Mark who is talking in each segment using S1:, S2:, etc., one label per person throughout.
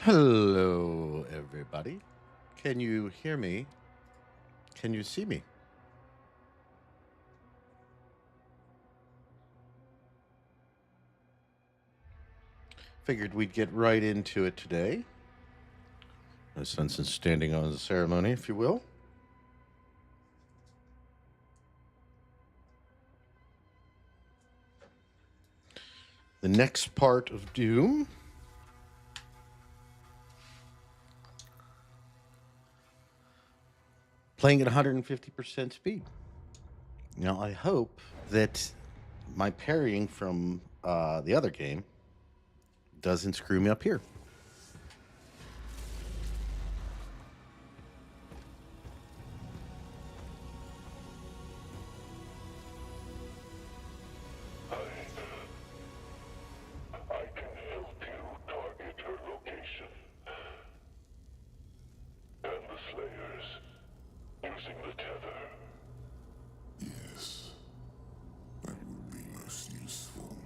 S1: Hello, everybody. Can you hear me? Can you see me? Figured we'd get right into it today. No sense in standing on the ceremony, if you will. The next part of Doom. Playing at 150% speed. Now, I hope that my parrying from the other game doesn't screw me up here.
S2: I can help you target her location. And the Slayers, using the tether. Yes, that would be most useful.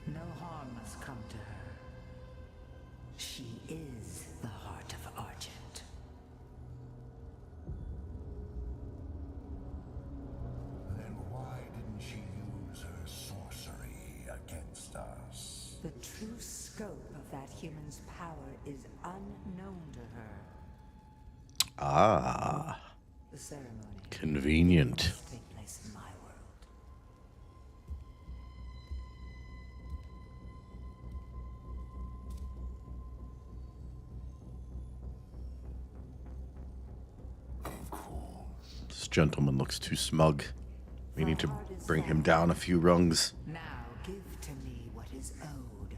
S3: No harm must come to her. She is the heart of Argent.
S2: Then why didn't she use her sorcery against us?
S3: The true scope of that human's power is unknown to her.
S1: Ah,
S3: The ceremony
S1: convenient.
S3: must take place in my world.
S2: Of course.
S1: This gentleman looks too smug. We need to
S3: The heart is
S1: bring him
S3: vast.
S1: down a few rungs.
S3: Now give to me what is owed.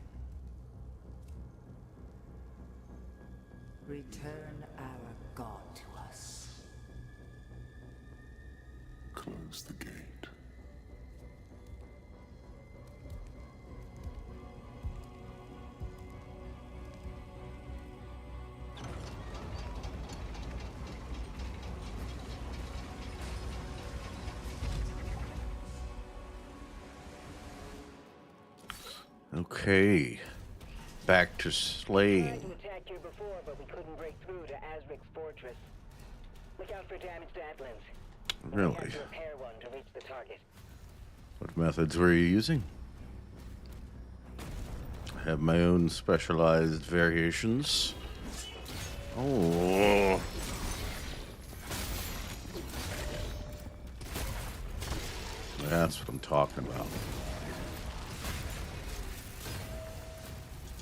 S3: Return our God to us.
S2: Close the gate.
S1: Okay, back to
S4: Tried
S1: slaying.
S4: to attack here before, but we couldn't break through to Azric's fortress. Look out for damaged Atlands. We
S1: Really?
S4: have to repair one to reach the target.
S1: What methods were you using? I have my own specialized variations. Oh. That's what I'm talking about.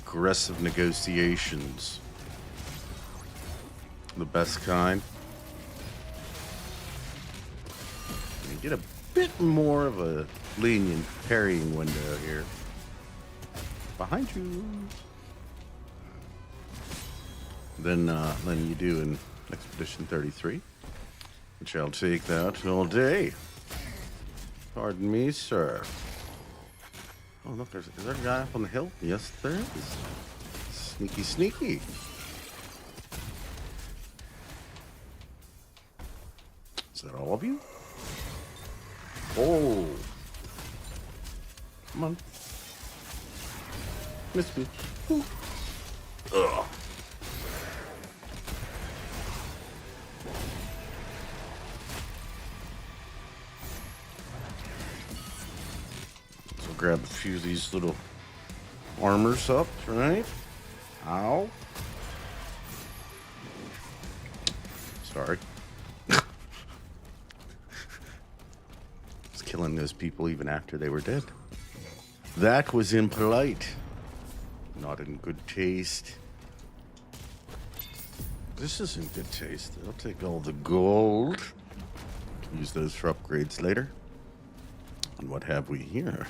S1: Aggressive negotiations. The best kind. You get a bit more of a lenient parrying window here. Behind you. Than you do in Expedition 33. Which I'll take that all day. Pardon me, sir. Oh, look, is there a guy up on the hill? Yes, there is. Sneaky, sneaky. Is that all of you? Oh. Come on. Miss me. Ooh. Ugh. So grab a few of these little armors up, right? Ow. Sorry. Was killing those people even after they were dead. That was impolite. Not in good taste. This is in good taste. I'll take all the gold. Use those for upgrades later. And what have we here?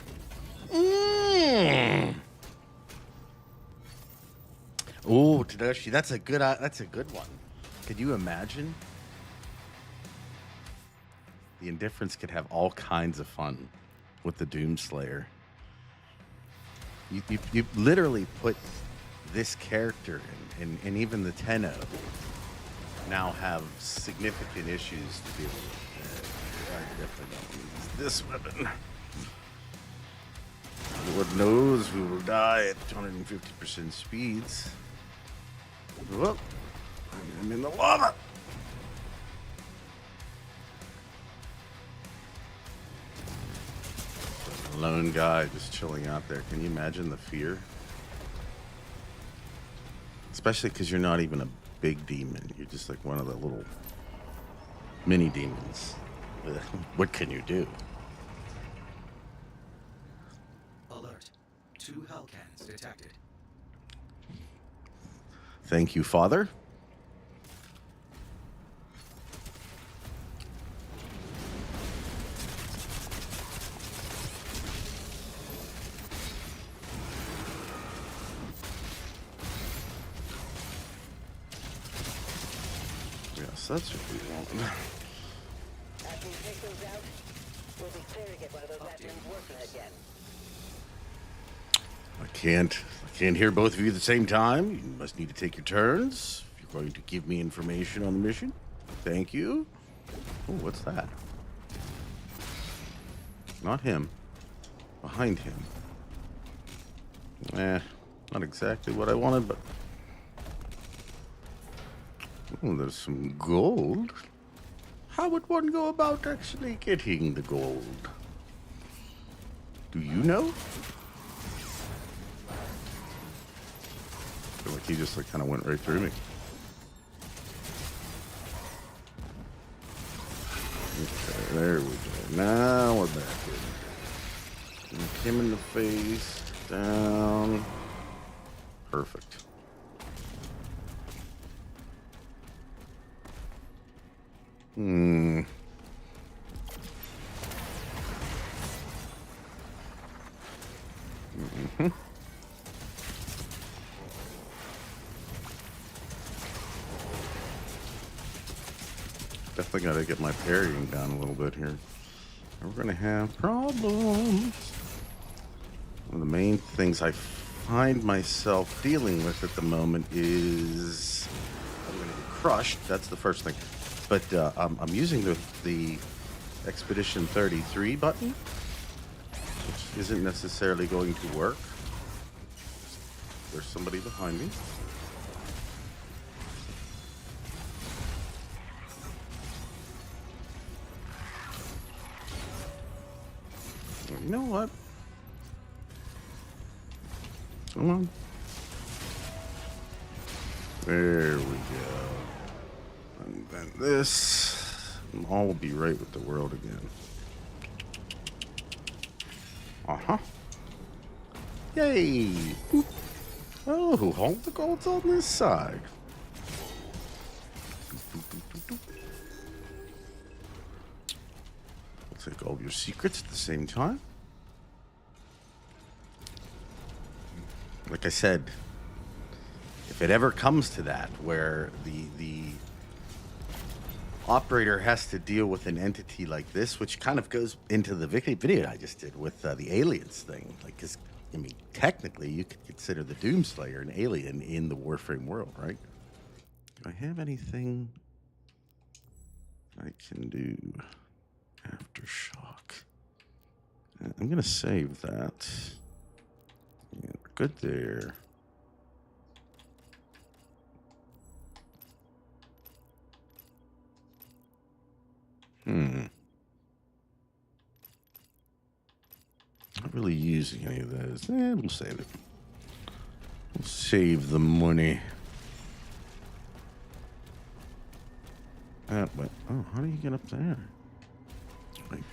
S1: Oh, Tadashi, that's a good one. Could you imagine? The Indifference could have all kinds of fun with the Doomslayer. You literally put this character in, and even the Tenno now have significant issues to deal with. I definitely don't use this weapon. Lord knows we will die at 250% speeds. Whoop! I'm in the lava! Lone guy just chilling out there. Can you imagine the fear? Especially because you're not even a big demon. You're just like one of the little mini demons. What can you do?
S5: Alert. 2 hell cannons detected.
S1: Thank you, Father. Yes, that's what we want.
S4: After we take those out, we'll be clear to get one of those engines working again.
S1: I can't hear both of you at the same time. You must need to take your turns. If you're going to give me information on the mission, thank you. Oh, what's that? Not him. Behind him. Not exactly what I wanted, but... Oh, there's some gold. How would one go about actually getting the gold? Do you know? I feel like he just like kind of went right through me. Okay, there we go. Now we're back in. Knock him in the face. Down. Perfect. Mm-hmm. Definitely got to get my parrying down a little bit here. We're going to have problems. One of the main things I find myself dealing with at the moment is I'm going to get crushed. That's the first thing. But I'm using the Expedition 33 button, which isn't necessarily going to work. There's somebody behind me. You know what? Come on. There we go. And then this, and all will be right with the world again. Uh-huh. Yay! Boop. Oh, all the gold's on this side. We'll take all your secrets at the same time. Like I said, if it ever comes to that, where the operator has to deal with an entity like this, which kind of goes into the video I just did with the aliens thing. Like, 'cause, I mean, technically, you could consider the Doomslayer an alien in the Warframe world, right? Do I have anything I can do? Aftershock. I'm going to save that. Yeah, we're good there. Not really using any of those. We'll save it. We'll save the money. But, oh, how do you get up there? Like,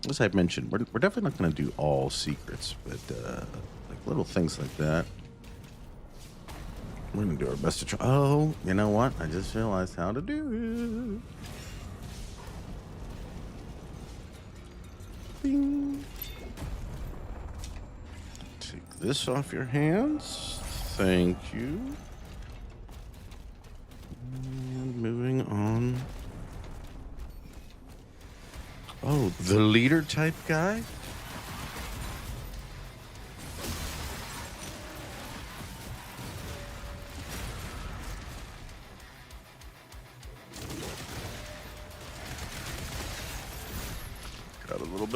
S1: as I mentioned, we're definitely not going to do all secrets, but like little things like that. We're going to do our best to try. Oh, you know what? I just realized how to do it. Bing. Take this off your hands. Thank you. And moving on. Oh, the leader type guy?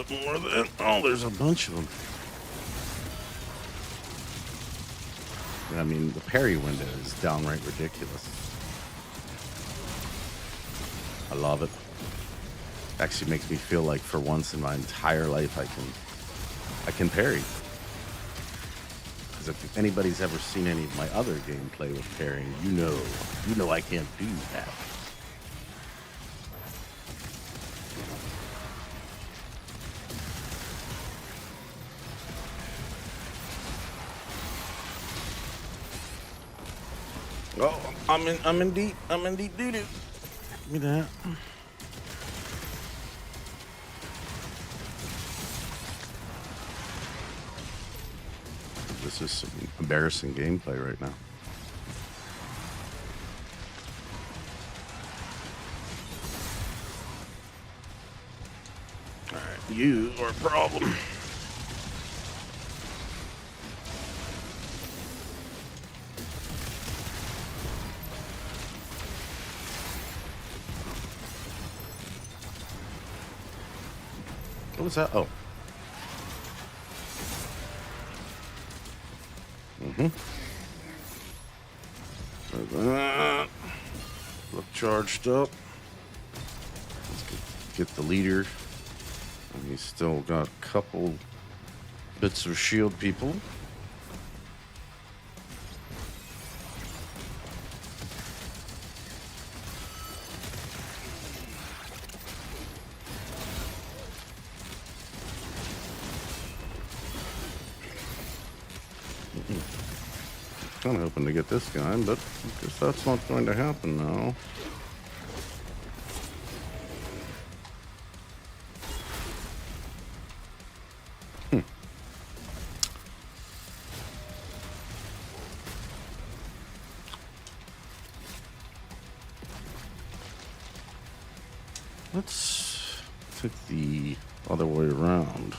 S1: bit more than... Oh, there's a bunch of them. I mean, the parry window is downright ridiculous. I love it. Actually makes me feel like for once in my entire life I can parry. Because if anybody's ever seen any of my other gameplay with parrying, you know I can't do that. Oh, I'm in deep doo-doo. Give me that. This is some embarrassing gameplay right now. Alright, you are a problem. What was that? Oh. Look charged up. Let's get the leader. And he's still got a couple bits of shield people. Kind of hoping to get this guy, but I guess that's not going to happen now. Let's take the other way around.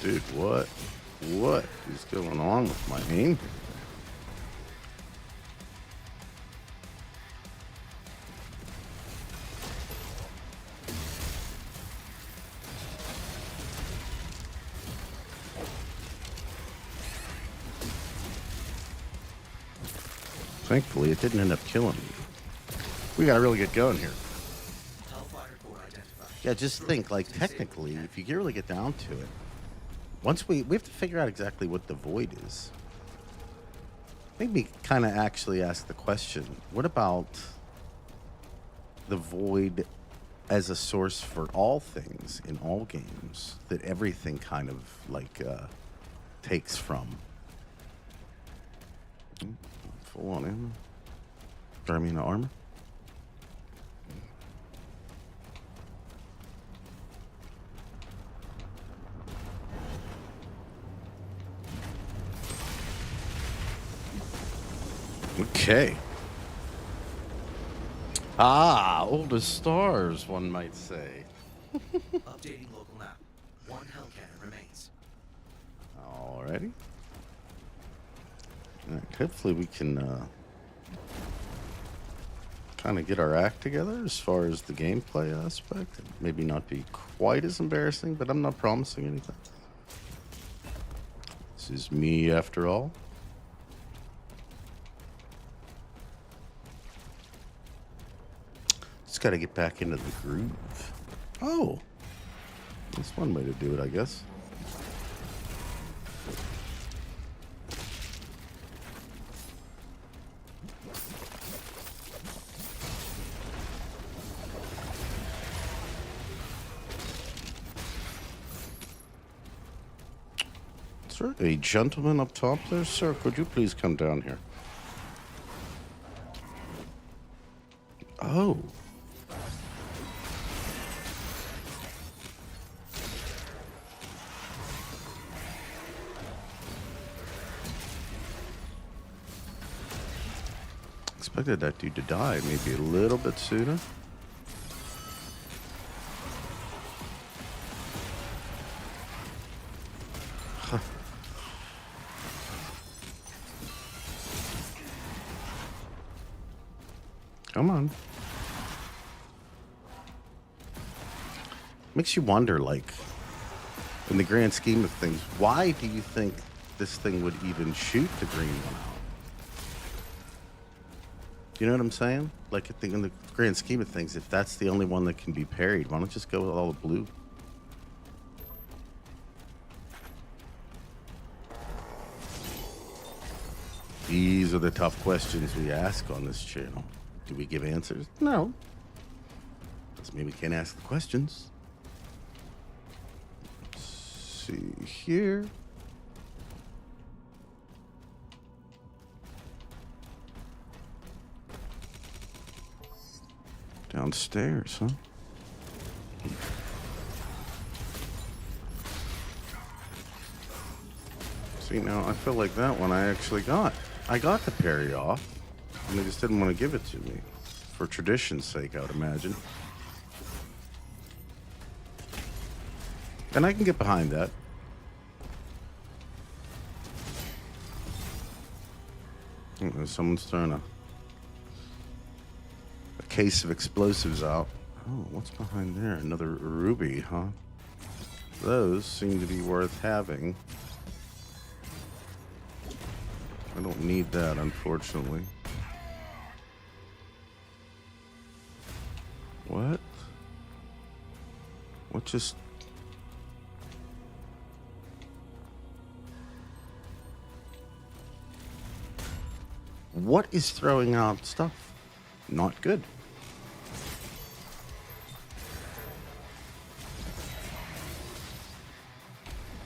S1: Dude, what is going on with my aim? Thankfully, it didn't end up killing me. We gotta really get going here.
S5: Hellfire core identified.
S1: Yeah, just think, like, technically, if you really get down to it, once we have to figure out exactly what the void is. Made me kind of actually ask the question, what about the void as a source for all things in all games that everything kind of like takes from? Full on ammo. I mean armor. Okay. Ah, oldest stars, one might say.
S5: Updating local map. One hell cannon remains.
S1: Alrighty. All right, hopefully we can kind of get our act together as far as the gameplay aspect. Maybe not be quite as embarrassing, but I'm not promising anything. This is me after all. Just got to get back into the groove. Oh, that's one way to do it, I guess. Is there a gentleman up top there, sir? Could you please come down here? Oh. expected that dude to die maybe a little bit sooner. Huh. Come on. Makes you wonder, like, in the grand scheme of things, why do you think this thing would even shoot the green one out? You know what I'm saying? Like, I think in the grand scheme of things, if that's the only one that can be parried, why don't just go with all the blue? These are the tough questions we ask on this channel. Do we give answers? No. Doesn't mean we can't ask the questions. Let's see here. Downstairs, huh? See, now I feel like that one I actually got. I got the parry off, and they just didn't want to give it to me. For tradition's sake, I would imagine. And I can get behind that. Someone's throwing a case of explosives out. Oh, what's behind there? Another ruby, huh? Those seem to be worth having. I don't need that, unfortunately. What? What just... What is throwing out stuff? Not good.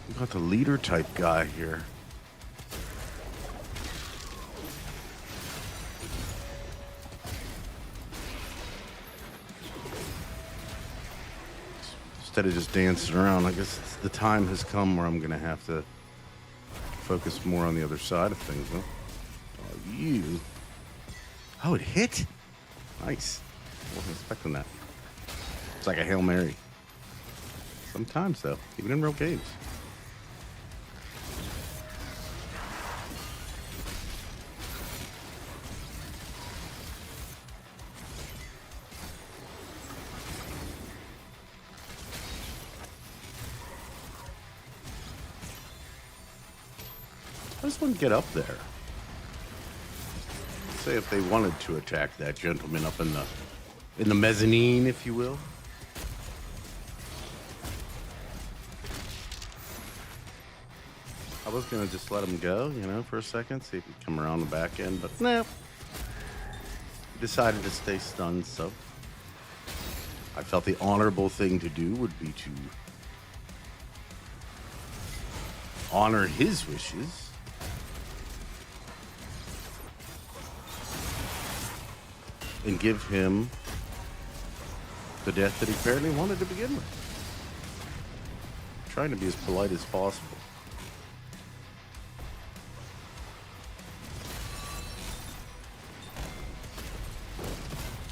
S1: We got the leader type guy here. Instead of just dancing around, I guess the time has come where I'm gonna have to focus more on the other side of things, huh? Oh, you. Oh, it hit? Nice. Wasn't expecting that. It's like a Hail Mary. Sometimes, though, even in real games. How does one get up there? Say if they wanted to attack that gentleman up in the mezzanine, if you will. I was gonna just let him go, you know, for a second, see if he'd come around the back end, but no. He decided to stay stunned, so I felt the honorable thing to do would be to honor his wishes. And give him the death that he apparently wanted to begin with. I'm trying to be as polite as possible.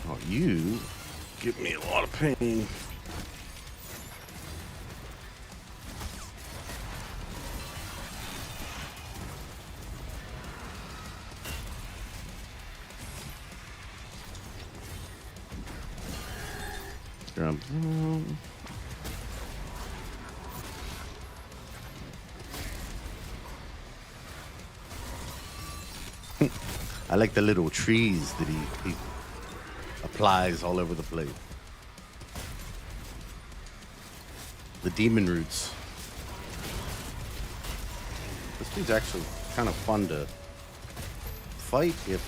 S1: Oh, you give me a lot of pain. I like the little trees that he applies all over the place. The demon roots. This dude's actually kind of fun to fight if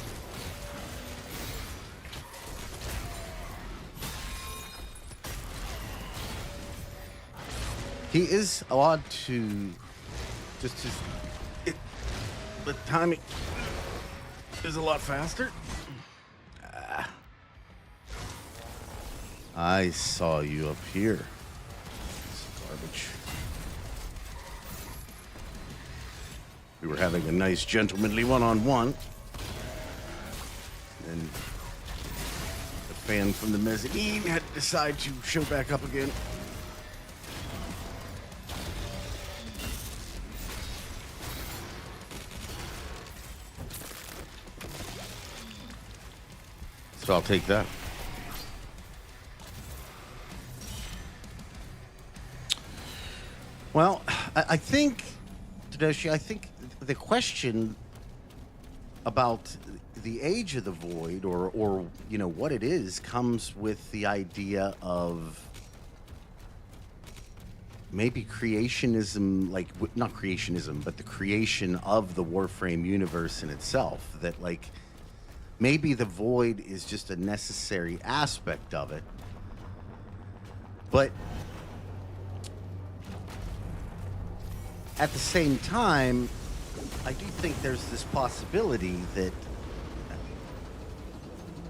S1: he is odd to the timing is a lot faster. I saw you up here. It's garbage. We were having a nice gentlemanly one-on-one. And and the fan from the mezzanine had to decide to show back up again. So I'll take that. Well, I think, Tadashi, I think the question about the age of the void, or you know what it is, comes with the idea of maybe creationism, like not creationism, but the creation of the Warframe universe in itself. That like maybe the void is just a necessary aspect of it, but at the same time, I do think there's this possibility that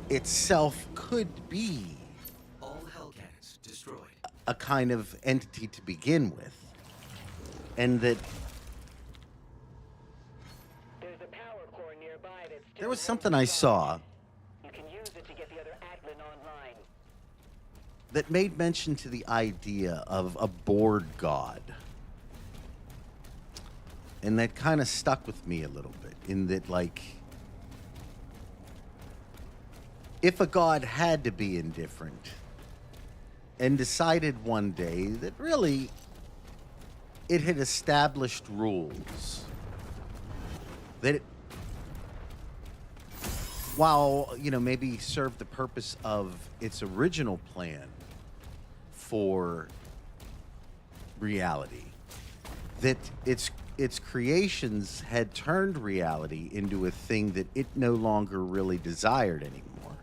S1: itself could be
S5: All Hellcats destroyed.
S1: a kind of entity to begin with. And that
S4: There's a power core nearby that's still
S1: there was
S4: holding
S1: something I saw
S4: You can use it to get the other Atlan online.
S1: that made mention to the idea of a board god. And that kind of stuck with me a little bit, in that, like, if a god had to be indifferent and decided one day that really it had established rules, that it, while, you know, maybe served the purpose of its original plan for reality, that its creations had turned reality into a thing that it no longer really desired anymore.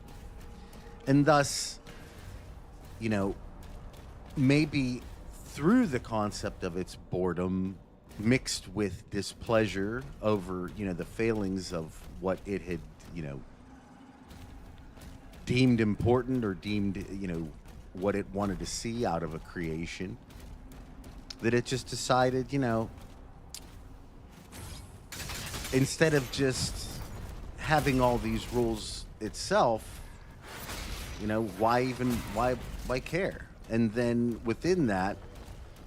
S1: And thus, you know, maybe through the concept of its boredom mixed with displeasure over, you know, the failings of what it had, you know, deemed important, or deemed, you know, what it wanted to see out of a creation, that it just decided, you know, instead of just having all these rules itself, you know, why care? And then within that,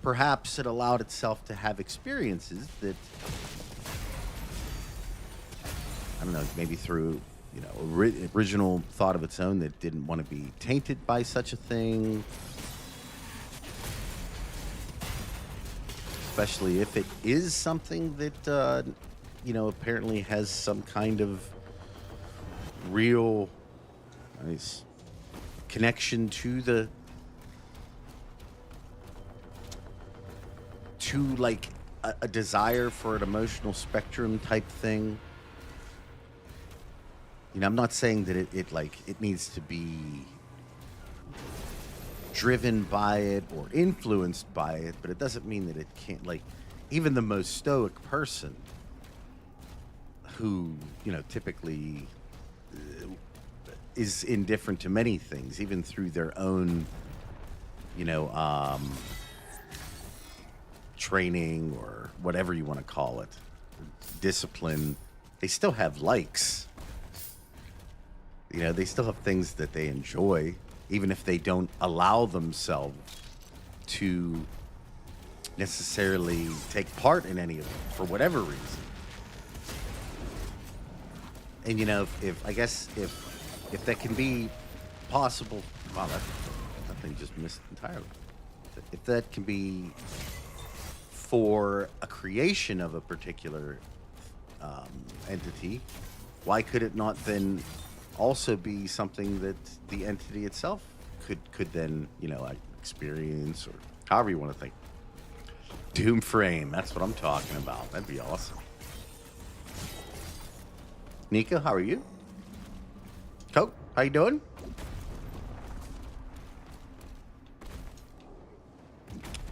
S1: perhaps it allowed itself to have experiences that, I don't know, maybe through, you know, original thought of its own, that didn't want to be tainted by such a thing. Especially if it is something that, you know, apparently has some kind of real connection to like a desire for an emotional spectrum type thing. You know, I'm not saying that it needs to be driven by it or influenced by it, but it doesn't mean that it can't, like, even the most stoic person who, you know, typically is indifferent to many things, even through their own, you know, training or whatever you want to call it, discipline, they still have likes. You know, they still have things that they enjoy, even if they don't allow themselves to necessarily take part in any of them for whatever reason. And, you know, if I guess if that can be possible, wow, that thing just missed entirely. If that can be for a creation of a particular entity, why could it not then also be something that the entity itself could then, you know, like, experience, or however you want to think. Doomframe, that's what I'm talking about. That'd be awesome. Nico, how are you? Coke, how you doing?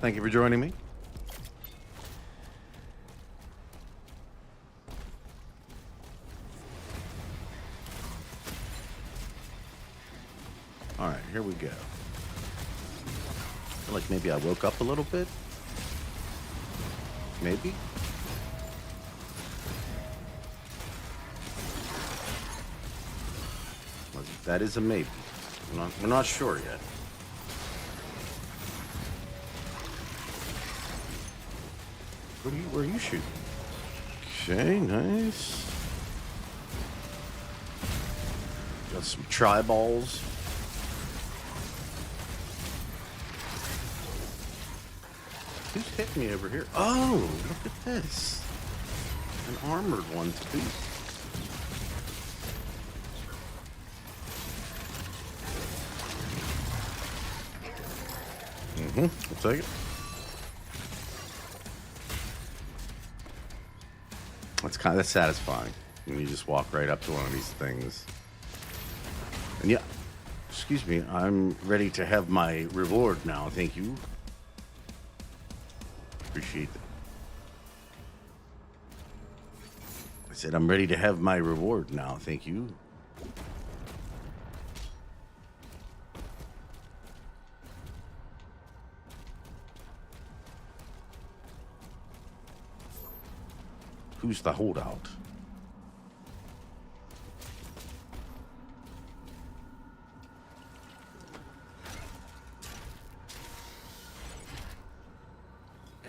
S1: Thank you for joining me. All right, here we go. I feel like maybe I woke up a little bit. Maybe. That is a maybe. We're not sure yet. Where are you shooting? Okay, nice. Got some tri-balls. Who's hit me over here? Oh, look at this. An armored one to boot. I'll take it. It's kind of satisfying when you just walk right up to one of these things. And yeah, excuse me, I'm ready to have my reward now. Thank you. Appreciate it. I said I'm ready to have my reward now. Thank you. Who's the holdout?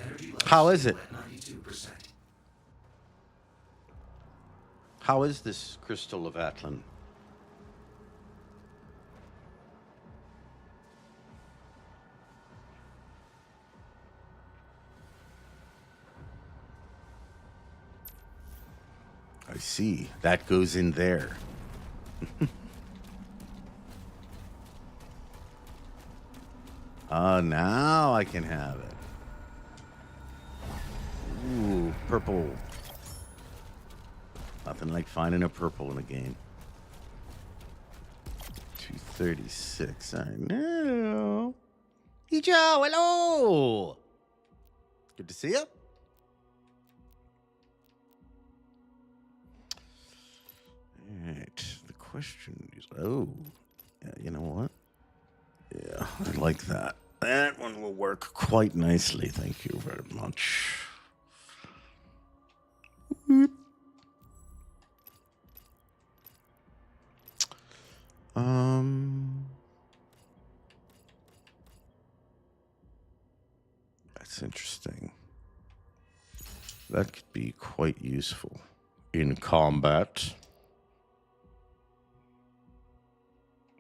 S5: Energy
S1: How is it?
S5: at 92%.
S1: How is this crystal of Atlan? I see. That goes in there. Now I can have it. Ooh, purple. Nothing like finding a purple in a game. 236. I know. Hey, Joe. Hello. Good to see you. All right. The question is, yeah, you know what? Yeah, I like that. That one will work quite nicely. Thank you very much. Whoop. That's interesting. That could be quite useful in combat.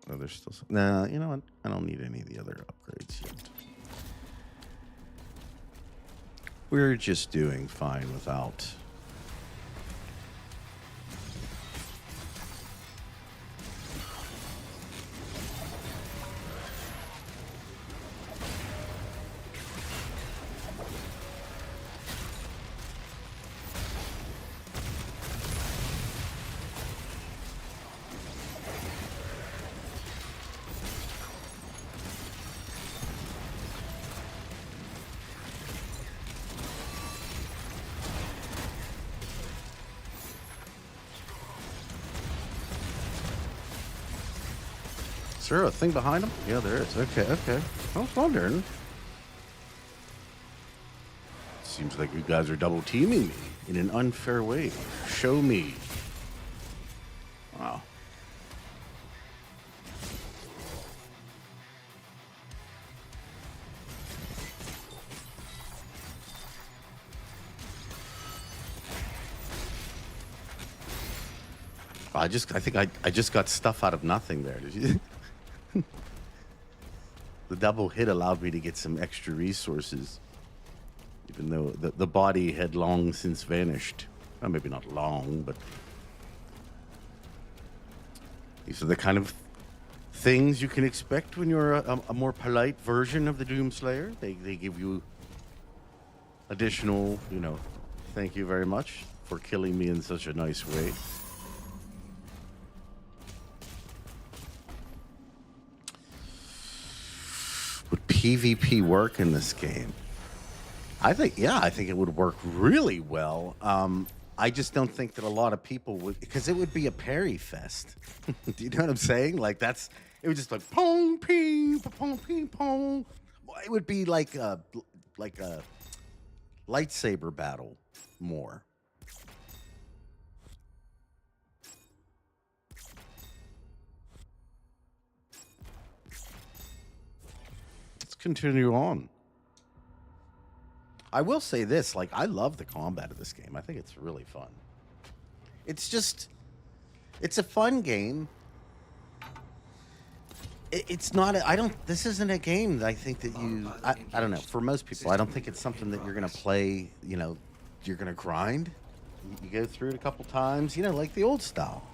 S1: Oh, there's still some. Nah, you know what? I don't need any of the other upgrades yet. We're just doing fine without. Is there a thing behind him? Yeah, there is. Okay. I was wondering. Seems like you guys are double teaming me in an unfair way. Show me. Wow. I think I just got stuff out of nothing there. Did you? The double hit allowed me to get some extra resources, even though the body had long since vanished. Well, maybe not long, but these are the kind of things you can expect when you're a more polite version of the Doomslayer. They give you additional, thank you very much for killing me in such a nice way. Would PvP work in this game? I think it would work really well. I just don't think that a lot of people would, because it would be a parry fest. Do you know what I'm saying? Like it would just like pong, ping, pong, ping, pong. It would be like a lightsaber battle more. continue on. I will say this, like, I love the combat of this game. I think it's really fun. It's just, it's a fun game. It's not, this isn't a game that I think that I don't know, for most people, I don't think it's something that you're going to play, you know, you're going to grind. You go through it a couple times, you know, like the old style.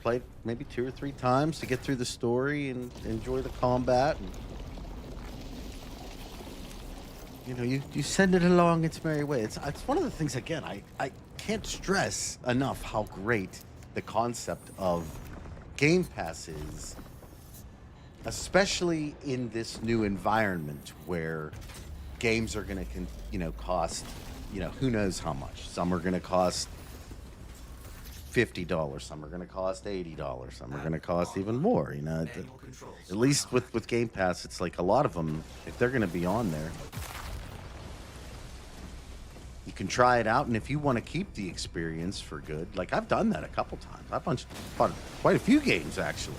S1: Play it maybe 2 or 3 times to get through the story and enjoy the combat. And, you know, you send it along its merry way. It's one of the things, again, I can't stress enough how great the concept of Game Pass is, especially in this new environment where games are going to, you know, cost, you know, who knows how much. Some are going to cost $50, some are going to cost $80, some are going to cost even more, you know. At least with Game Pass, it's like a lot of them, if they're going to be on there, you can try it out, and if you want to keep the experience for good, like I've done that a couple times. I've bought quite a few games actually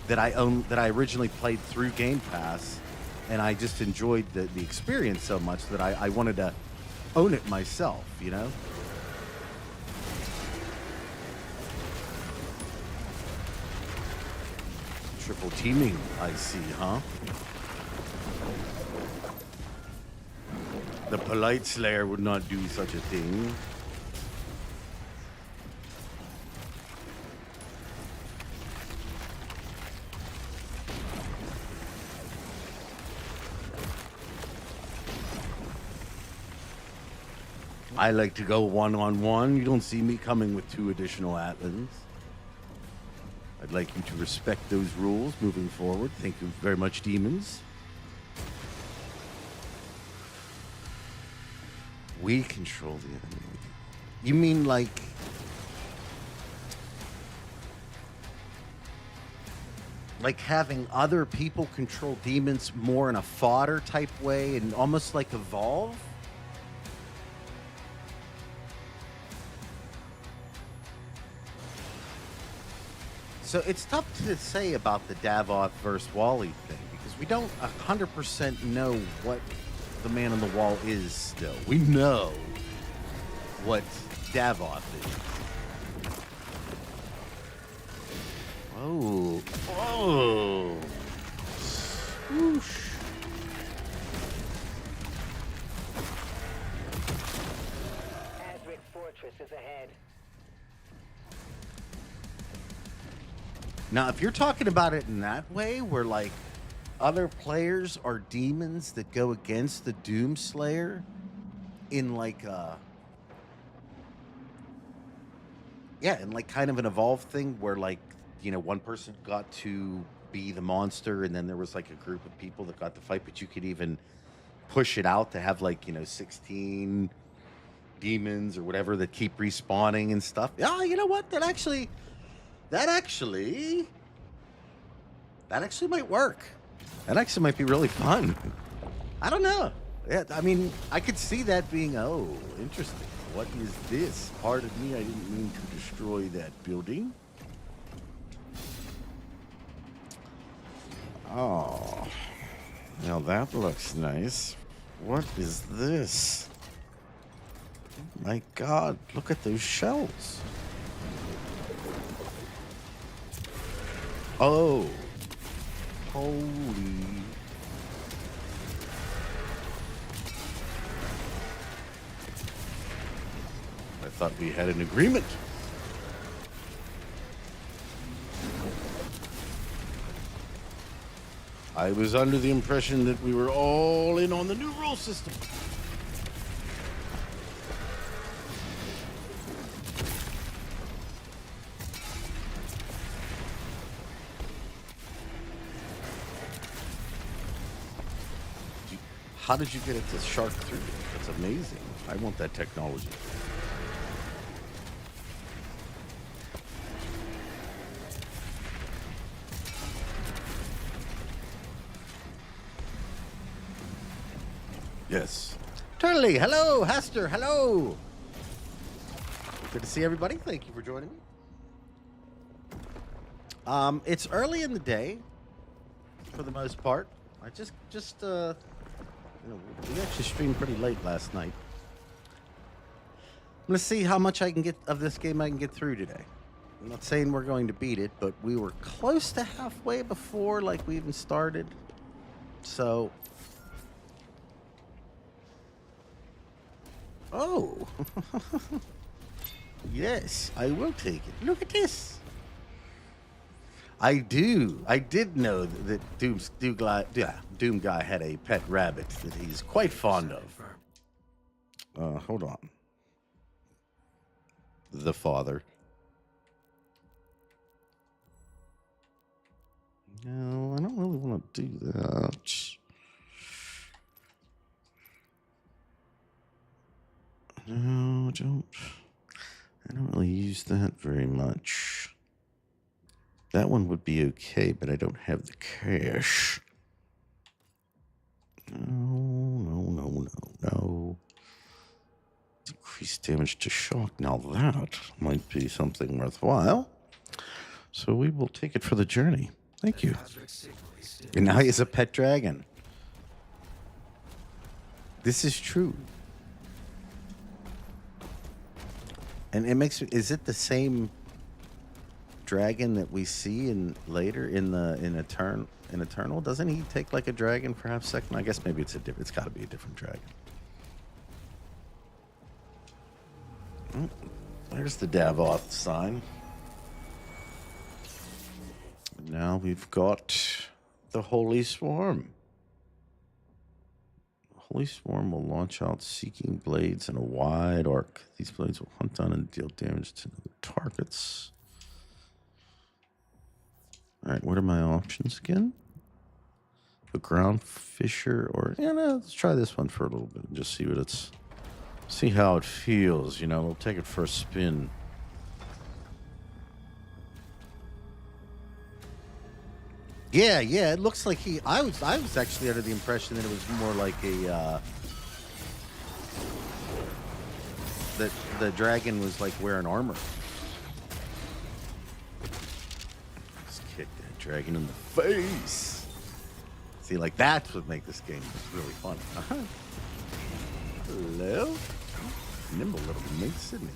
S1: that I originally played through Game Pass, and I just enjoyed the experience so much that I wanted to own it myself, you know? Triple teaming, I see, huh? The polite Slayer would not do such a thing. I like to go one-on-one. You don't see me coming with 2 additional Atlas. I'd like you to respect those rules moving forward. Thank you very much, demons. We control the enemy. You mean like having other people control demons more in a fodder type way and almost like evolve? So it's tough to say about the Davoth versus Wally thing because we don't 100% know what the man on the wall is still. We know what Davoth is. Oh. Oh. Whoosh.
S4: Azric's fortress is ahead.
S1: Now, if you're talking about it in that way, where like other players are demons that go against the Doomslayer in like in like kind of an evolved thing where like, you know, one person got to be the monster and then there was like a group of people that got to fight, but you could even push it out to have like, you know, 16 demons or whatever that keep respawning and stuff. Yeah, you know what? That actually might work. That actually might be really fun. I don't know. Yeah, I mean, I could see that being, oh, interesting. What is this? Pardon me, I didn't mean to destroy that building. Oh, now that looks nice. What is this? My God, look at those shells. Oh, holy. I thought we had an agreement. I was under the impression that we were all in on the new rule system. How did you get it to shark through? That's amazing. I want that technology. Yes. Turley, hello. Hester, hello. Good to see everybody. Thank you for joining me. It's early in the day, for the most part. I we actually streamed pretty late last night. I'm gonna see how much I can get of this game I can get through today. I'm not saying we're going to beat it, but we were close to halfway before like we even started. So oh. Yes, I will take it. Look at this. I did know that Doom Guy had a pet rabbit that he's quite fond of. Hold on. The father. No, I don't really want to do that. No, I don't really use that very much. That one would be okay, but I don't have the cash. No. Decrease damage to shock. Now that might be something worthwhile. So we will take it for the journey. Thank you. And now he has a pet dragon. This is true. And it makes me, is it the same dragon that we see in Eternal? Doesn't he take like a dragon for half a second? I guess maybe it's got to be a different dragon. There's the Davoth sign. Now we've got the Holy Swarm. Holy Swarm will launch out seeking blades in a wide arc. These blades will hunt down and deal damage to other targets. All right, what are my options again? The ground fisher, or let's try this one for a little bit and just see how it feels. We'll take it for a spin. Yeah, it looks like I was actually under the impression that it was more like that the dragon was like wearing armor. Just kick that dragon in the face. See, like that's what makes this game really fun. Hello? Nimble little mates, isn't he?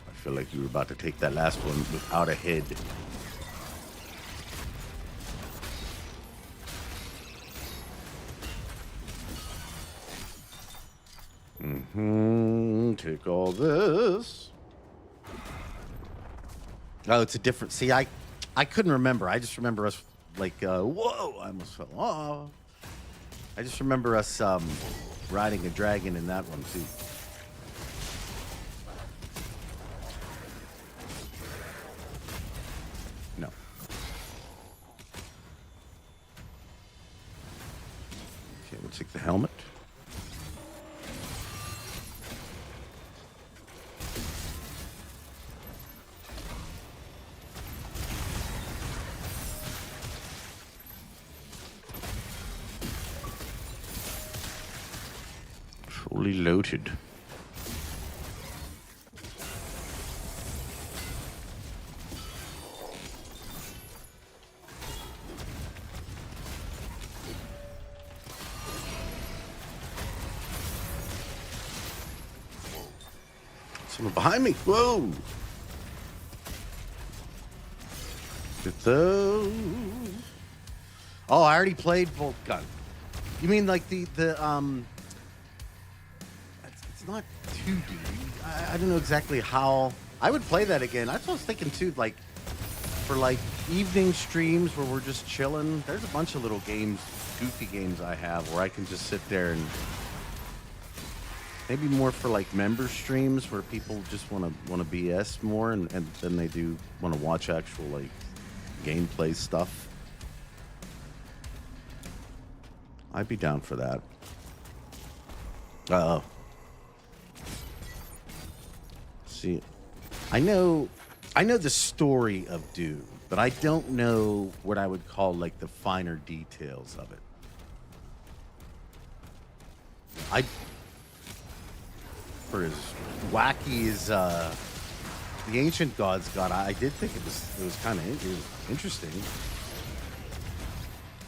S1: I feel like you were about to take that last one without a head. Take all this. Oh, it's a different. See, I couldn't remember. I just remember us like, whoa! I almost fell off. I just remember us riding a dragon in that one too. No. Okay, we'll take the helmet. Fully loaded. Someone behind me. Whoa. Get those. Oh, I already played Bolt Gun. You mean like the it's not 2D. I don't know exactly how I would play that again. That's what I was thinking too, like for like evening streams where we're just chilling. There's a bunch of little games, goofy games I have where I can just sit there and maybe more for like member streams where people just want to BS more and then they do want to watch actual like gameplay stuff. I'd be down for that. See, I know the story of Doom, but I don't know what I would call like the finer details of it. For as wacky as the ancient gods god, I did think it was kind of interesting.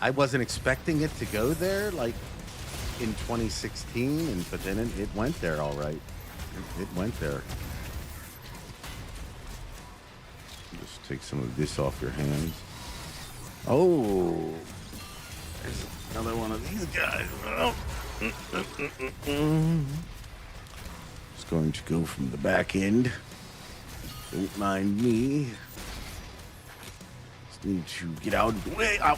S1: I wasn't expecting it to go there like in 2016, but then it went there all right. It went there. Just take some of this off your hands. Oh, there's another one of these guys. Oh. Just going to go from the back end. Don't mind me. Just need to get out of the way. Ow.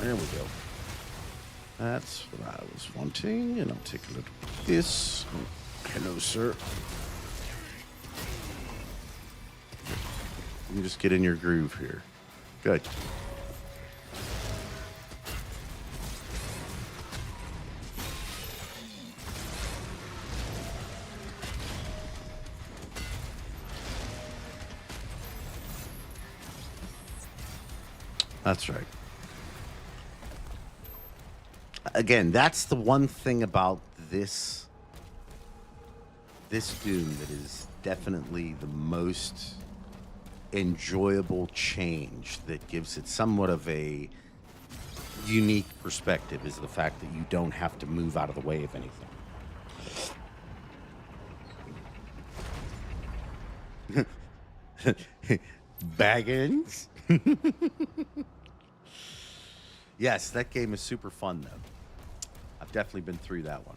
S1: There we go. That's what I was wanting. And I'll take a look at this. Oh, hello, sir. You can just get in your groove here. Good. That's right. Again, that's the one thing about this Doom that is definitely the most enjoyable change that gives it somewhat of a unique perspective is the fact that you don't have to move out of the way of anything. Baggins? Yes, that game is super fun, though. I've definitely been through that one.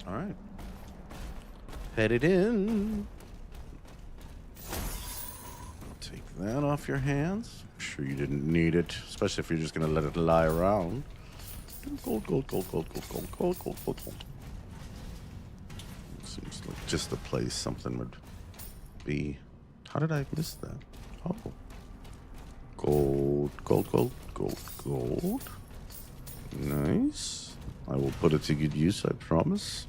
S1: All right. Headed in. I'll take that off your hands. I'm sure you didn't need it, especially if you're just going to let it lie around. Gold, gold, gold, gold, gold, gold, gold, gold, gold, gold. Seems like just the place something would be. How did I miss that? Oh. Gold, gold, gold, gold, gold. Nice. I will put it to good use, I promise.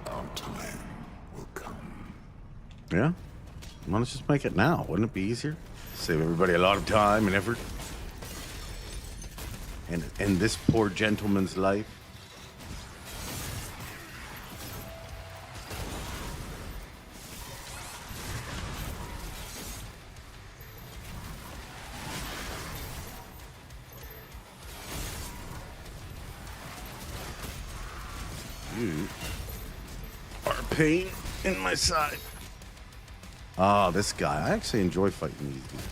S2: Our time will come.
S1: Yeah? Why don't just make it now? Wouldn't it be easier? Save everybody a lot of time and effort. And this poor gentleman's life. You are a pain in my side. Oh, this guy. I actually enjoy fighting these dudes.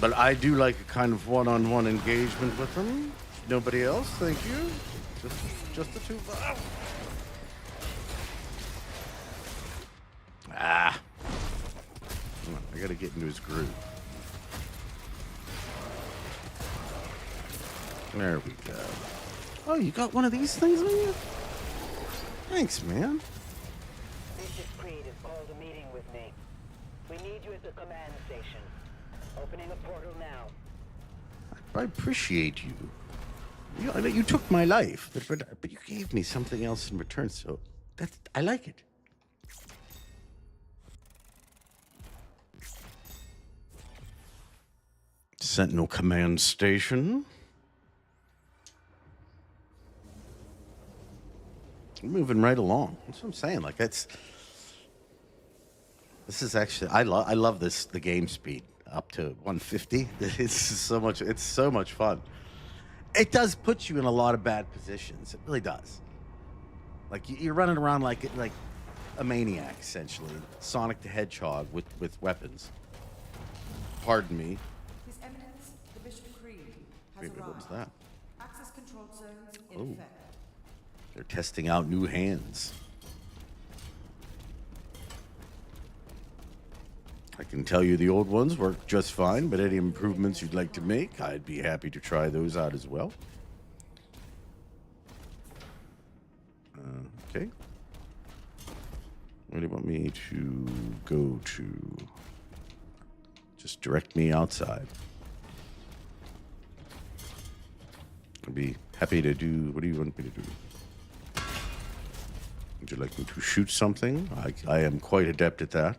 S1: But I do like a kind of one-on-one engagement with them. Nobody else, thank you. Just the two of us. Ah. Come on, I gotta get into his groove. There we go. Oh, you got one of these things on you? Thanks, man.
S4: Bishop Creed has called a meeting with me. We need you at the command station. Opening a portal now.
S1: I appreciate you. I know you took my life, but you gave me something else in return, so I like it. Sentinel command station. Moving right along. That's what I'm saying. Like this is actually I love the game speed up to 150. It's so much fun. It does put you in a lot of bad positions. It really does. Like you're running around like a maniac essentially, Sonic the Hedgehog with weapons. Pardon me.
S6: His Eminence, the Bishop Creed, has
S1: Wait, what was
S6: arrived.
S1: that?
S6: Access control zones in
S1: Oh.
S6: effect.
S1: They're testing out new hands. I can tell you the old ones work just fine, but any improvements you'd like to make, I'd be happy to try those out as well. Okay. Where do you want me to go to? Just direct me outside. I'd be happy to do. What do you want me to do? Would you like me to shoot something? I am quite adept at that.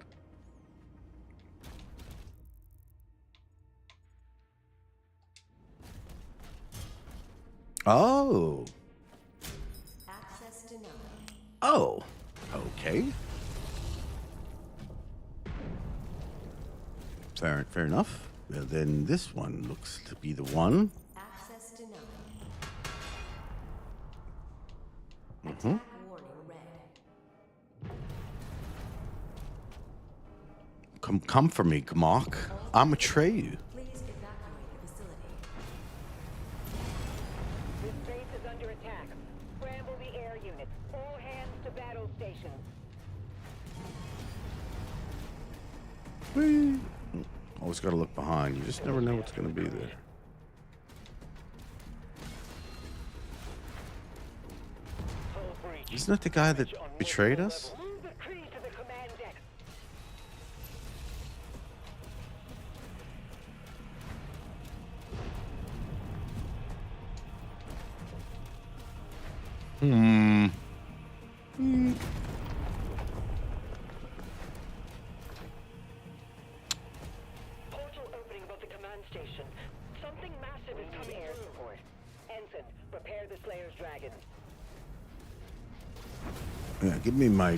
S1: Oh.
S7: Access denied.
S1: Oh. Okay. Fair enough. Then this one looks to be the one.
S7: Access denied.
S1: Mm-hmm.
S7: Attack warning red.
S1: Come for me, Gmok. I'm a Atreyu.
S7: Please evacuate the facility.
S4: This base is under attack. Scramble the air units. All hands to battle stations.
S1: Whee! Always got to look behind. You just never know what's going to be there. Isn't that the guy that betrayed us?
S4: Move the Kree to the command deck. Portal opening above the command station. Something massive is coming air support. Ensign, prepare the Slayer's dragon.
S1: Yeah, give me my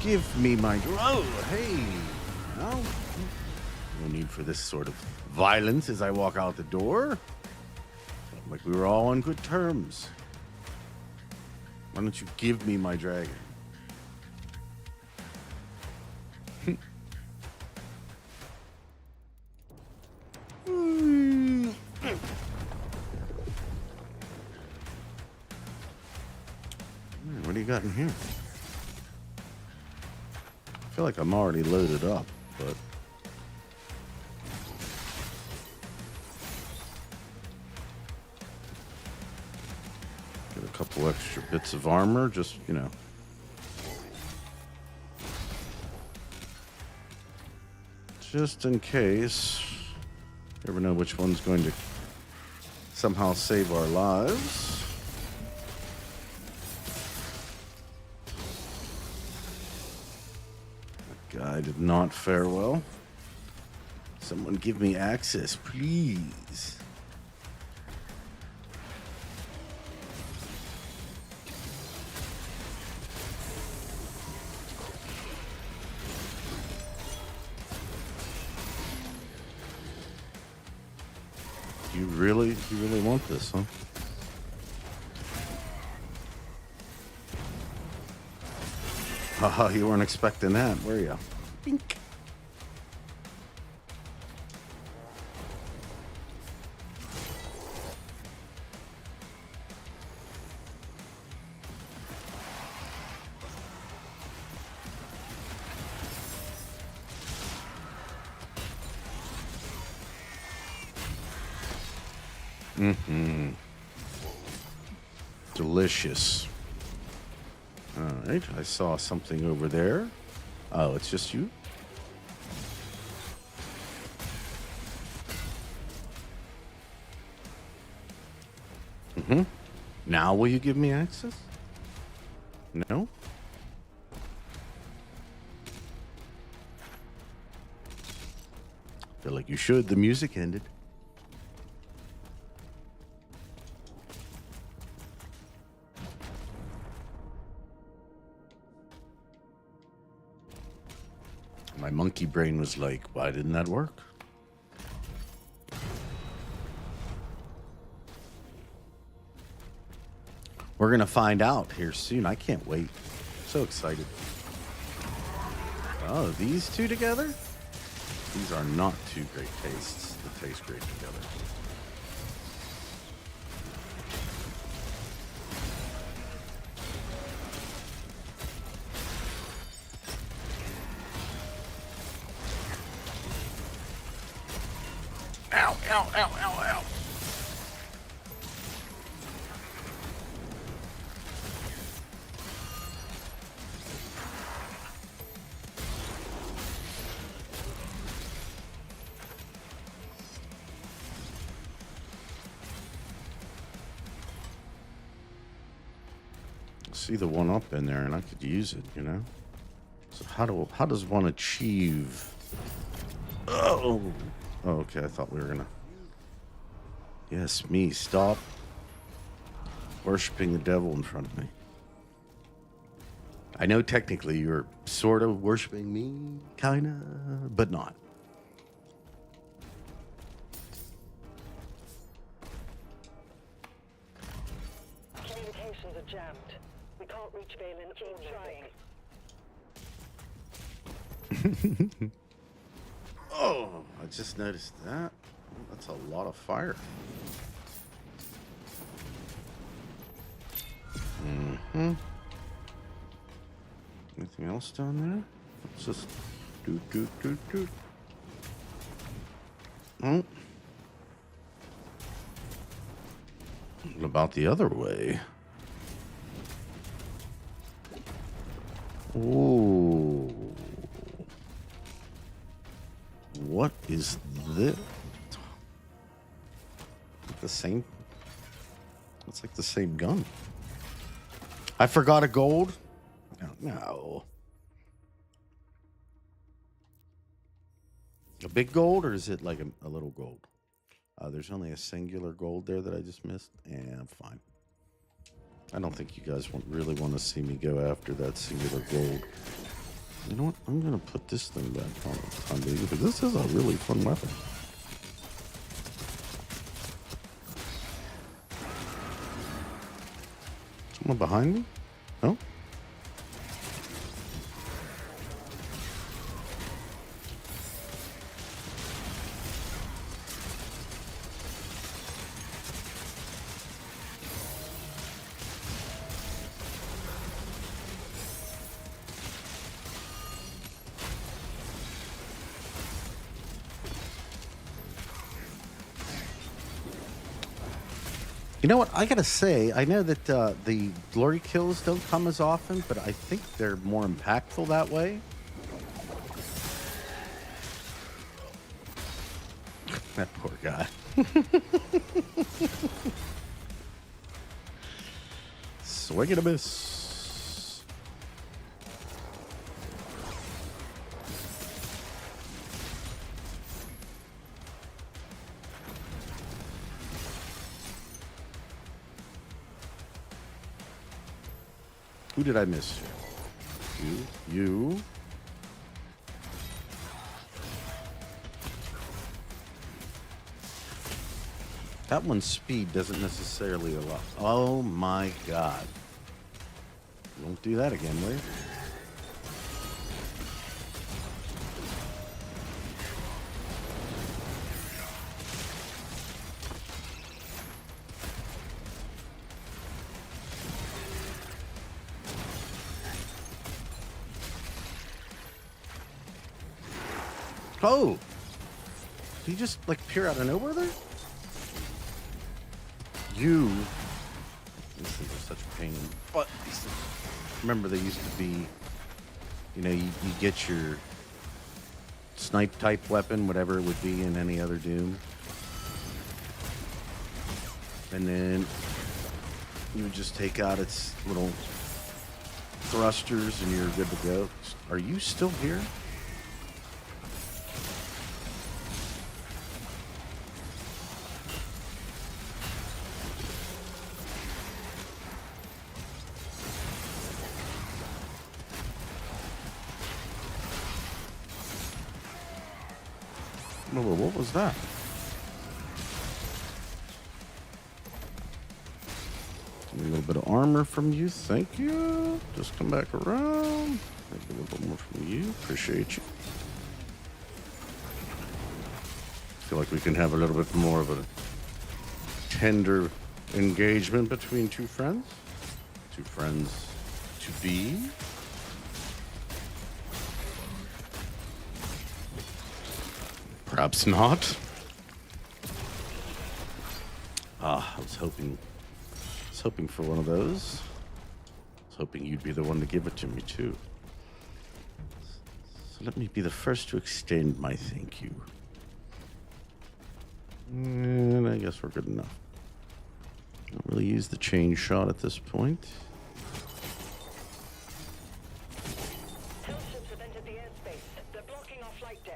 S1: Give me my oh, hey. No need for this sort of violence as I walk out the door. Like we were all on good terms. Why don't you give me my dragon? What do you got in here? I feel like I'm already loaded up, but get a couple extra bits of armor, just, you know. Just in case. Never know which one's going to somehow save our lives. Guy did not fare well. Someone give me access, please. You really want this, huh? Haha, you weren't expecting that, were you? Bink. Mm-hmm. Delicious. All right, I saw something over there. Oh, it's just you? Mm-hmm. Now will you give me access? No? Feel like you should. The music ended. My monkey brain was like, why didn't that work? We're going to find out here soon. I can't wait. So excited. Oh, these two together? These are not two great tastes that taste great together. Ow, ow, ow, ow, ow. see the one up in there, and I could use it, you know. So how does one achieve? Oh, okay. I thought we were gonna. Yes, me. Stop worshiping the devil in front of me. I know technically you're sort of worshiping me, kinda, but not.
S4: Communications are jammed. We can't reach Valen. Keep trying.
S1: Oh, I just noticed that. That's a lot of fire. Mm-hmm. Anything else down there? Let's just do. Oh. What about the other way? Ooh. What is this? The same? It's like the same gun. I forgot a gold. No. A big gold, or is it like a little gold? There's only a singular gold there that I just missed. Yeah, I'm fine. I don't think you guys really want to see me go after that singular gold. You know what? I'm going to put this thing back on because this is a really fun weapon. Someone behind me? No? You know what? I gotta say, I know that the glory kills don't come as often, but I think they're more impactful that way. That poor guy. Swing and a miss. Who did I miss? You. That one's speed doesn't necessarily allow. Oh my god. You won't do that again, will you? Oh! Did he just, like, appear out of nowhere there? You... These things are such a pain. But, remember, they used to be... You know, you get your snipe-type weapon, whatever it would be in any other Doom. And then you would just take out its little thrusters and you're good to go. Are you still here? What was that? Give me a little bit of armor from you. Thank you. Just come back around. Maybe a little bit more from you. Appreciate you. Feel like we can have a little bit more of a tender engagement between two friends. Two friends to be. Perhaps not. I was hoping for one of those. I was hoping you'd be the one to give it to me too. So let me be the first to extend my thank you. And I guess we're good enough. Don't really use the chain shot at this point.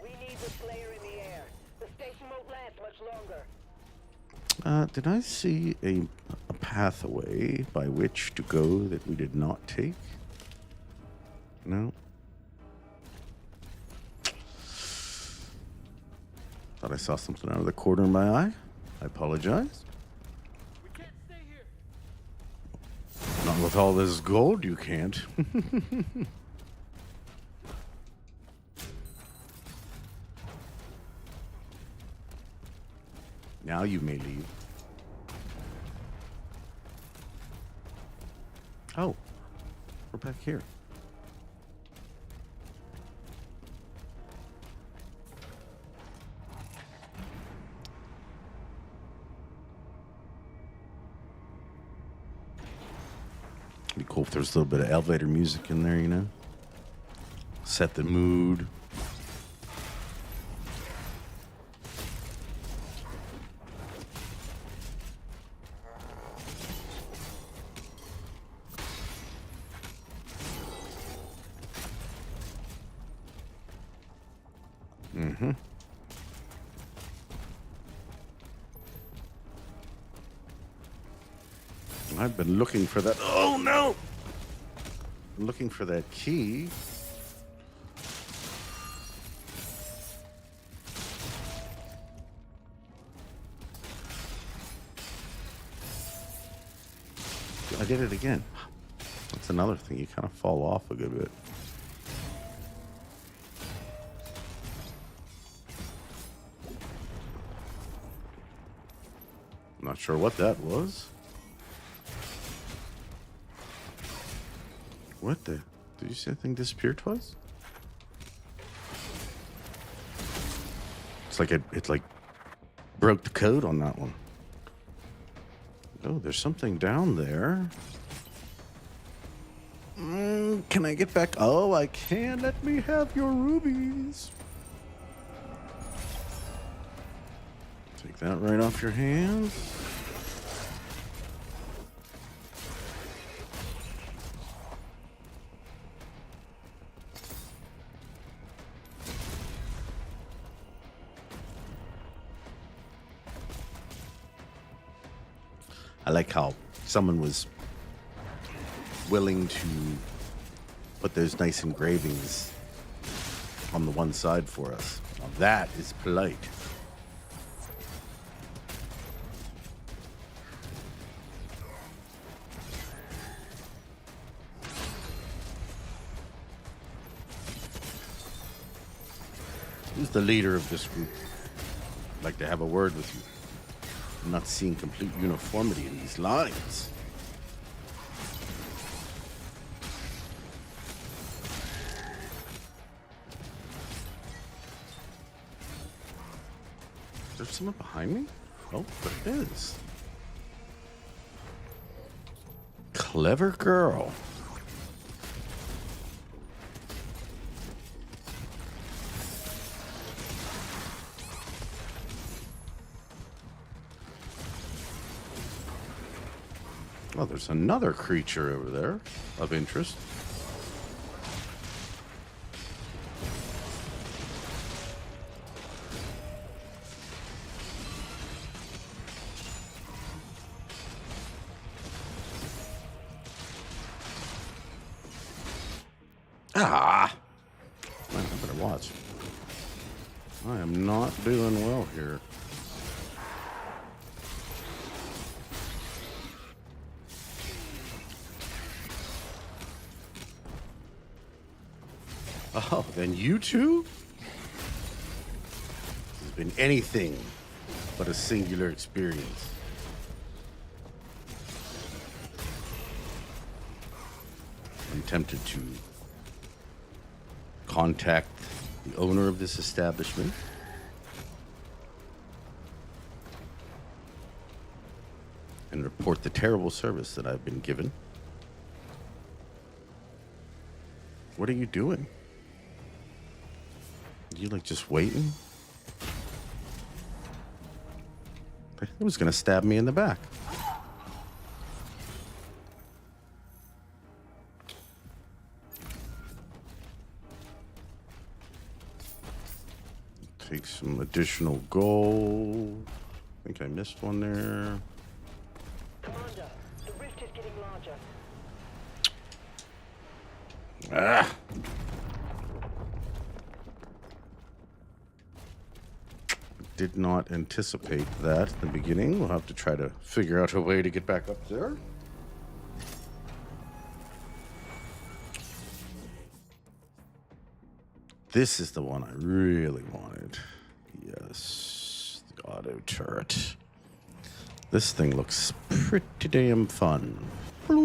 S4: We need the Slayer in the air. The station won't last much longer.
S1: Did I see a pathway by which to go that we did not take? No. Thought I saw something out of the corner of my eye. I apologize.
S8: We can't stay here.
S1: Not with all this gold, you can't. Now you may leave. Oh, we're back here. Be cool if there's a little bit of elevator music in there, you know? Set the mood. Mm-hmm. I've been looking for that. Oh, no! I'm looking for that key. I did it again. That's another thing. You kind of fall off a good bit. Not sure what that was. What the? Did you see that thing disappear twice? It's like it like broke the code on that one. Oh, there's something down there. Can I get back? Oh, I can. Let me have your rubies. Take that right off your hands. I like how someone was willing to put those nice engravings on the one side for us. Now that is polite. Who's the leader of this group? I'd like to have a word with you. I'm not seeing complete uniformity in these lines. Is there someone behind me? Oh, there is. Clever girl. Oh, there's another creature over there of interest. Ah! Man, I better watch. I am not doing well here. Oh, then you two? This has been anything but a singular experience. I'm tempted to contact the owner of this establishment. And report the terrible service that I've been given. What are you doing? You like just waiting? He was gonna stab me in the back. Take some additional gold. I think I missed one there.
S4: Commander, the rift is getting larger.
S1: Ah! Did not anticipate that in the beginning. We'll have to try to figure out a way to get back up there. This is the one I really wanted. Yes, the auto turret. This thing looks pretty damn fun. Fair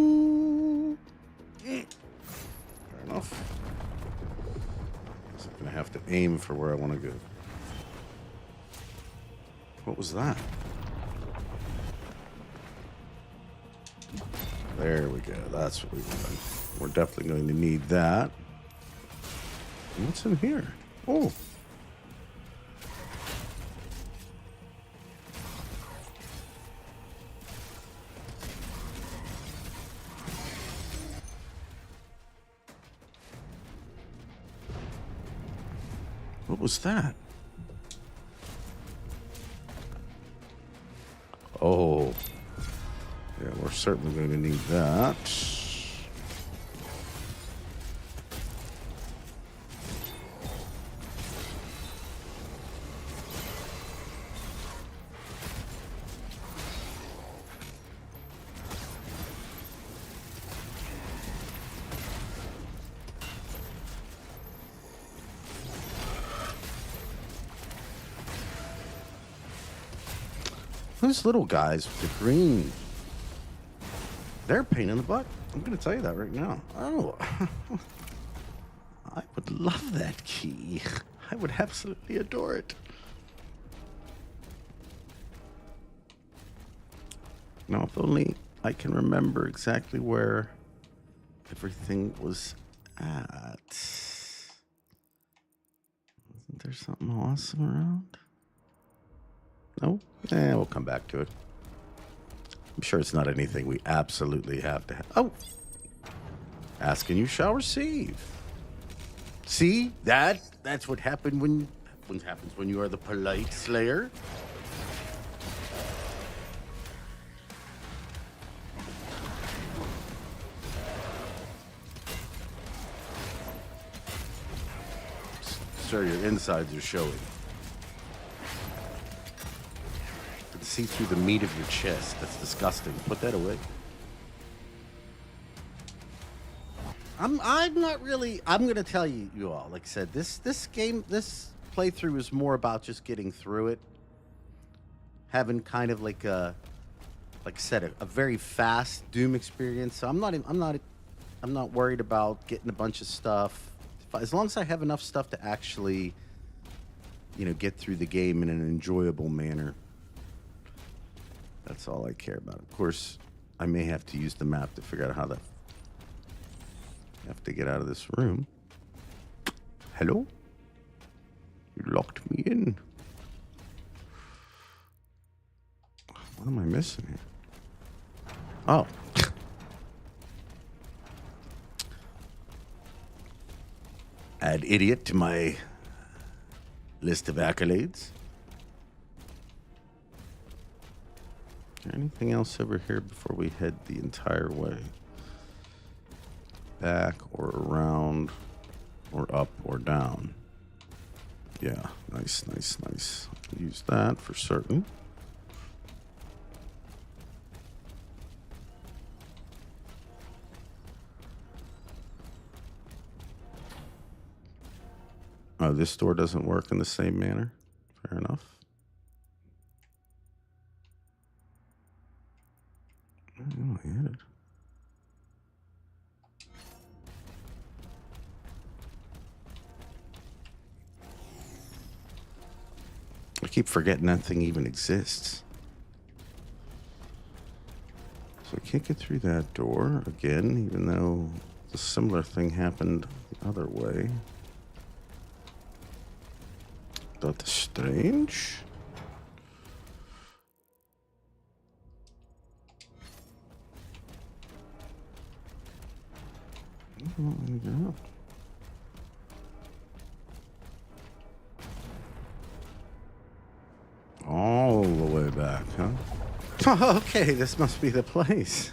S1: enough. So I'm gonna have to aim for where I want to go. What was that? There we go. That's what we want. We're definitely going to need that. What's in here? Oh. What was that? Oh. Yeah, we're certainly going to need that. Those little guys with the green, they're a pain in the butt. I'm going to tell you that right now. Oh, I would love that key. I would absolutely adore it. Now, if only I can remember exactly where everything was at. Isn't there something awesome around? No? We'll come back to it. I'm sure it's not anything we absolutely have to have. Oh! Ask and you shall receive. See? That's what happened when happens when you are the polite slayer. Sir, your insides are showing. See through the meat of your chest. That's disgusting. Put that away. I'm not really. I'm gonna tell you all. Like I said, this playthrough is more about just getting through it, having kind of like I said, a very fast Doom experience. So I'm not worried about getting a bunch of stuff. As long as I have enough stuff to actually, get through the game in an enjoyable manner. That's all I care about. Of course, I may have to use the map to figure out how to have to get out of this room. Hello? You locked me in. What am I missing here? Oh. Add idiot to my list of accolades. Is there anything else over here before we head the entire way? Back or around or up or down? Yeah, nice. Use that for certain. Oh, this door doesn't work in the same manner. Fair enough. Oh, I had it. I keep forgetting that thing even exists. So I can't get through that door again, even though the similar thing happened the other way. That's strange. back, huh? Oh, okay, this must be the place.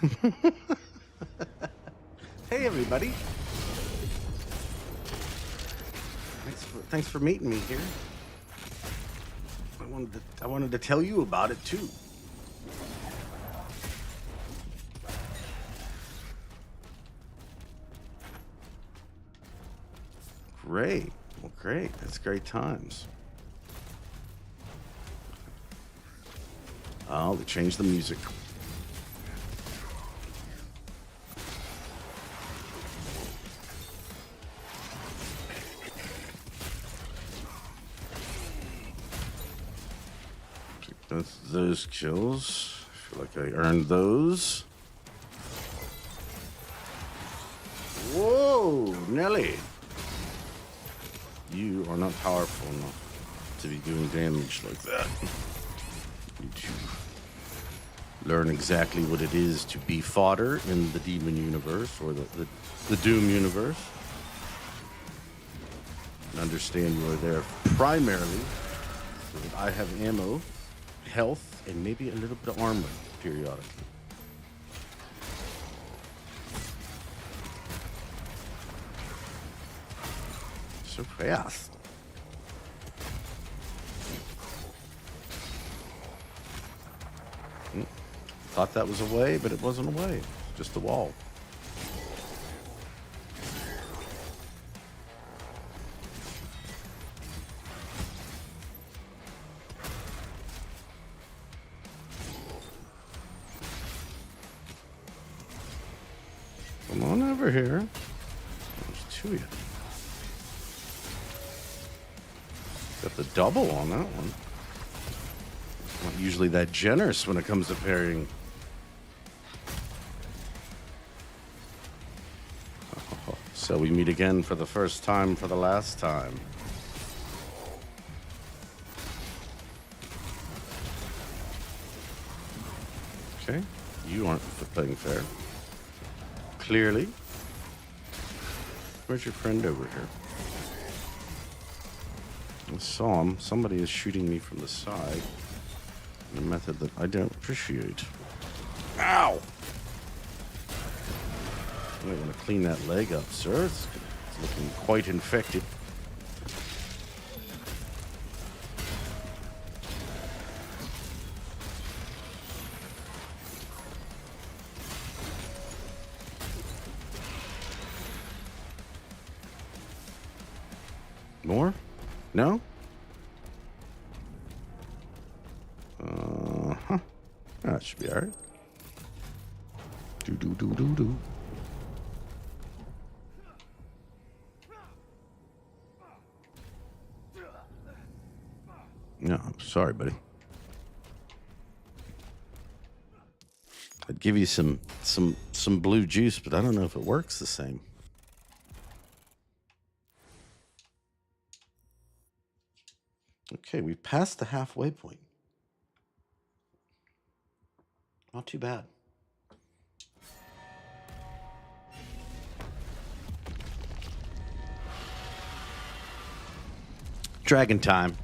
S1: Hey, everybody. Thanks for meeting me here. I wanted to tell you about it too. Great. Well, great. That's great times. Oh, they changed the music. Those kills. I feel like I earned those. Whoa, Nelly. You are not powerful enough to be doing damage like that. You need to learn exactly what it is to be fodder in the Demon universe or the Doom universe. And understand you are there primarily so that I have ammo, health, and maybe a little bit of armor periodically. So fast. Thought that was a way, but it wasn't a way. Just a wall. Come on over here. There's two of you. Got the double on that one. Not usually that generous when it comes to parrying. Oh, so we meet again for the first time for the last time. Okay, you aren't playing fair. Clearly. Where's your friend over here? I saw him. Somebody is shooting me from the side in a method that I don't appreciate. Ow! I might want to clean that leg up, sir. It's looking quite infected. More? No? Uh-huh. That should be alright. Do. No, I'm sorry, buddy. I'd give you some blue juice, but I don't know if it works the same. Okay, we've passed the halfway point. Not too bad. Dragon time.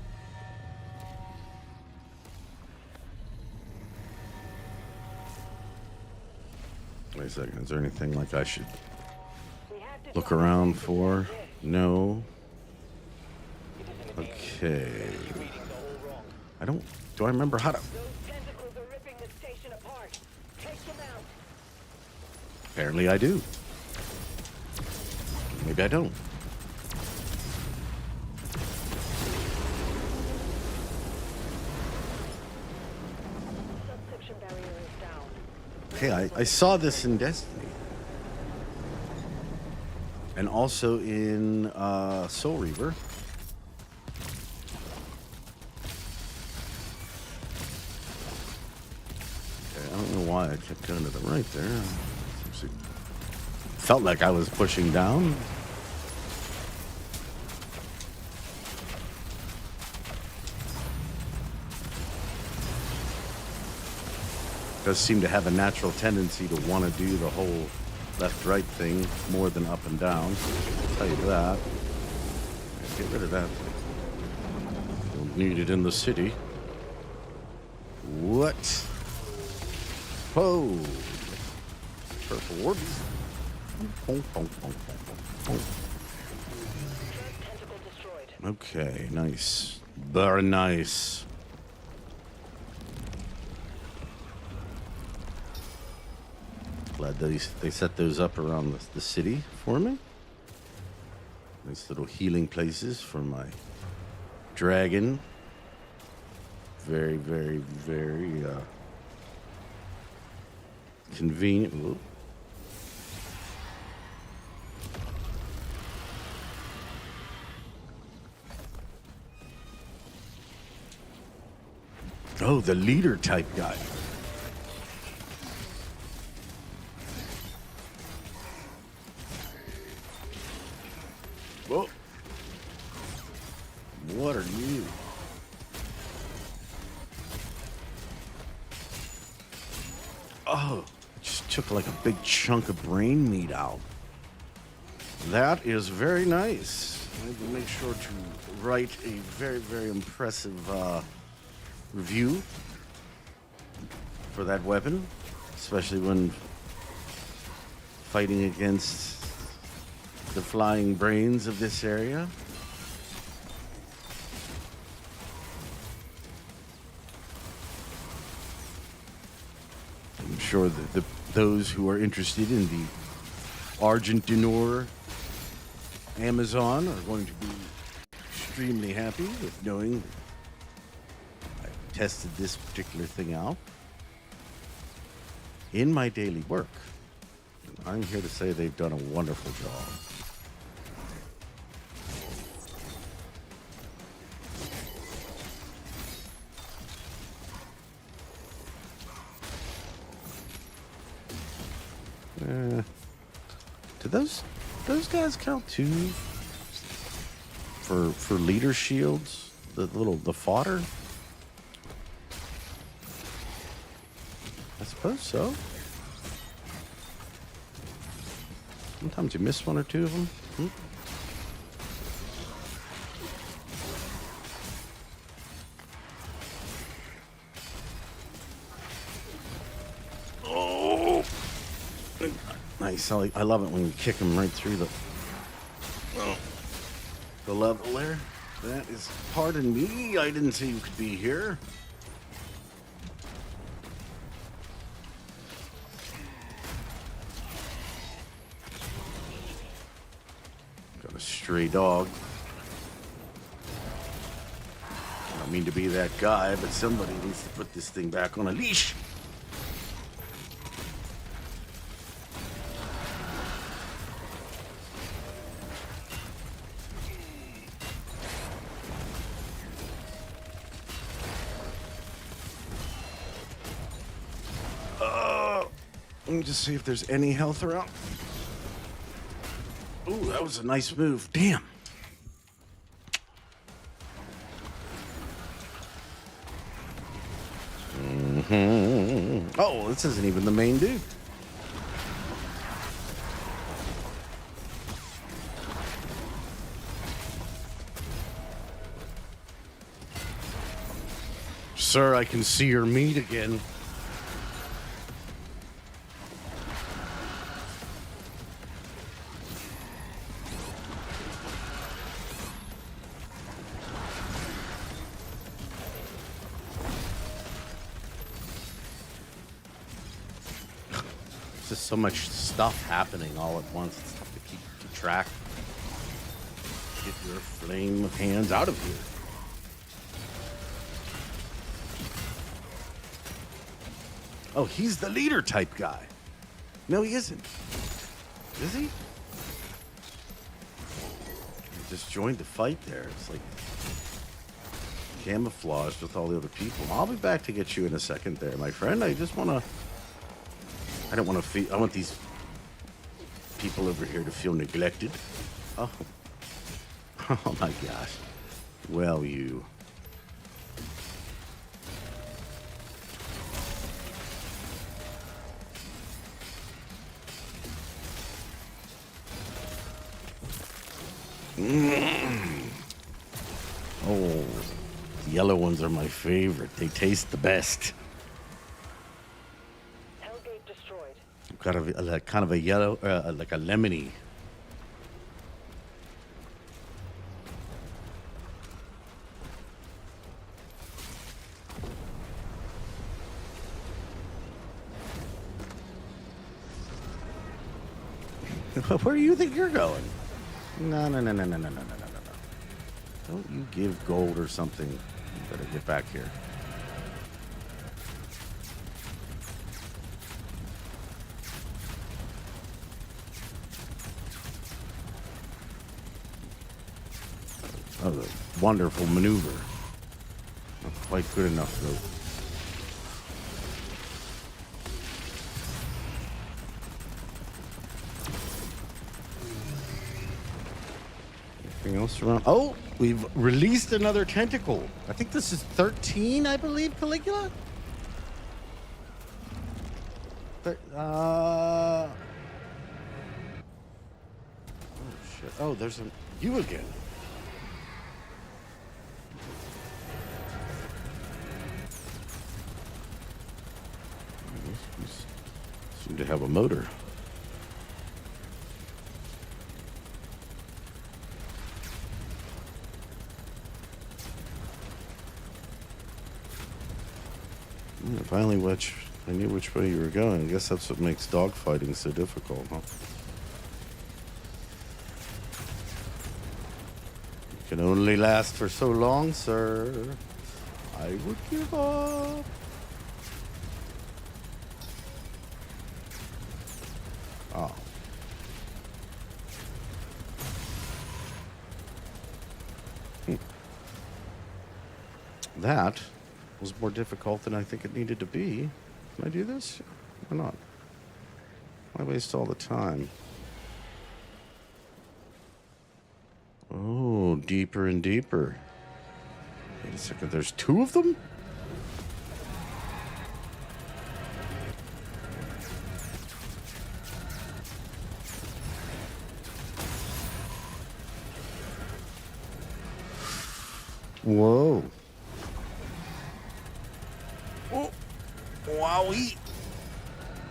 S1: Wait a second, is there anything like I should look around for? No. Okay. Do I remember how to?
S4: Those tentacles are ripping the station apart. Take them out.
S1: Apparently I do. Maybe I don't.
S4: Subsection barrier is down.
S1: Okay, I saw this in Destiny. And also in Soul Reaver. I don't know why I kept going to the right there. Felt like I was pushing down. Does seem to have a natural tendency to want to do the whole left-right thing more than up and down. I'll tell you that. Get rid of that thing. Don't need it in the city. What? Whoa. Purple orbs. Pong, pong, pong, pong, pong.
S4: Tentacle destroyed.
S1: Okay, nice. Very nice. Glad they set those up around the city for me. Nice little healing places for my dragon. Very, very, very convenient. Whoop. Oh, the leader type guy. Whoa. What are you? Oh, just took like a big chunk of brain meat out. That is very nice. I will make sure to write a very, very impressive review for that weapon, especially when fighting against the flying brains of this area. I'm sure that those who are interested in the Argentinoor Amazon are going to be extremely happy with knowing I tested this particular thing out in my daily work. I'm here to say they've done a wonderful job. Do those guys count too for leader shields? The fodder? I suppose so. Sometimes you miss one or two of them. Oh, nice! I love it when you kick them right through the level there. That is, pardon me, I didn't see you could be here. Got a stray dog. I don't mean to be that guy, but somebody needs to put this thing back on a leash. Let me just see if there's any health around. Ooh, that was a nice move. Damn. Oh, this isn't even the main dude. Sir, I can see your meat again. There's just so much stuff happening all at once. It's tough to keep track. Get your flame hands out of here. Oh, he's the leader type guy. No, he isn't. Is he? He just joined the fight there. It's like camouflaged with all the other people. I'll be back to get you in a second there, my friend. I just want to... I don't want to feel... I want these people over here to feel neglected. Oh. Oh, my gosh. Well, you... Oh, yellow ones are my favorite. They taste the best.
S4: Hellgate destroyed.
S1: Got a kind of a yellow, like a lemony. Where do you think you're going? No. Don't you give gold or something. You better get back here. That was a wonderful maneuver. Not quite good enough, though. Anything else around? Oh, we've released another tentacle. I think this is 13, I believe, Caligula? Oh, shit. Oh, there's you again. You seem to have a motor. Finally, I knew which way you were going. I guess that's what makes dogfighting so difficult, huh? It can only last for so long, sir. I would give up. Oh. That was more difficult than I think it needed to be. Can I do this? Why not? Why waste all the time? Oh, deeper and deeper. Wait a second, there's two of them? Whoa. Oh, wowie.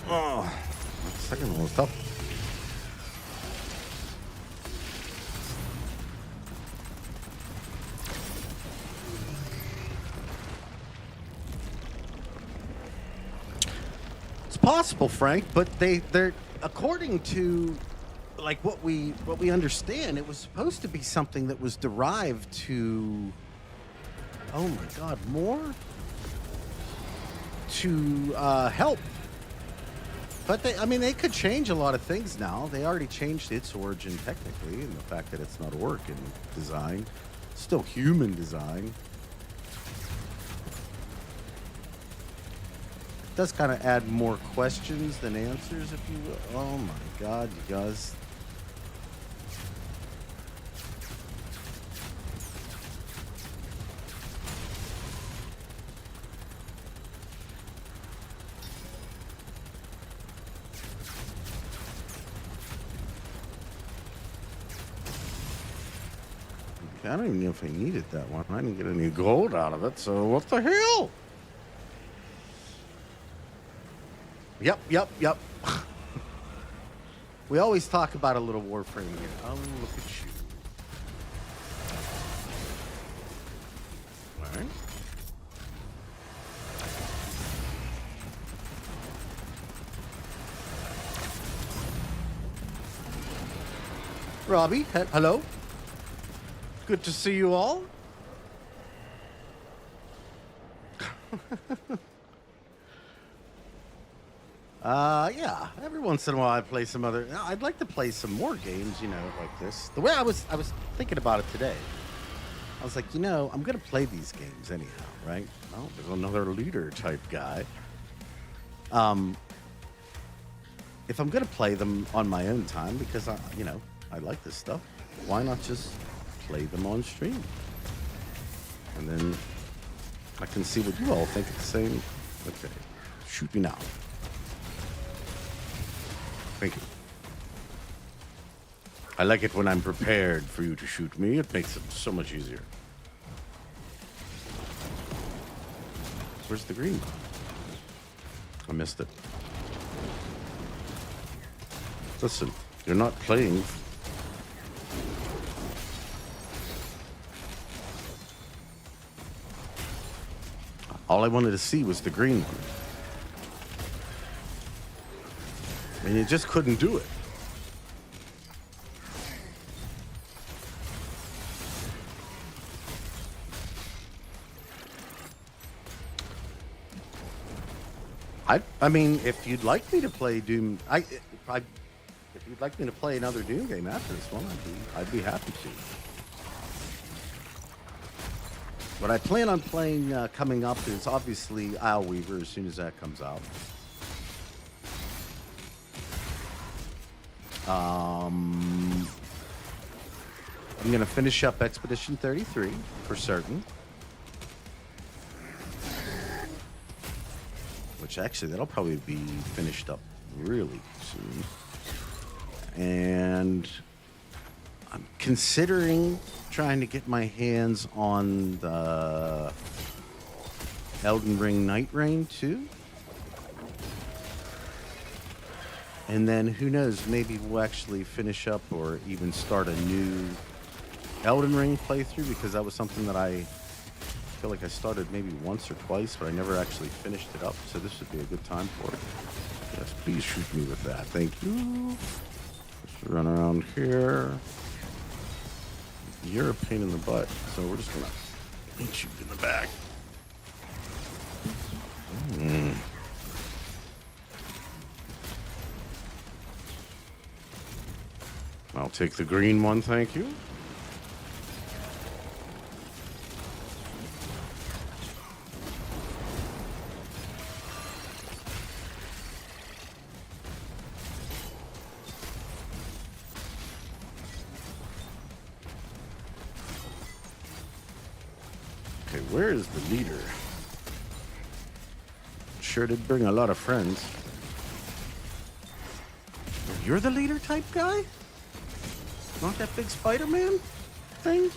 S1: Oh, the second one was tough. It's possible, Frank, but they're according to like what we understand, it was supposed to be something that was derived to, oh my God, more to help. But they could change a lot of things now. They already changed its origin technically, and the fact that it's not orc in design, still human design. It does kind of add more questions than answers, if you will. Oh my God, you guys. I don't even know if I needed that one. I didn't get any gold out of it, so what the hell? Yep. We always talk about a little Warframe here. Oh, look at you. All right. Robbie, hello. Good to see you all. Yeah. Every once in a while, I play some other. I'd like to play some more games, like this. The way I was thinking about it today. I was like, I'm gonna play these games anyhow, right? Well, there's another leader type guy. If I'm gonna play them on my own time, because I like this stuff, why not just play them on stream? And then I can see what you all think at the same. Okay, shoot me now. Thank you. I like it when I'm prepared for you to shoot me. It makes it so much easier. Where's the green one? I missed it. Listen, you're not playing. All I wanted to see was the green one. And you just couldn't do it. I mean, if you'd like me to play Doom, if you'd like me to play another Doom game after this one, I'd be happy to. What I plan on playing coming up is obviously Isle Weaver as soon as that comes out. I'm gonna finish up Expedition 33 for certain. Which actually, that'll probably be finished up really soon. And I'm considering trying to get my hands on the Elden Ring Night Rain 2. And then who knows, maybe we'll actually finish up or even start a new Elden Ring playthrough, because that was something that I feel like I started maybe once or twice, but I never actually finished it up. So this would be a good time for it. Yes, please shoot me with that. Thank you. Just run around here. You're a pain in the butt, so we're just gonna hit you in the back. I'll take the green one, thank you. Okay, where is the leader? Sure did bring a lot of friends. You're the leader type guy? Not that big Spider-Man thing?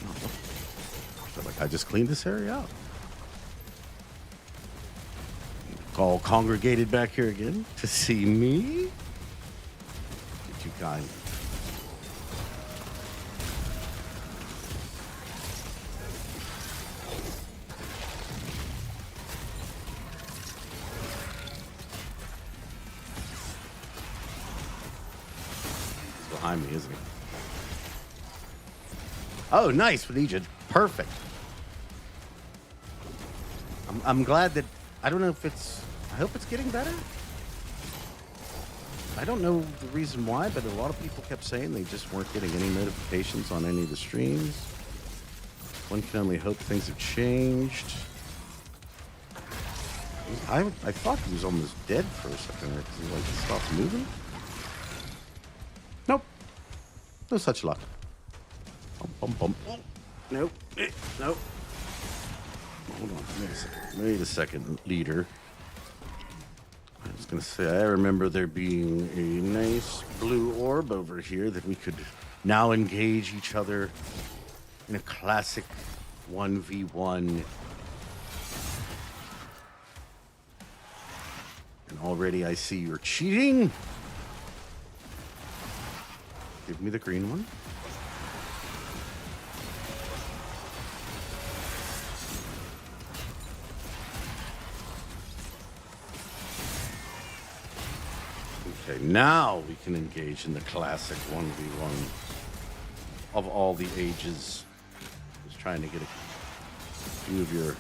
S1: Oh, I feel like I just cleaned this area out. All congregated back here again to see me? You're too kind. Behind me, isn't he? Oh, nice, Legion. Perfect. I'm glad that, I don't know if it's, I hope it's getting better. I don't know the reason why, but a lot of people kept saying they just weren't getting any notifications on any of the streams. One can only hope things have changed. I thought he was almost dead for a second there because he like stopped moving. Nope. No such luck. Bum, bum, bum. Nope. Nope. Hold on. Wait a second, leader. I was going to say, I remember there being a nice blue orb over here that we could now engage each other in a classic 1v1. And already I see you're cheating. Give me the green one. Okay, now we can engage in the classic 1v1 of all the ages. Just trying to get a few of your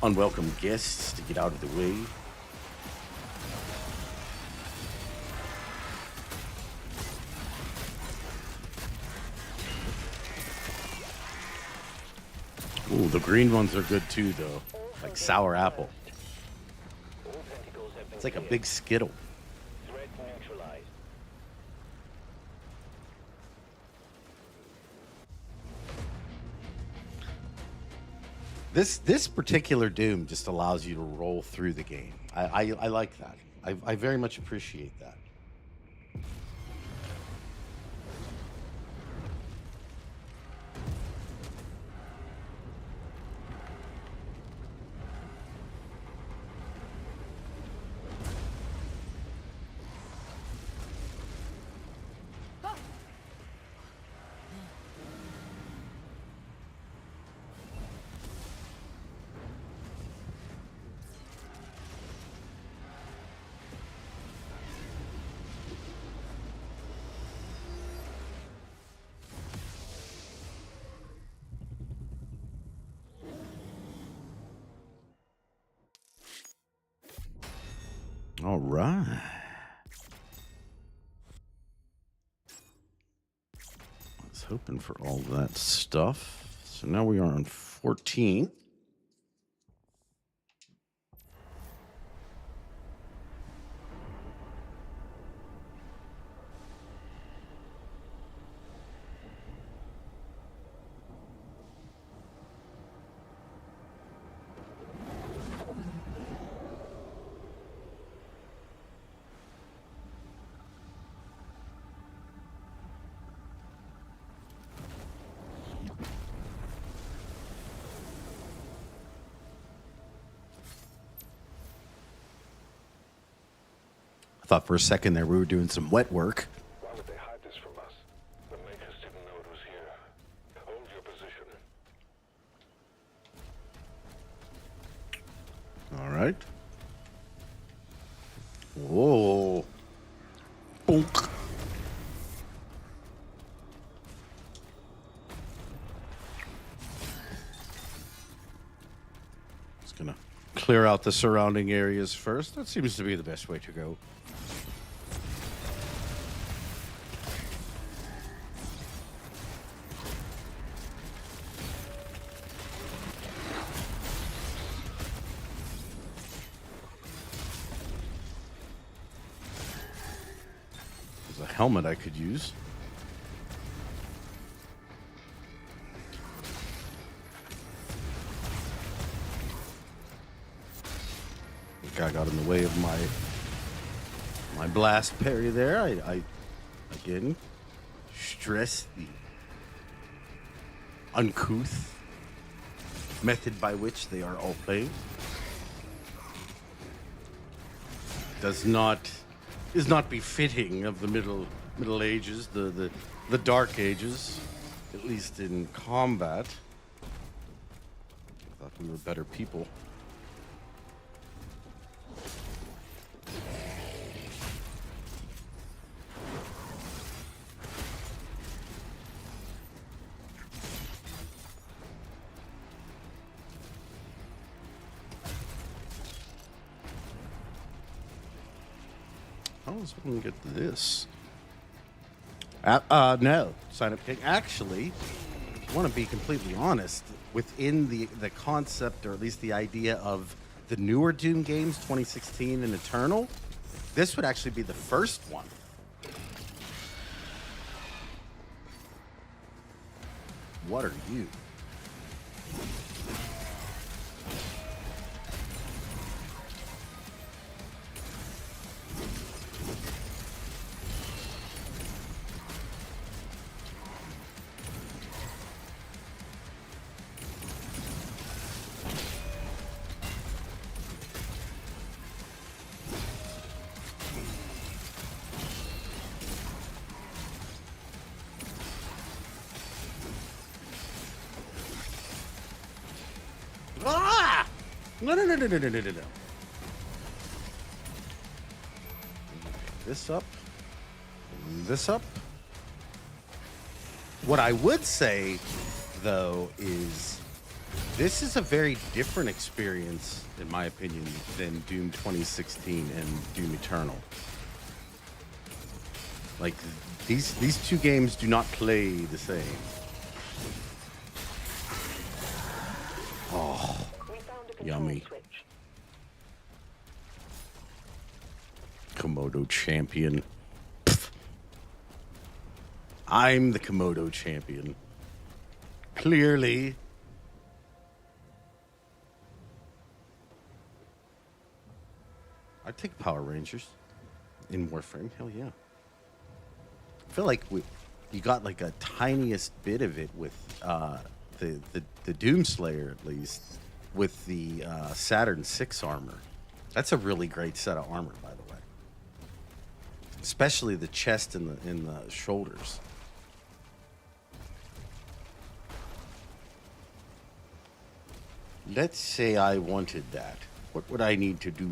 S1: unwelcome guests to get out of the way. Ooh, the green ones are good too, though. Like sour apple. It's like a big Skittle.
S4: Threat neutralized.
S1: This particular Doom just allows you to roll through the game. I like that. I very much appreciate that. All right. I was hoping for all that stuff. So now we are on 14. Thought for a second there we were doing some wet work.
S2: Why would they hide this from us? The Makers didn't know it was here. Hold your position.
S1: All right. Whoa. Bonk. Just gonna clear out the surrounding areas first. That seems to be the best way to go. There's a helmet I could use. Guy got in the way of my blast parry there. I again stress the uncouth method by which they are all played. Is not befitting of the Middle Ages, the Dark Ages, at least in combat. I thought we were better people. I was going to get this. No, sign up king. Actually, I want to be completely honest. Within the concept, or at least the idea of the newer Doom games, 2016 and Eternal, this would actually be the first one. What are you? Ah! No. This up. This up. What I would say, though, is this is a very different experience, in my opinion, than Doom 2016 and Doom Eternal. Like, these two games do not play the same. Oh,
S4: We found a control
S1: yummy.
S4: switch.
S1: Komodo champion. Pfft. I'm the Komodo champion. Clearly. I'd take Power Rangers in Warframe. Hell yeah. I feel like you got like a tiniest bit of it with the Doomslayer, at least, with the Saturn 6 armor. That's a really great set of armor, by the way. Especially the chest and the shoulders. Let's say I wanted that. What would I need to do?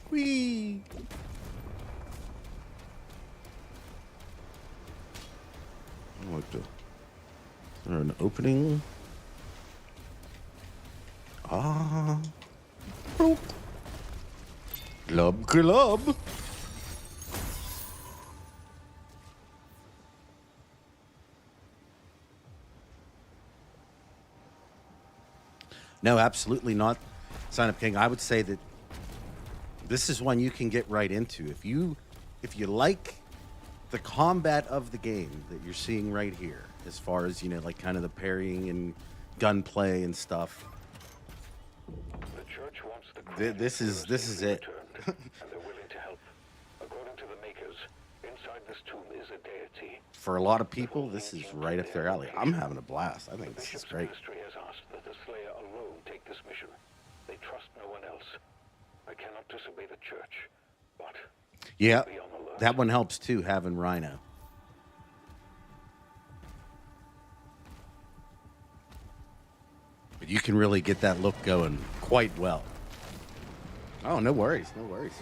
S1: Whee! What the? Is there an opening? Club. No, absolutely not. Sign Up King. I would say that this is one you can get right into. If you like the combat of the game that you're seeing right here, as far as, you know, like kind of the parrying and gunplay and stuff.
S2: The church wants the
S1: This is it.
S2: and they're willing to help. According to the makers, inside this tomb is a deity.
S1: For a lot of people, this is right up their alley. I'm having a blast. I think this is
S2: Bishop's
S1: great.
S2: ministry has asked that the Slayer alone take this mission. They trust no one else. I cannot disobey the church, but
S1: Yeah,
S2: be on alert.
S1: that one helps too, having Rhino. But you can really get that look going quite well. Oh, no worries, no worries.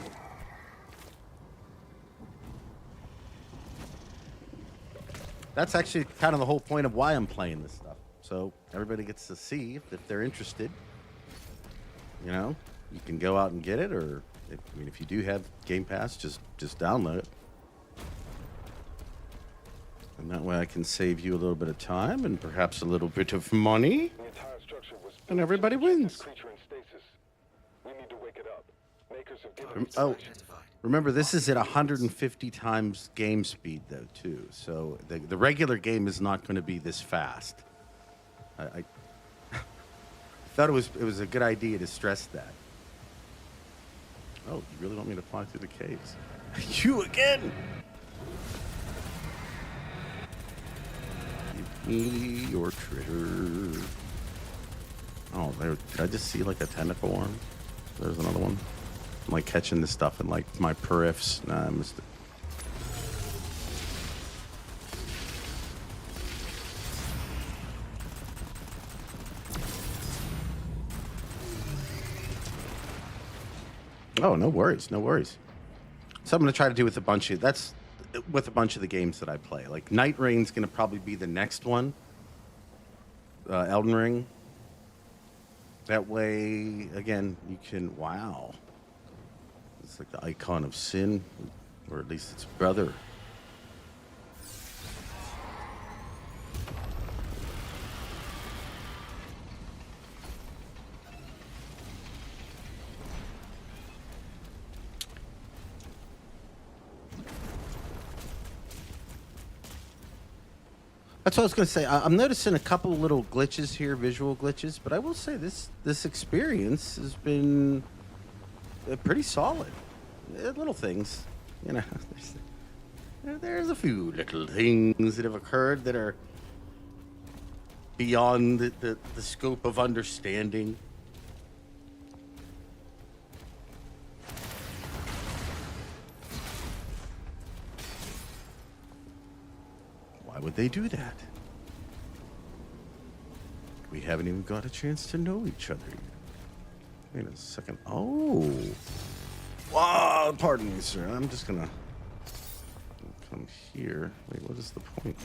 S1: That's actually kind of the whole point of why I'm playing this stuff. So everybody gets to see if they're interested. You know, you can go out and get it, or if you do have Game Pass, just download it. And that way I can save you a little bit of time and perhaps a little bit of money.
S2: The entire structure was
S1: And everybody wins.
S2: creature in stasis. We need to wake it up. Makers have given
S1: Oh,
S5: Identified.
S1: remember, this is at 150 times game speed, though, too. So the regular game is not going to be this fast. I thought it was a good idea to stress that. Oh, you really want me to fly through the caves? You again! Give me your treasure. Oh, there! Did I just see like a tentacle arm? There's another one. I'm like catching this stuff in like my periffs. Nah, I missed it. Oh, no worries, no worries. So I'm gonna try to do with a bunch of the games that I play. Like Night Rain's gonna probably be the next one. Elden Ring. That way, again, you can. Wow. It's like the icon of sin, or at least its brother. That's what I was going to say. I'm noticing a couple little glitches here, visual glitches, but I will say this experience has been pretty solid. Little things, you know. There's a few little things that have occurred that are beyond the scope of understanding. Why would they do that? We haven't even got a chance to know each other yet. Wait a second. Oh. Wow, pardon me, sir. I'm just gonna come here. Wait, what is the point?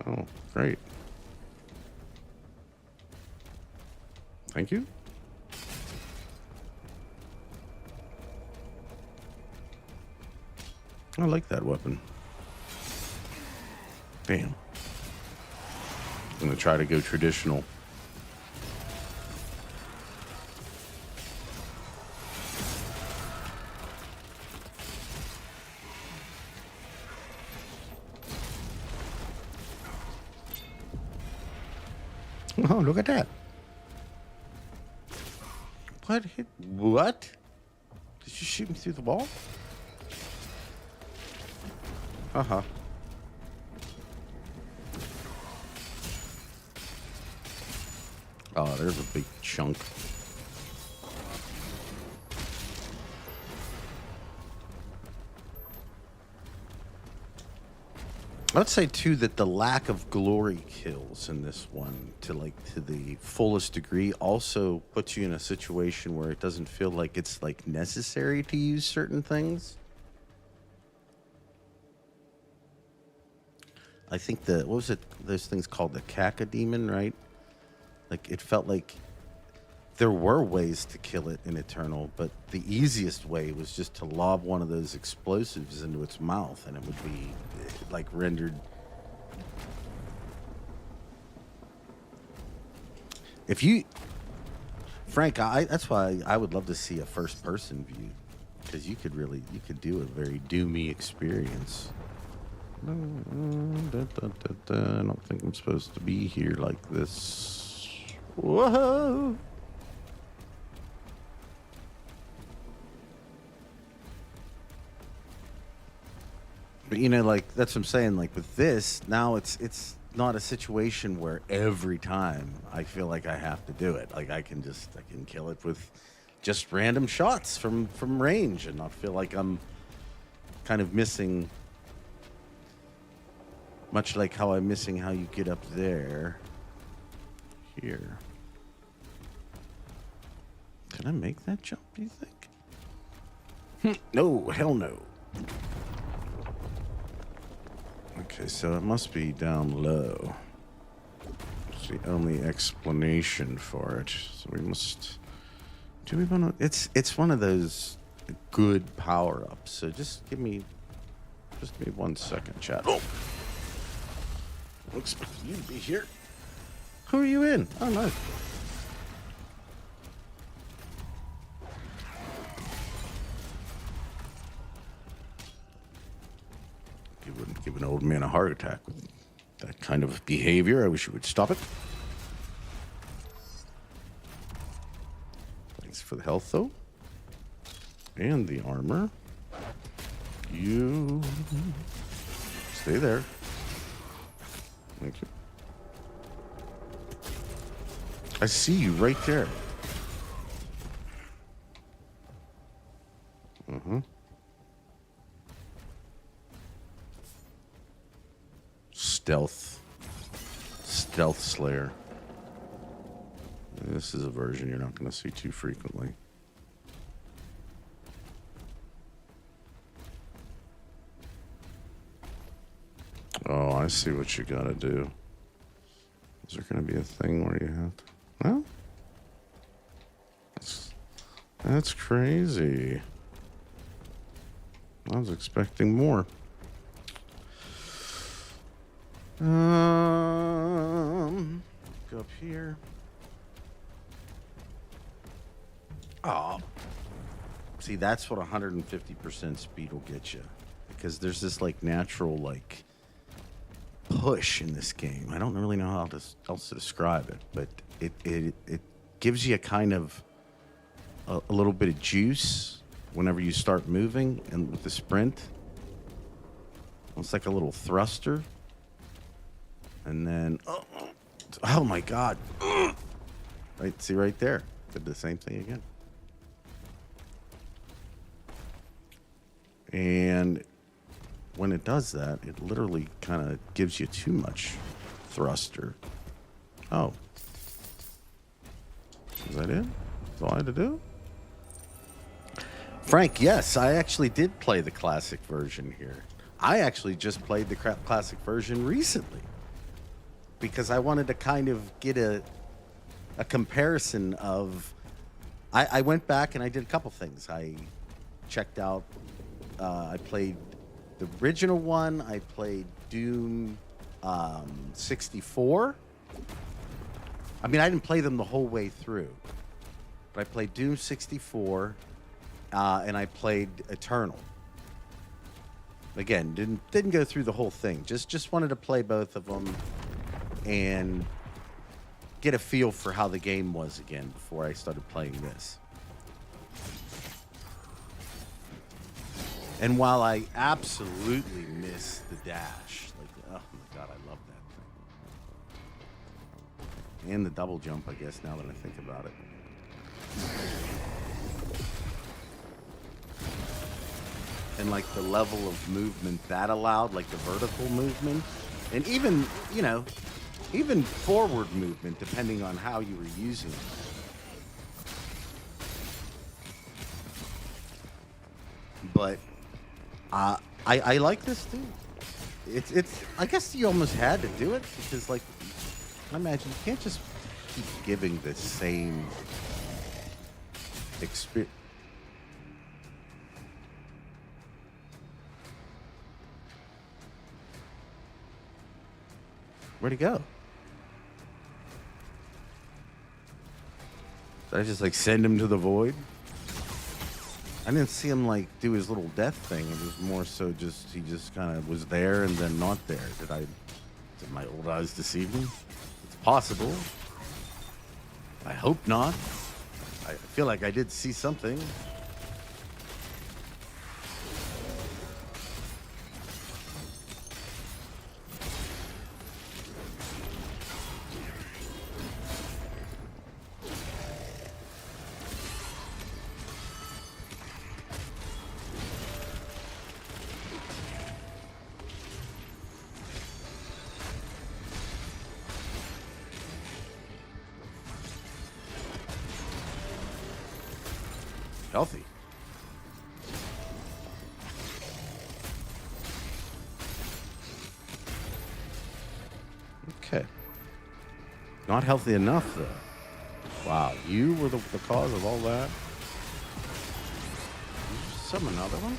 S1: Oh, great. Thank you. I like that weapon. Damn. I'm gonna try to go traditional. Oh, look at that. What hit? What? Did you shoot me through the wall? Uh-huh. Oh, there's a big chunk. I'd say too that the lack of glory kills in this one to the fullest degree also puts you in a situation where it doesn't feel like it's like necessary to use certain things. I think what was it, those things called the Cacodemon, right? Like, it felt like there were ways to kill it in Eternal, but the easiest way was just to lob one of those explosives into its mouth, and it would be like rendered. If you, Frank, that's why I would love to see a first-person view, because you could do a very doomy experience. I don't think I'm supposed to be here like this. Whoa! But you know, like that's what I'm saying. Like with this, now it's not a situation where every time I feel like I have to do it. Like I can kill it with just random shots from range and not feel like I'm kind of missing. Much like how I'm missing how you get up there. Here. Can I make that jump, do you think? No, hell no. Okay, so it must be down low. It's the only explanation for it. So we must... Do we want to... It's one of those good power-ups. So just give me 1 second, chat. Oh! Looks like you to be here. Who are you in? Oh, nice. You wouldn't give an old man a heart attack with that kind of behavior. I wish you would stop it. Thanks for the health, though. And the armor. You stay there. Thank you. I see you right there. Mm-hmm. Stealth Slayer. This is a version you're not going to see too frequently. Oh, I see what you gotta do. Is there gonna be a thing where you have to... Well, that's crazy. I was expecting more. Go up here. Oh. See, that's what 150% speed will get you. Because there's this, like, natural, like... push in this game. I don't really know how else to describe it, but it gives you a kind of a little bit of juice whenever you start moving, and with the sprint, it's like a little thruster, and then oh my god, right? See right there, did the same thing again, and when it does that, it literally kind of gives you too much thruster. Oh. Is that it? That's all I had to do? Frank, yes, I actually did play the classic version here. I actually just played the classic version recently because I wanted to kind of get a comparison of... I went back and I did a couple things. I checked out... I played... the original one. I played Doom 64. I mean, I didn't play them the whole way through, but I played Doom 64, and I played Eternal. Again, didn't go through the whole thing. Just wanted to play both of them and get a feel for how the game was again before I started playing this. And while I absolutely miss the dash, like, oh my god, I love that thing. And the double jump, I guess, now that I think about it. And like the level of movement that allowed, like the vertical movement, and even, you know, even forward movement, depending on how you were using it. But I like this too. It's I guess you almost had to do it because, like, I imagine you can't just keep giving the same experience. Where'd he go? Did I just like send him to the void? I didn't see him like do his little death thing. It was more so just he just kind of was there and then not there. Did my old eyes deceive me? It's possible. I hope not. I feel like I did see something. Healthy. Okay. Not healthy enough, though. Wow, you were the cause of all that? Did you summon another one?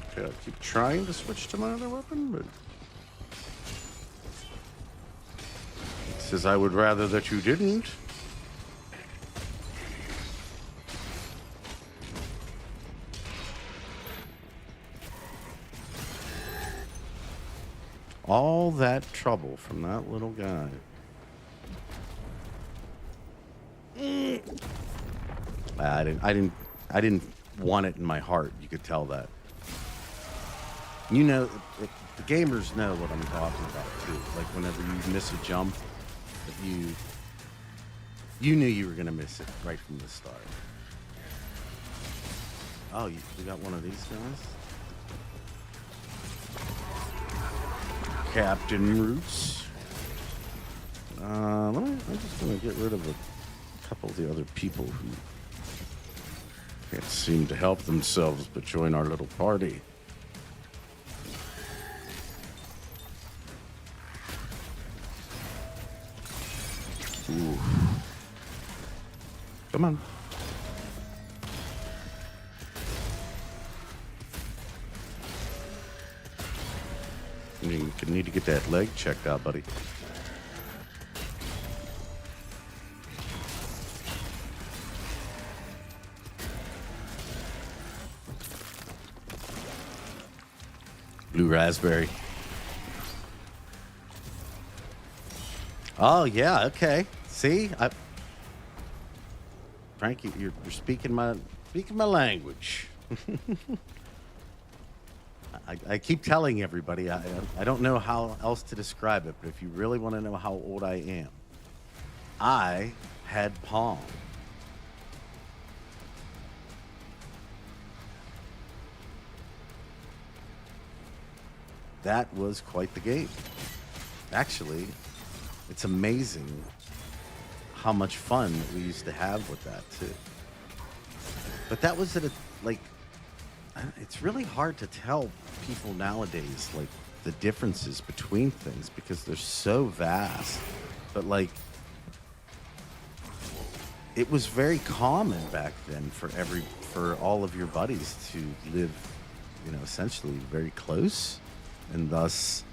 S1: Okay, I keep trying to switch to my other weapon, but... says I would rather that you didn't. All that trouble from that little guy. I didn't want it in my heart. You could tell that. You know, the gamers know what I'm talking about too. Like whenever you miss a jump, you knew you were gonna miss it right from the start. Oh, you got one of these guys? Captain Roots. I'm just gonna get rid of a couple of the other people who can't seem to help themselves but join our little party. Ooh. Come on. You need to get that leg checked out, buddy. Blue raspberry. Oh yeah, okay. See, Frankie, you're speaking my language. I keep telling everybody I don't know how else to describe it, but if you really want to know how old I am, I had Pong. That was quite the game. Actually, it's amazing how much fun we used to have with that too. But that was at a, like, it's really hard to tell people nowadays, like, the differences between things because they're so vast. But like, it was very common back then for all of your buddies to live, you know, essentially very close, and thus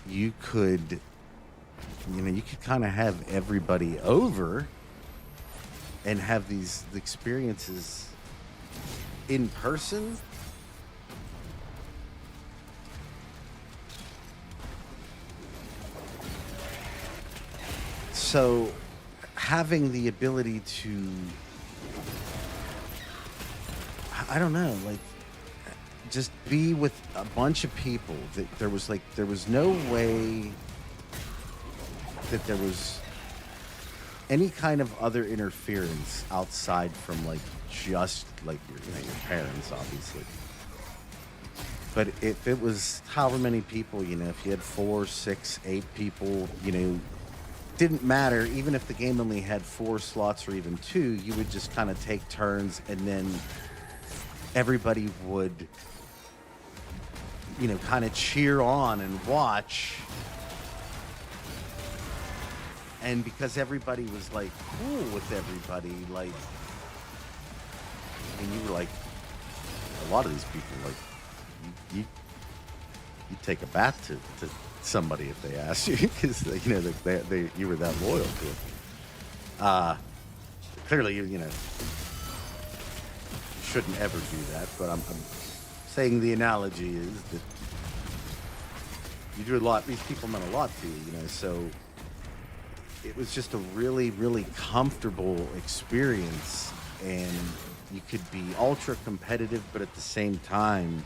S1: you could kind of have everybody over and have these experiences in person. So having the ability to, I don't know, like, just be with a bunch of people that there was no way that there was any kind of other interference outside from like just like your parents, obviously. But if it was however many people, you know, if you had 4, 6, 8 people, you know, didn't matter. Even if the game only had 4 slots or even 2, you would just kind of take turns, and then everybody would you know, kind of cheer on and watch. And because everybody was like cool with everybody, like, I mean, you were like, a lot of these people, like, you take a bath to somebody if they asked you, because you know you were that loyal to them. Clearly, you know, shouldn't ever do that. But I'm saying the analogy is that you do a lot. These people meant a lot to you, you know. So it was just a really, really comfortable experience, and you could be ultra competitive, but at the same time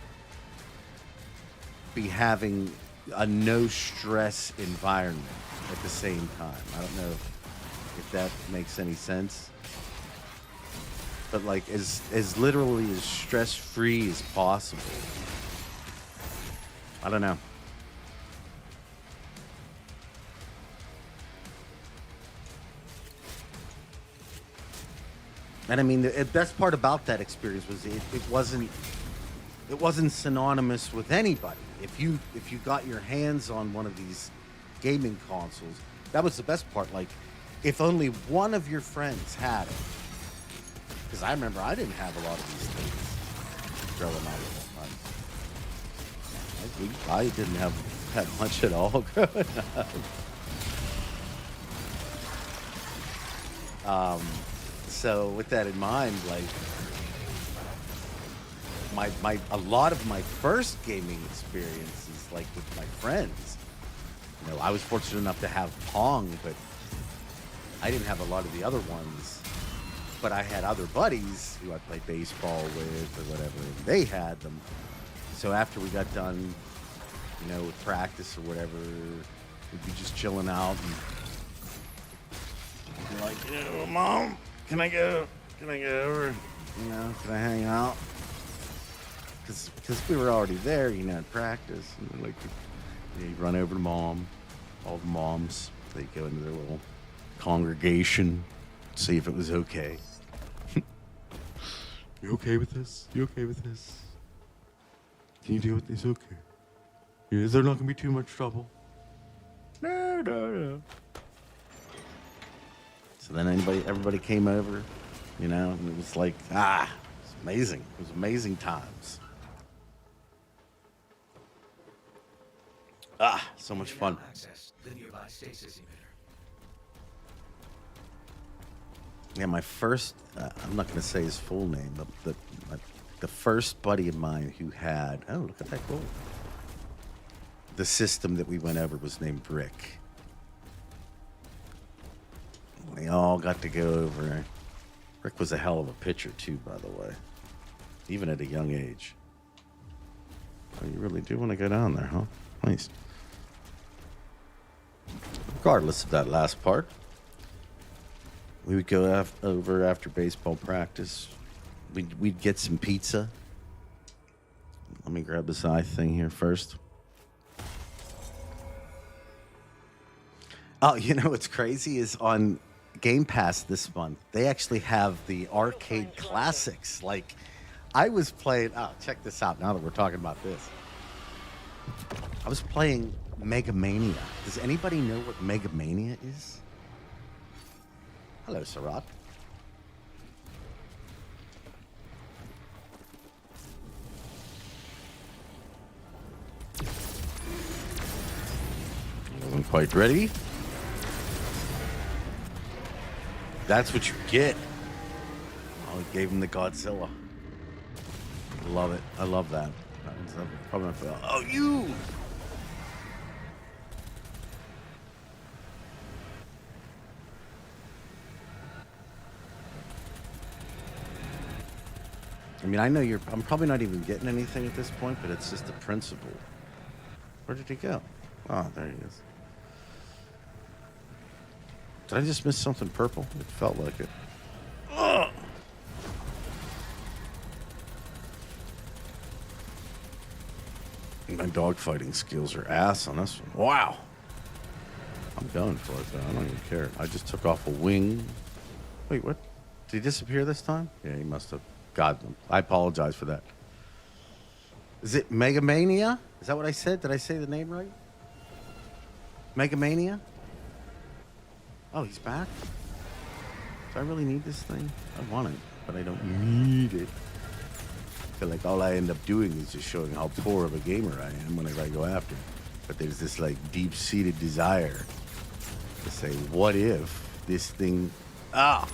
S1: be having a no stress environment at the same time. I don't know if that makes any sense, but like as literally as stress free as possible. I don't know. And I mean, the best part about that experience was it wasn't synonymous with anybody. If you got your hands on one of these gaming consoles, that was the best part. Like, if only one of your friends had it, because I remember I didn't have a lot of these things growing up. I didn't have much at all growing up. So with that in mind, like, a lot of my first gaming experiences, like with my friends, you know, I was fortunate enough to have Pong, but I didn't have a lot of the other ones. But I had other buddies who I played baseball with or whatever, and they had them. So after we got done, you know, with practice or whatever, we'd be just chilling out and be like, you know, Mom, can I go over? You know, can I hang out? Because we were already there, you know, at practice. And like, you run over to Mom, all the moms, they go into their little congregation, see if it was okay. You okay with this? You okay with this? Can you deal with this? Okay. Is there not going to be too much trouble? No. So then everybody came over, you know, and it was like, it's amazing. It was amazing times. So much fun.
S5: Access the nearby stasis emitter.
S1: Yeah, my first, I'm not going to say his full name, but the first buddy of mine who had, oh, look at that gold. The system that we went over was named Rick. We all got to go over. Rick was a hell of a pitcher, too, by the way. Even at a young age. Oh, you really do want to go down there, huh? Nice. Regardless of that last part, we would go over after baseball practice. We'd get some pizza. Let me grab this eye thing here first. Oh, you know what's crazy is on Game Pass this month, they actually have the arcade classics. Like, I was playing, check this out now that we're talking about this. I was playing Mega Mania. Does anybody know what Mega Mania is? Hello, Sarat. Wasn't quite ready. That's what you get. Oh, he gave him the Godzilla. I love it. I love that. That one's probably not fail. Oh, you! I mean, I know I'm probably not even getting anything at this point, but it's just the principle. Where did he go? Oh, there he is. Did I just miss something purple? It felt like it. Ugh. My dogfighting skills are ass on this one. Wow. I'm going for it, though. I don't even care. I just took off a wing. Wait, what? Did he disappear this time? Yeah, he must have. God, I apologize for that. Is it Mega Mania? Is that what I said? Did I say the name right? Megamania? Oh, he's back? Do I really need this thing? I want it, but I don't need it. I feel like all I end up doing is just showing how poor of a gamer I am whenever I go after it. But there's this like deep-seated desire to say, what if this thing... Ah!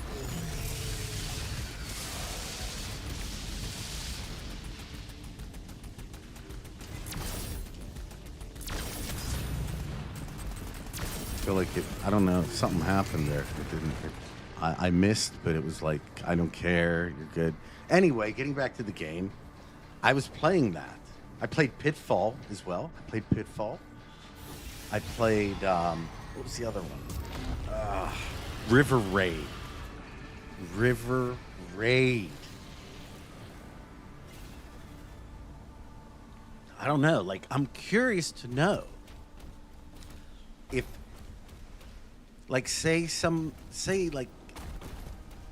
S1: I feel like it, I don't know, something happened there. It didn't, I missed, but it was like, I don't care, you're good. Anyway, getting back to the game, I was playing that. I played Pitfall as well. I played Pitfall. I played, what was the other one? River Raid. River Raid. I don't know, like, I'm curious to know if, like, say like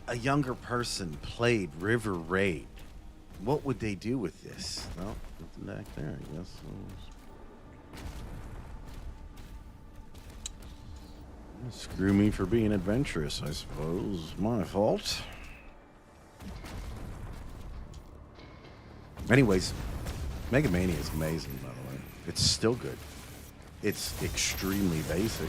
S1: a younger person played River Raid, what would they do with this? Well, nothing back there, I guess. Screw me for being adventurous, I suppose. My fault. Anyways, Megamania is amazing, by the way. It's still good. It's extremely basic.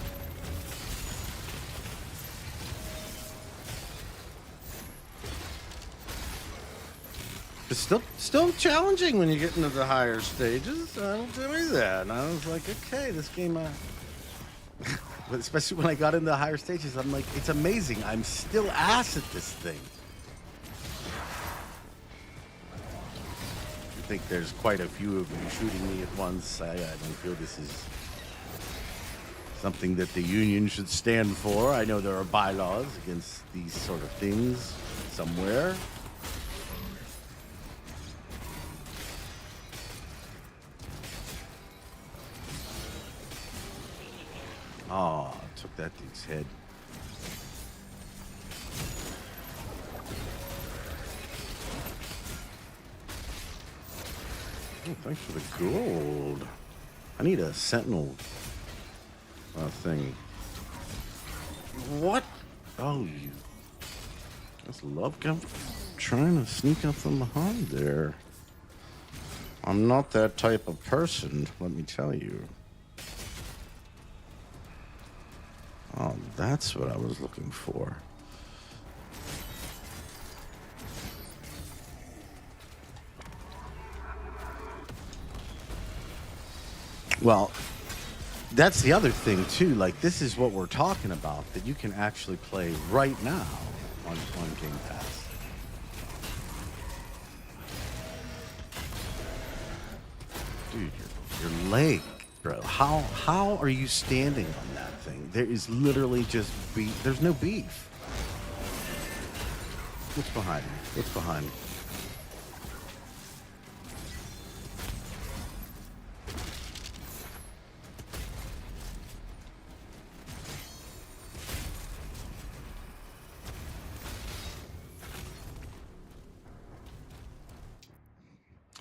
S1: It's still challenging when you get into the higher stages. I'll tell you that. And I was like, okay, this game, but especially when I got into the higher stages, I'm like, it's amazing. I'm still ass at this thing. I think there's quite a few of them shooting me at once. I don't feel this is something that the union should stand for. I know there are bylaws against these sort of things somewhere. Oh, took that dude's head. Oh, thanks for the gold. I need a Sentinel thing. What? Oh, you. That's love trying to sneak up from behind there. I'm not that type of person, let me tell you. Oh, that's what I was looking for. Well, that's the other thing, too. Like, this is what we're talking about, that you can actually play right now on Game Pass. Dude, your leg, bro. How are you standing on that thing? There is literally just beef. There's no beef. What's behind me? What's behind me?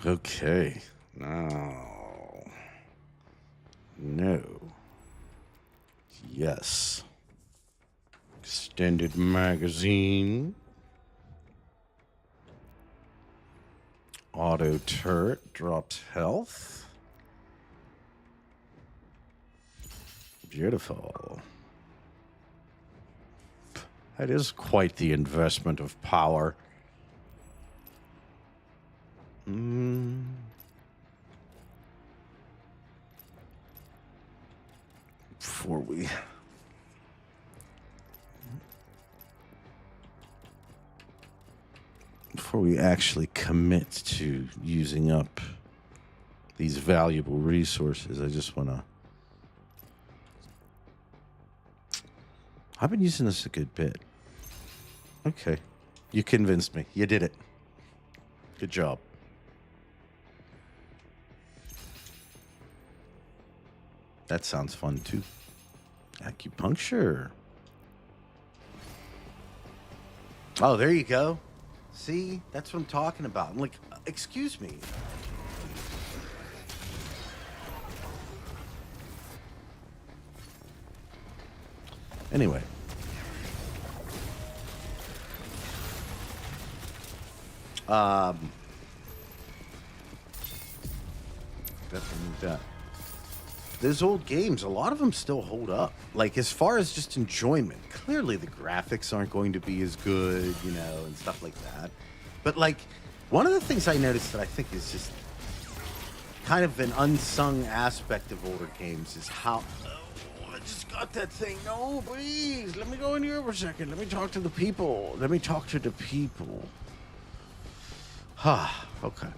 S1: Okay. Now. No. Yes. Extended magazine. Auto turret drops health. Beautiful. That is quite the investment of power. Before we actually commit to using up these valuable resources, I just want to... I've been using this a good bit. Okay. You convinced me. You did it. Good job. That sounds fun, too. Acupuncture. Oh, there you go. See? That's what I'm talking about. I'm like, excuse me. Anyway. Definitely need that. Those old games, a lot of them still hold up. Like, as far as just enjoyment, clearly the graphics aren't going to be as good, you know, and stuff like that. But, like, one of the things I noticed that I think is just kind of an unsung aspect of older games is how... Oh, I just got that thing. No, please. Let me go in here for a second. Let me talk to the people. Let me talk to the people. Okay.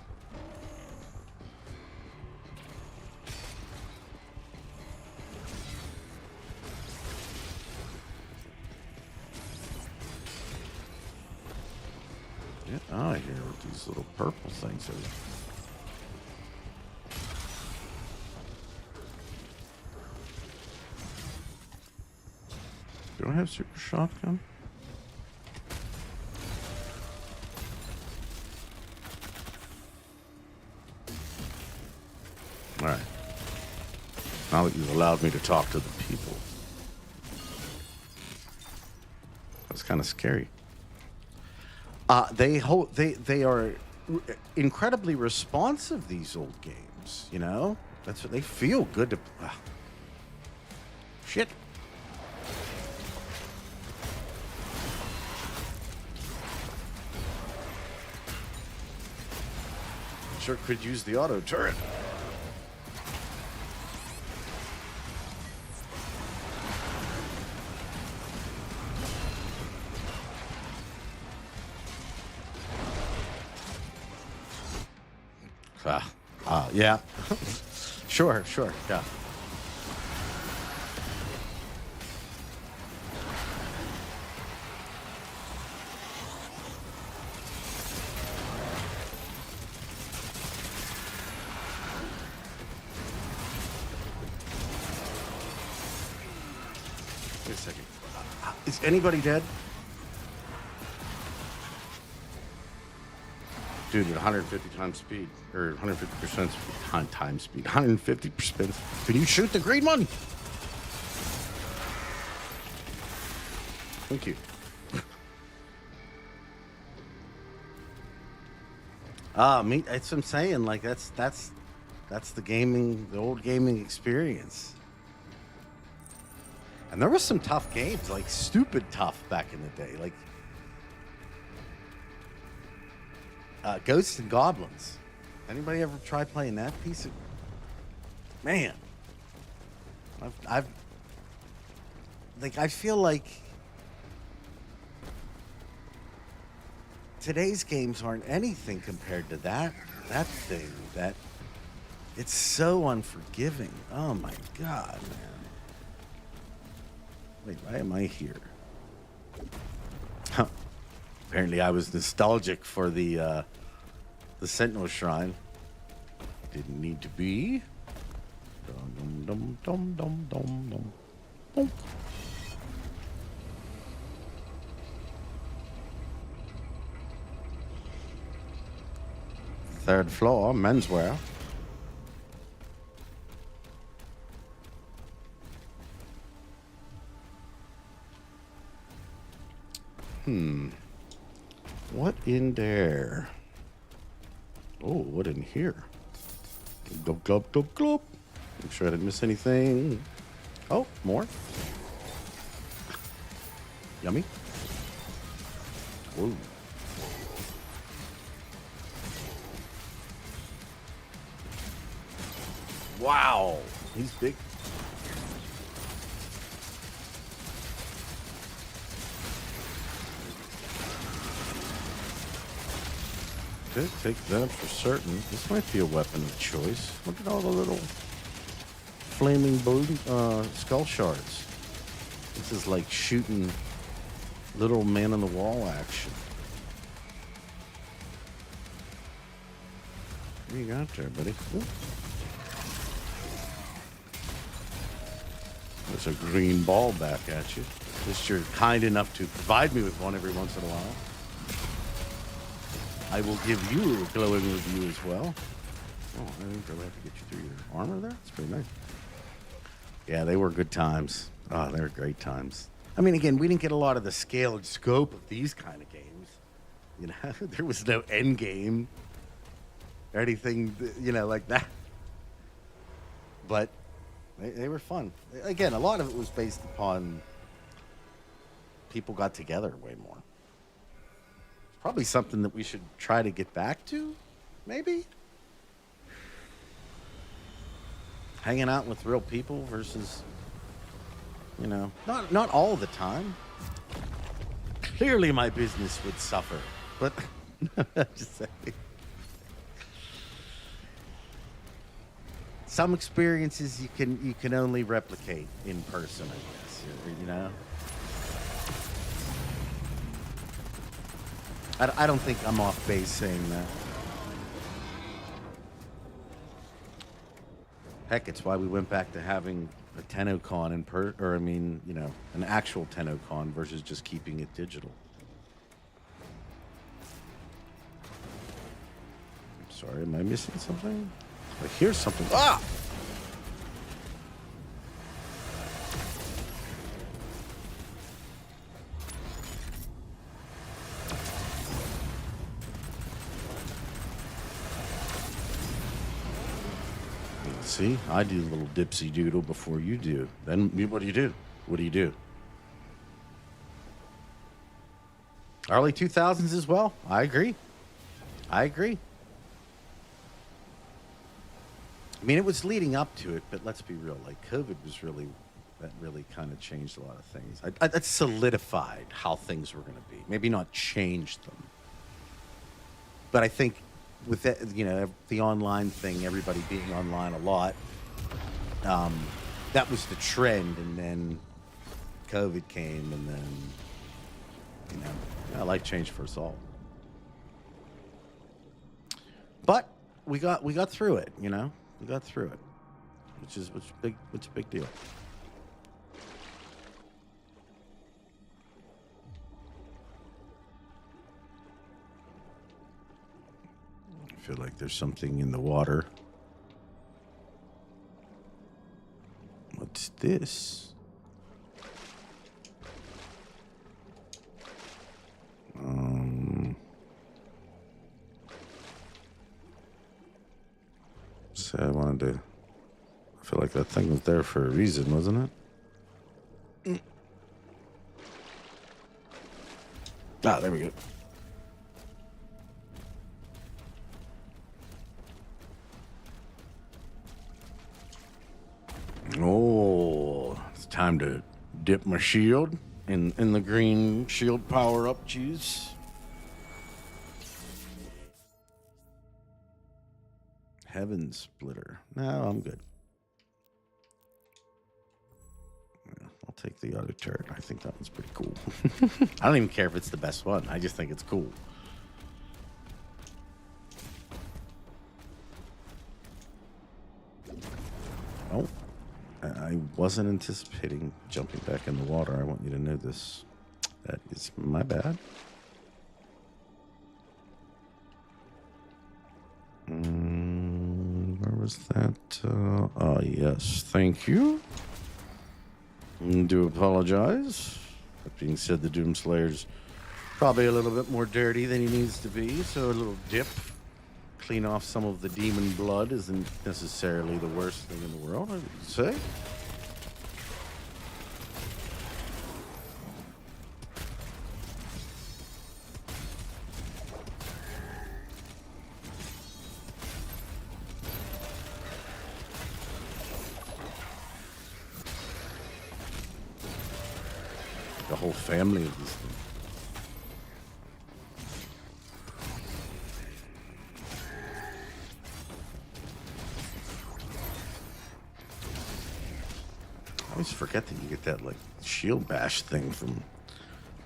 S1: Get out of here with these little purple things. Do I have super shotgun? All right. Now that you've allowed me to talk to the people. That's kind of scary. They are incredibly responsive, these old games, you know? That's what they feel good to... Shit. Sure could use the auto turret. Yeah. Sure, yeah. Wait a second. Is anybody dead? Dude, at 150 times speed, or 150% time speed, 150%. Can you shoot the green one? Thank you. Me. That's what I'm saying. Like that's the old gaming experience. And there was some tough games, like stupid tough back in the day, like. Ghosts and Goblins. Anybody ever try playing that piece of... Man. I feel like today's games aren't anything compared to that thing. That it's so unforgiving. Oh my God, man. Wait, why am I here? Huh. Apparently I was nostalgic for the Sentinel shrine. Didn't need to be. Dum dum dum dum dum dum dum. Third floor, menswear. What in there? Oh, what in here? Glub, glub, glub, glub. Make sure I didn't miss anything. Oh, more. Yummy. Whoa. Wow. He's big. Okay, take that for certain. This might be a weapon of choice. Look at all the little flaming skull shards. This is like shooting little man-on-the-wall action. What do you got there, buddy? Ooh. There's a green ball back at you. Just you're kind enough to provide me with one every once in a while. I will give you a glowing review as well. Oh, I didn't really have to get you through your armor there. That's pretty nice. Yeah, they were good times. Oh, they were great times. I mean, again, we didn't get a lot of the scale and scope of these kind of games. You know, there was no end game or anything, you know, like that. But they were fun. Again, a lot of it was based upon people got together way more. It's probably something that we should try to get back to, maybe. Hanging out with real people versus, you know, not all the time. Clearly my business would suffer, but just saying. Some experiences you can only replicate in person, I guess, you know? I don't think I'm off base saying that. Heck, it's why we went back to having a TennoCon an actual TennoCon versus just keeping it digital. I'm sorry, am I missing something? I hear something. Ah! See, I do a little dipsy doodle before you do. Then what do you do? What do you do? Early 2000s as well. I agree. I mean, it was leading up to it, but let's be real. Like, COVID was that really kind of changed a lot of things. That solidified how things were going to be. Maybe not changed them. But I think with that, you know, the online thing, everybody being online a lot, that was the trend, and then COVID came, and then, you know, life changed for us all. But we got through it, you know, we got through it, which is a big deal. I feel like there's something in the water. What's this? So I feel like that thing was there for a reason, wasn't it? Ah, there we go. Oh, it's time to dip my shield in the green shield power-up juice. Heaven Splitter. No, I'm good. Yeah, I'll take the auto turret. I think that one's pretty cool. I don't even care if it's the best one. I just think it's cool. Oh. I wasn't anticipating jumping back in the water. I want you to know this. That is my bad. Where was that? Yes, thank you. Do apologize. That being said, the Doomslayer's probably a little bit more dirty than he needs to be, so a little dip, clean off some of the demon blood isn't necessarily the worst thing in the world, I would say. The whole family of these things. I always forget that you get that like shield bash thing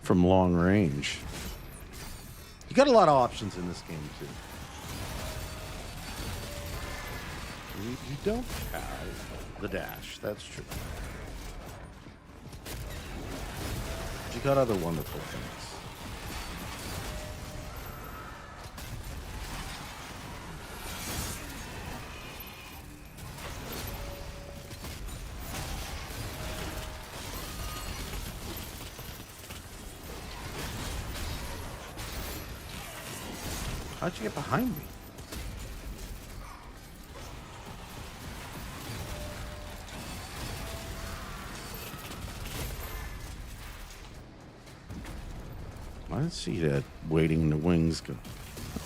S1: from long range. You got a lot of options in this game too. You don't have the dash, that's true. You got other wonderful things. How'd you get behind me? I didn't see that waiting in the wings go.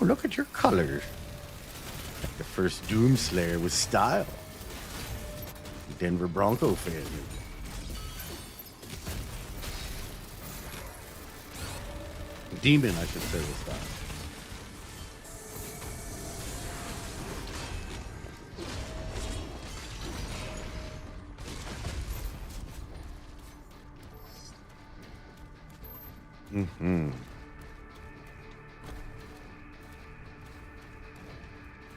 S1: Oh, look at your colors. Like the first Doomslayer with style. Denver Bronco fan. Demon, I should say, with style. Mm-hmm.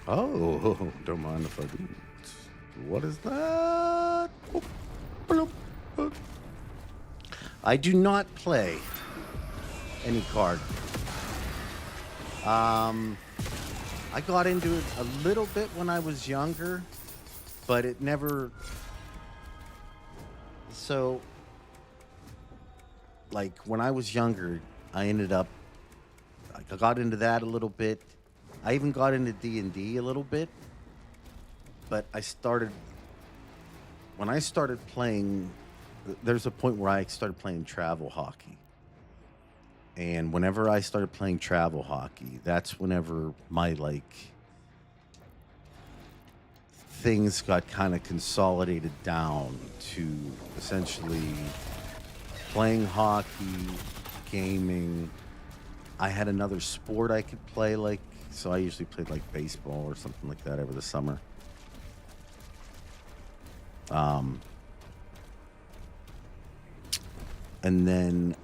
S1: Oh, don't mind if I do. What is that? Oh, bloop, bloop. I do not play any card. I got into it a little bit when I was younger, but it never. So, like when I was younger, I got into that a little bit. I even got into D&D a little bit. But when I started playing, there's a point where I started playing travel hockey. And whenever I started playing travel hockey, that's whenever my, things got kind of consolidated down to essentially playing hockey, gaming. I had another sport I could play, so I usually played, baseball or something like that over the summer. And then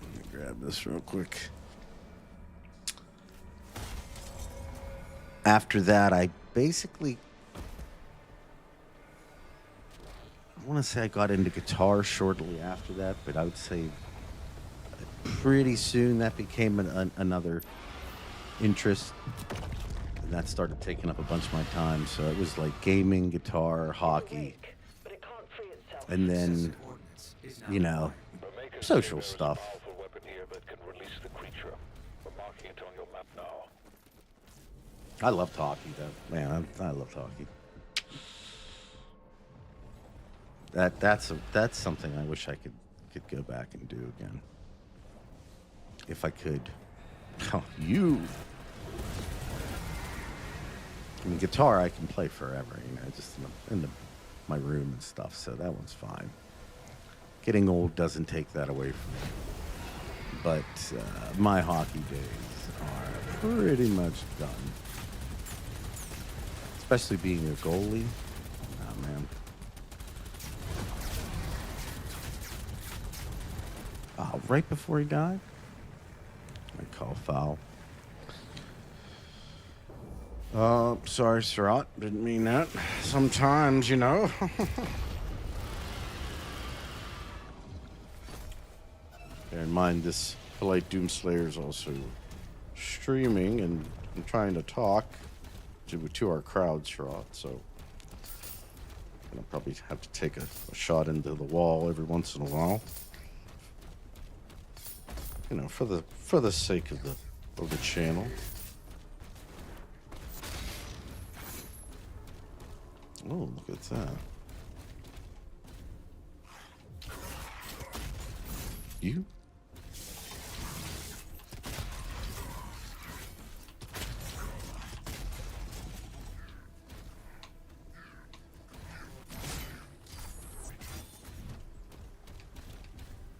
S1: let me grab this real quick. After that, I basically, I want to say I got into guitar shortly after that, but I would say pretty soon that became another interest. And that started taking up a bunch of my time. So it was like gaming, guitar, hockey, and then, social stuff. I loved hockey, though. Man, I loved hockey. That's something I wish I could go back and do again. If I could. Oh, you. I mean, guitar I can play forever, just in my room and stuff, so that one's fine. Getting old doesn't take that away from me. But my hockey days are pretty much done. Especially being a goalie. Oh, man. Oh, right before he died? I call foul. Sorry, Surratt. Didn't mean that. Sometimes, Bear in mind, this polite Doomslayer is also streaming and trying to talk to our crowd, Surratt. So I'll probably have to take a shot into the wall every once in a while. For the sake of the channel. Oh, look at that. You?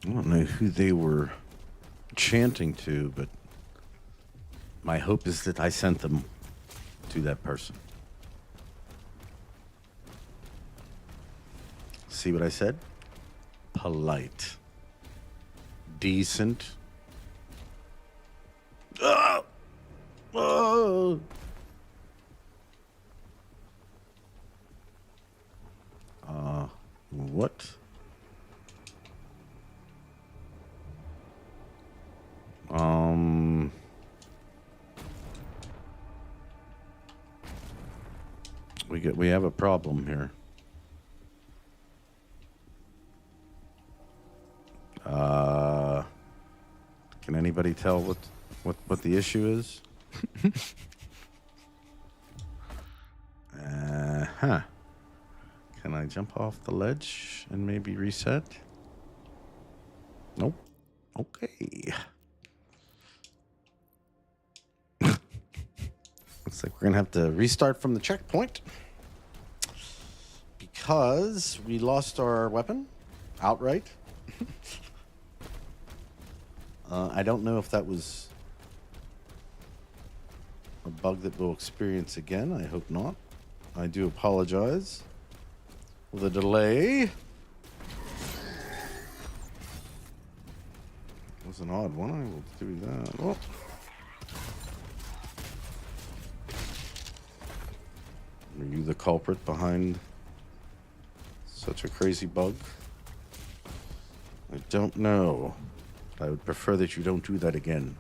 S1: I don't know who they were chanting to, but my hope is that I sent them to that person. See what I said? Polite. Decent. Oh! Oh! What? We have a problem here. Can anybody tell what the issue is? Huh. Can I jump off the ledge and maybe reset? Nope. Okay. Looks like we're gonna have to restart from the checkpoint because we lost our weapon outright. I don't know if that was a bug that we'll experience again. I hope not. I do apologize for the delay. It was an odd one. I will do that. Oh. Are you the culprit behind such a crazy bug? I don't know. I would prefer that you don't do that again.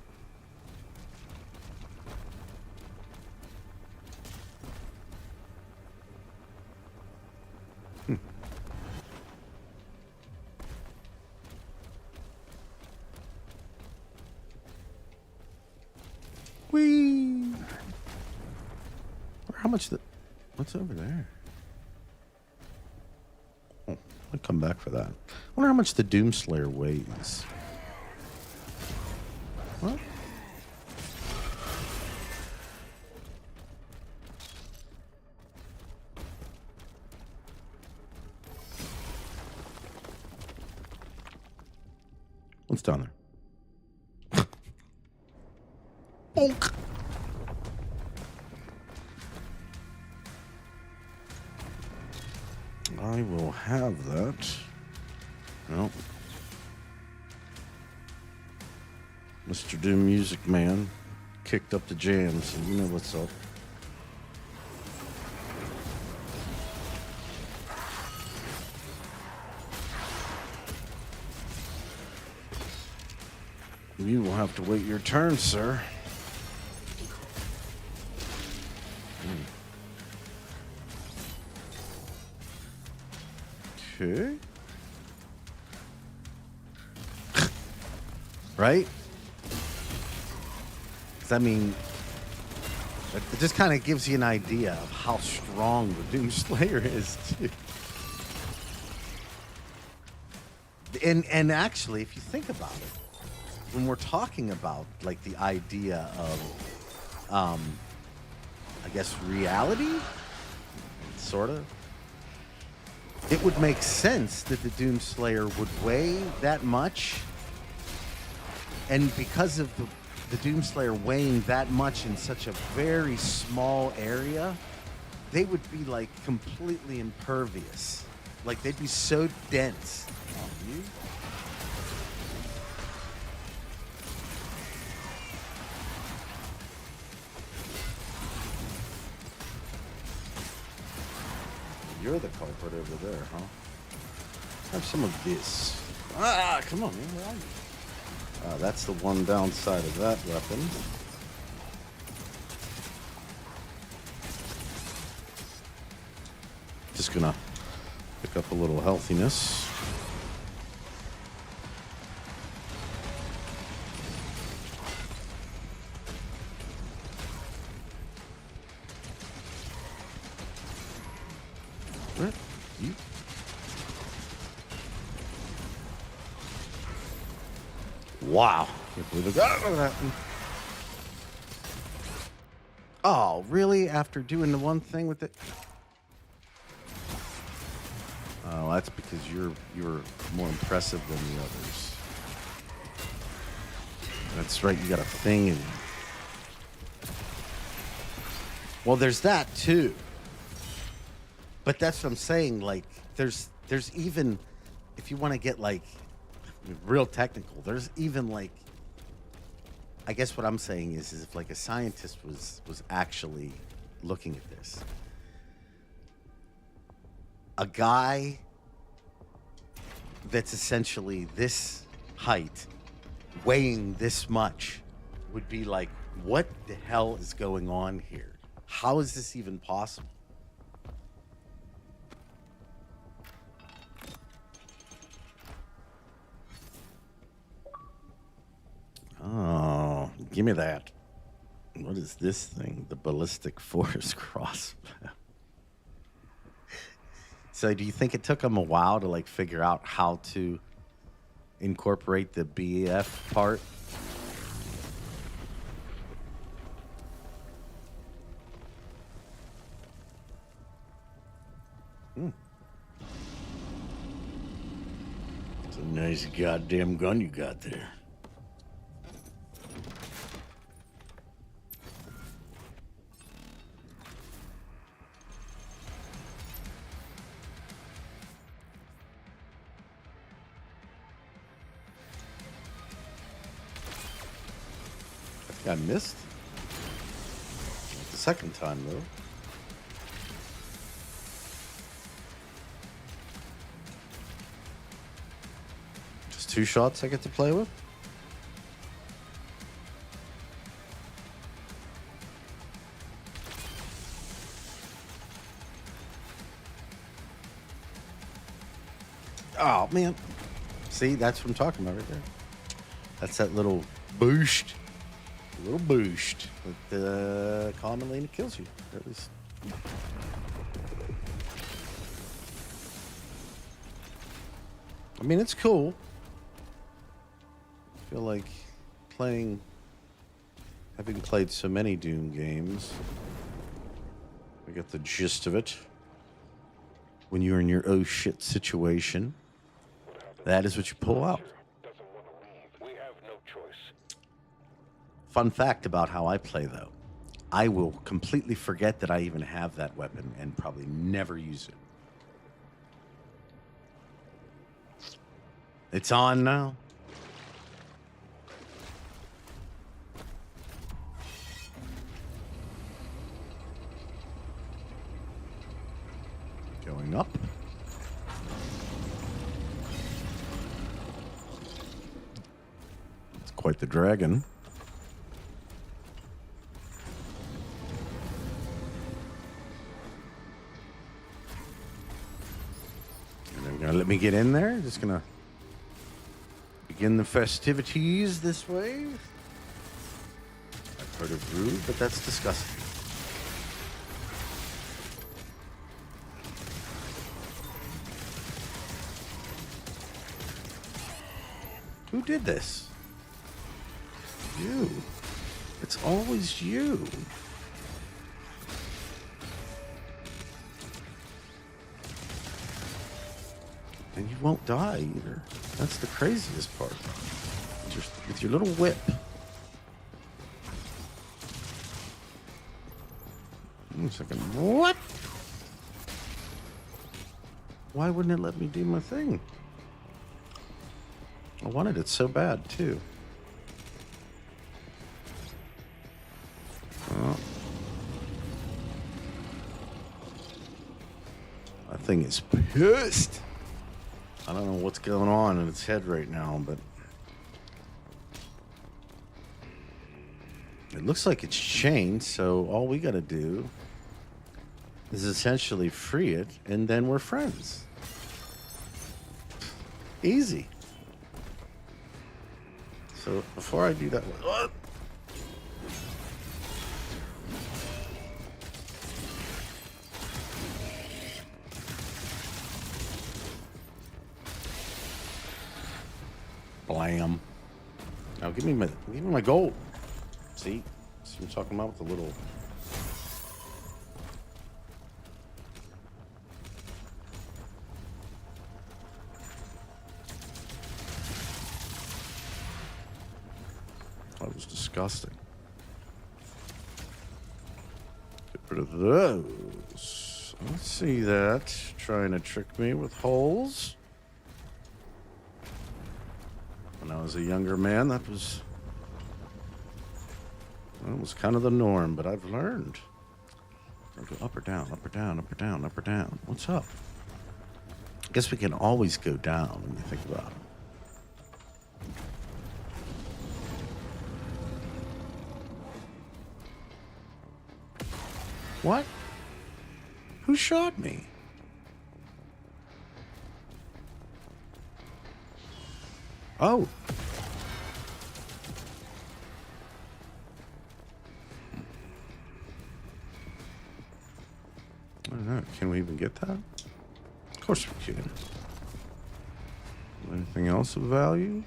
S1: Whee! How much what's over there? Oh, I'll come back for that. I wonder how much the Doomslayer weighs. What? What's down there? Bonk. I will have that. Well, Mr. Doom Music Man kicked up the jams, so you know what's up. You will have to wait your turn, sir. Okay. Right? Does that mean it just kind of gives you an idea of how strong the Doomslayer is, too. And actually, if you think about it, when we're talking about like the idea of I guess reality, sort of, it would make sense that the Doomslayer would weigh that much, and because of the Doomslayer weighing that much in such a very small area, they would be like completely impervious. Like they'd be so dense. Oh, you? You're the culprit over there, huh? Have some of this. Ah, come on, man. Where are you? That's the one downside of that weapon. Just gonna pick up a little healthiness. Where? You? Wow. Can't believe I got rid of that one. Oh, really? After doing the one thing with it? Oh, that's because you're more impressive than the others. That's right, you got a thing in you. Well, there's that too. But that's what I'm saying, like, there's even, if you want to get like real technical, there's even like, I guess what I'm saying is if like a scientist was actually looking at this, a guy that's essentially this height, weighing this much, would be like, what the hell is going on here? How is this even possible? Oh, give me that. What is this thing? The ballistic force crossbow. So do you think it took them a while to like figure out how to incorporate the BF part? It's a nice goddamn gun you got there. I missed. The second time, though. Just 2 shots I get to play with? Oh, man. See, that's what I'm talking about right there. That's that little boost. A little boost that commonly kills you. At least. I mean, it's cool. I feel like having played so many Doom games, I get the gist of it. When you're in your oh shit situation, that is what you pull out. Fun fact about how I play, though. I will completely forget that I even have that weapon and probably never use it. It's on now. Going up. It's quite the dragon. Let me get in there. Just gonna begin the festivities this way. I've heard of rude, but that's disgusting. Who did this? You. It's always you. And you won't die either. That's the craziest part. With your little whip. Wait a second. What? Why wouldn't it let me do my thing? I wanted it so bad, too. Oh. That thing is pissed. I don't know what's going on in its head right now, but it looks like it's chained, so all we gotta do is essentially free it, and then we're friends. Easy. So before I do that, blam. Now give me my gold. See what I'm talking about with the little. That was disgusting. Get rid of those. Let's see that. Trying to trick me with holes. When I was a younger man, that was kind of the norm, but I've learned. I'll go up or down, up or down, up or down, up or down. What's up? I guess we can always go down when you think about it. What? Who shot me? Oh. I don't know. Can we even get that? Of course we can. Anything else of value?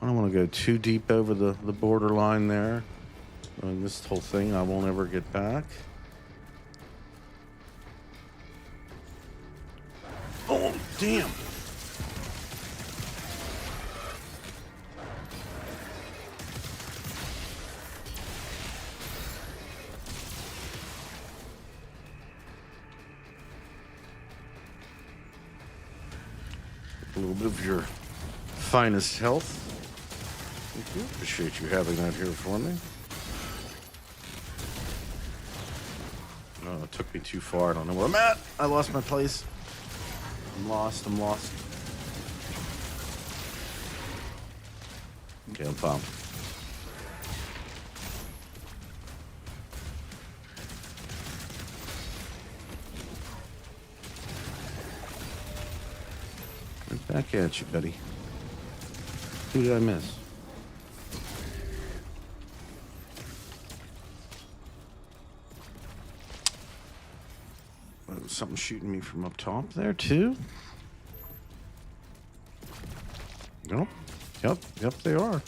S1: I don't want to go too deep over the borderline there. This whole thing I won't ever get back. Oh, damn. A little bit of your finest health. Thank you. Appreciate you having that here for me. Oh, it took me too far. I don't know where I'm at. I lost my place. I'm lost. Okay, I'm found. Right back at you, buddy. Who did I miss? Something shooting me from up top there, too? Nope. Yep, they are.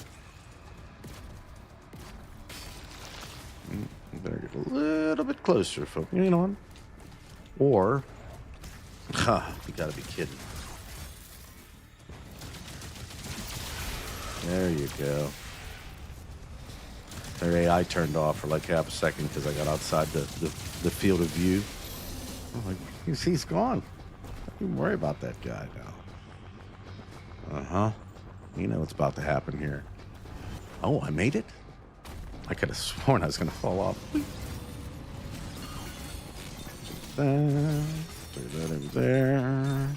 S1: Better get a little bit closer, folks. You know what? Or... you gotta be kidding. There you go. Their AI turned off for like half a second because I got outside the field of view. I'm like, he's gone. Don't even worry about that guy now. Uh-huh. You know what's about to happen here. Oh, I made it? I could have sworn I was going to fall off. Throw that in there.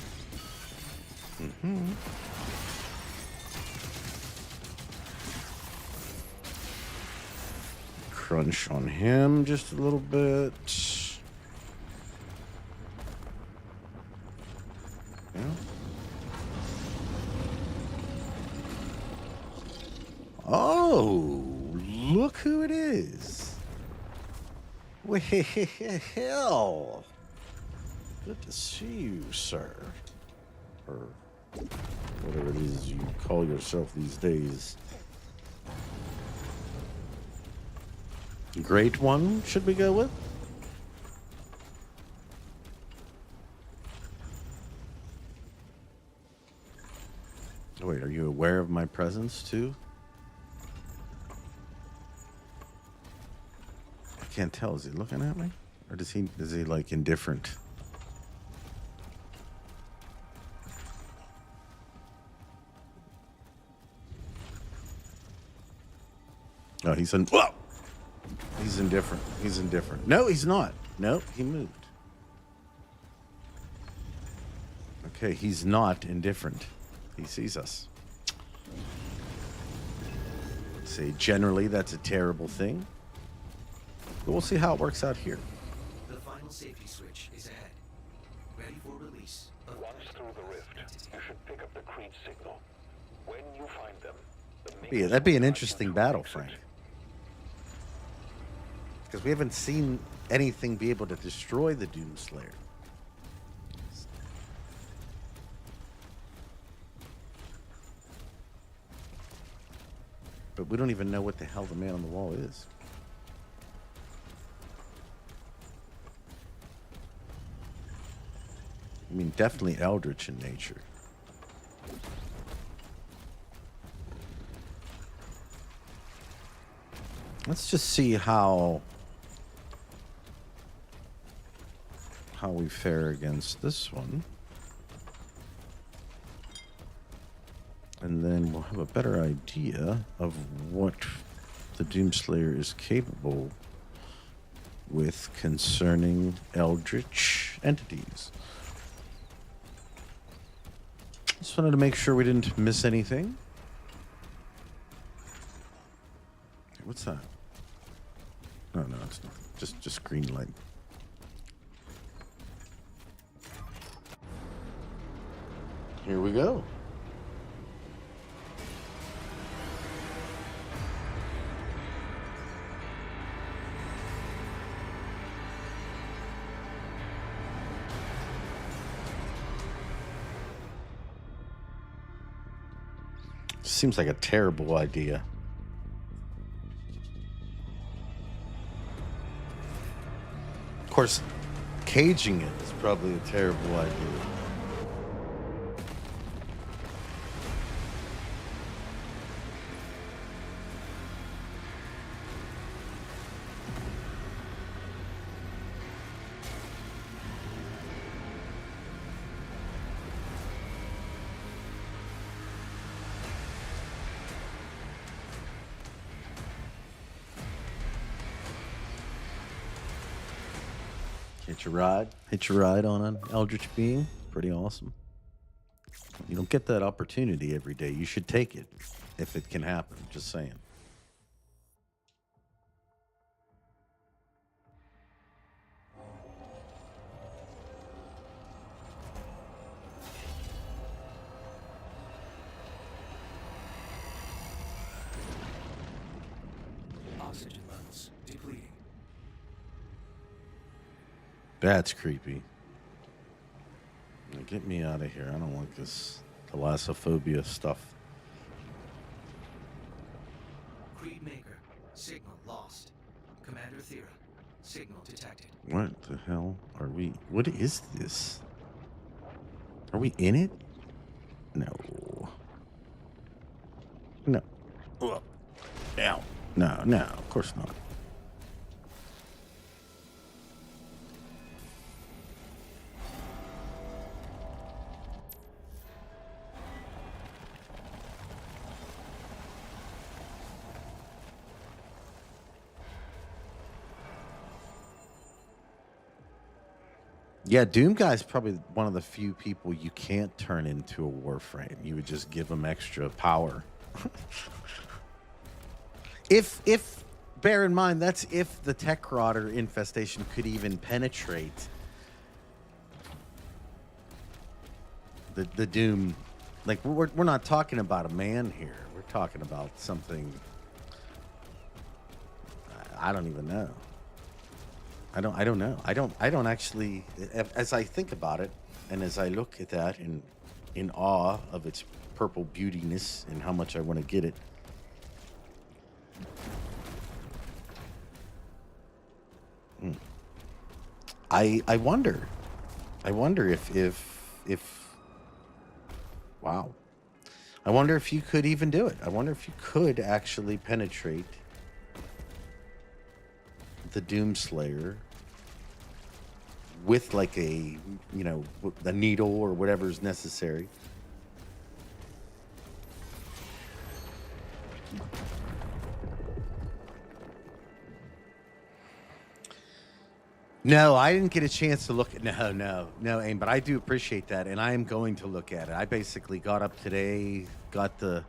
S1: Crunch on him just a little bit. Yeah. Oh, look who it is. Well, good to see you, sir. Or whatever it is you call yourself these days. Great one, should we go with? Wait, are you aware of my presence too? I can't tell. Is he looking at me? Or is he like indifferent? Oh, he's indifferent. He's indifferent. No, he's not. No, he moved. Okay, he's not indifferent. He sees us. See, generally that's a terrible thing. But we'll see how it works out here.
S5: The final safety switch is ahead. Ready for release.
S2: Once through the rift, you should pick up the Creed signal. When you find them, the
S1: That'd be an interesting battle, Frank. Because we haven't seen anything be able to destroy the Doomslayer. But we don't even know what the hell the man on the wall is. I mean, definitely eldritch in nature. Let's just see how we fare against this one. And then we'll have a better idea of what the Doomslayer is capable with concerning eldritch entities. Just wanted to make sure we didn't miss anything. What's that? Oh, no, it's nothing. Just green light. Here we go. Seems like a terrible idea. Of course, caging it is probably a terrible idea. Hitch a ride on an eldritch being. Pretty awesome. You don't get that opportunity every day. You should take it if it can happen. Just saying.
S5: Oxygen levels depleting.
S1: That's creepy. Now get me out of here. I don't want this thalassophobia stuff.
S5: Creed Maker. Signal lost. Commander Thera. Signal detected.
S1: What the hell are we? What is this? Are we in it? No. No. Ugh. Ow. No, no, of course not. Yeah, Doom Guy's probably one of the few people you can't turn into a Warframe. You would just give him extra power. If bear in mind, that's if the Tech Rodder infestation could even penetrate the Doom. Like, we're not talking about a man here. We're talking about something. I don't even know. I don't know. I don't actually, as I think about it, and as I look at that in awe of its purple beautiness and how much I want to get it. I wonder if wow. I wonder if you could even do it. I wonder if you could actually penetrate the Doomslayer with like a, you know, a needle or whatever is necessary. No, I didn't get a chance to look at no, Aim, but I do appreciate that, and I am going to look at it. I basically got up today, got the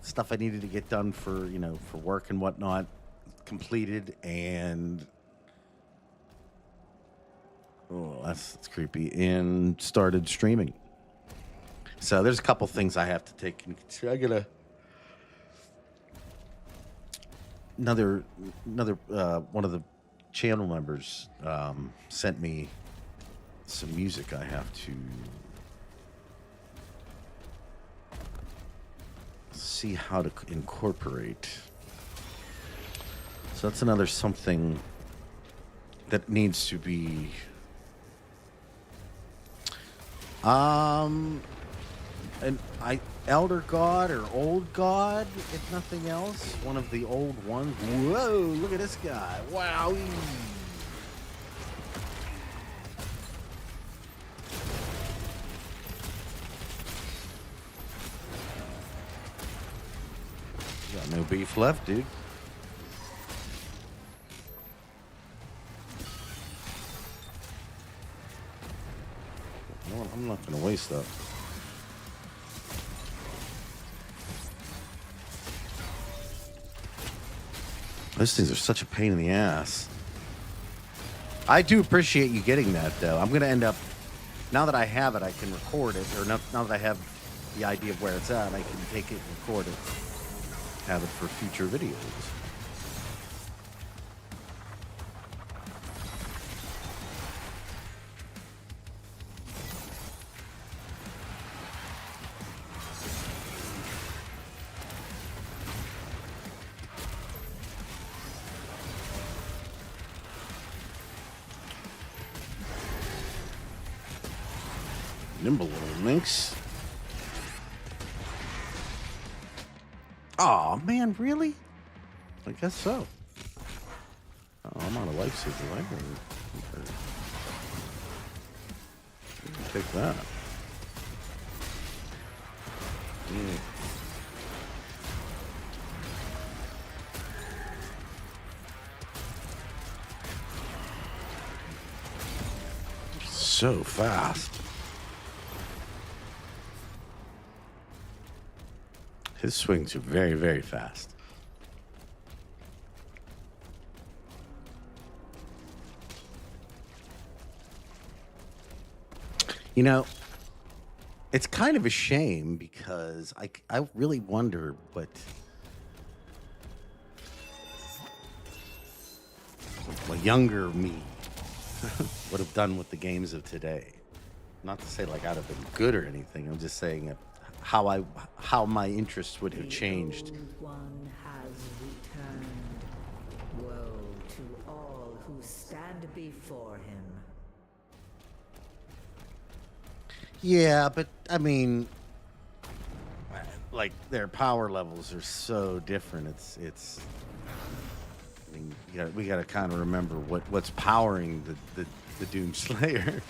S1: stuff I needed to get done for, you know, for work and whatnot completed, and that's creepy, and started streaming. So there's a couple things I have to take into consideration. I gotta another one of the channel members sent me some music I have to see how to incorporate. So that's another something that needs to be Elder God or Old God, if nothing else. One of the old ones. Whoa, look at this guy. Wow. Got no beef left, dude. No, I'm not going to waste that. Those things are such a pain in the ass. I do appreciate you getting that, though. I'm going to end up, now that I have it, I can record it. Or now that I have the idea of where it's at, I can take it and record it. Have it for future videos. Nimble little minx. Aw, man, really? I guess so. Oh, I'm on a lifesaver, right? Take that. So fast. His swings are very, very fast. You know, it's kind of a shame because I really wonder what a younger me would have done with the games of today. Not to say like I'd have been good or anything. I'm just saying how my interests would have changed.
S3: The Old One has returned. Woe to all who stand before him.
S1: Yeah, but I mean, like their power levels are so different. It's. I mean, we got to kind of remember what's powering the Doom Slayer.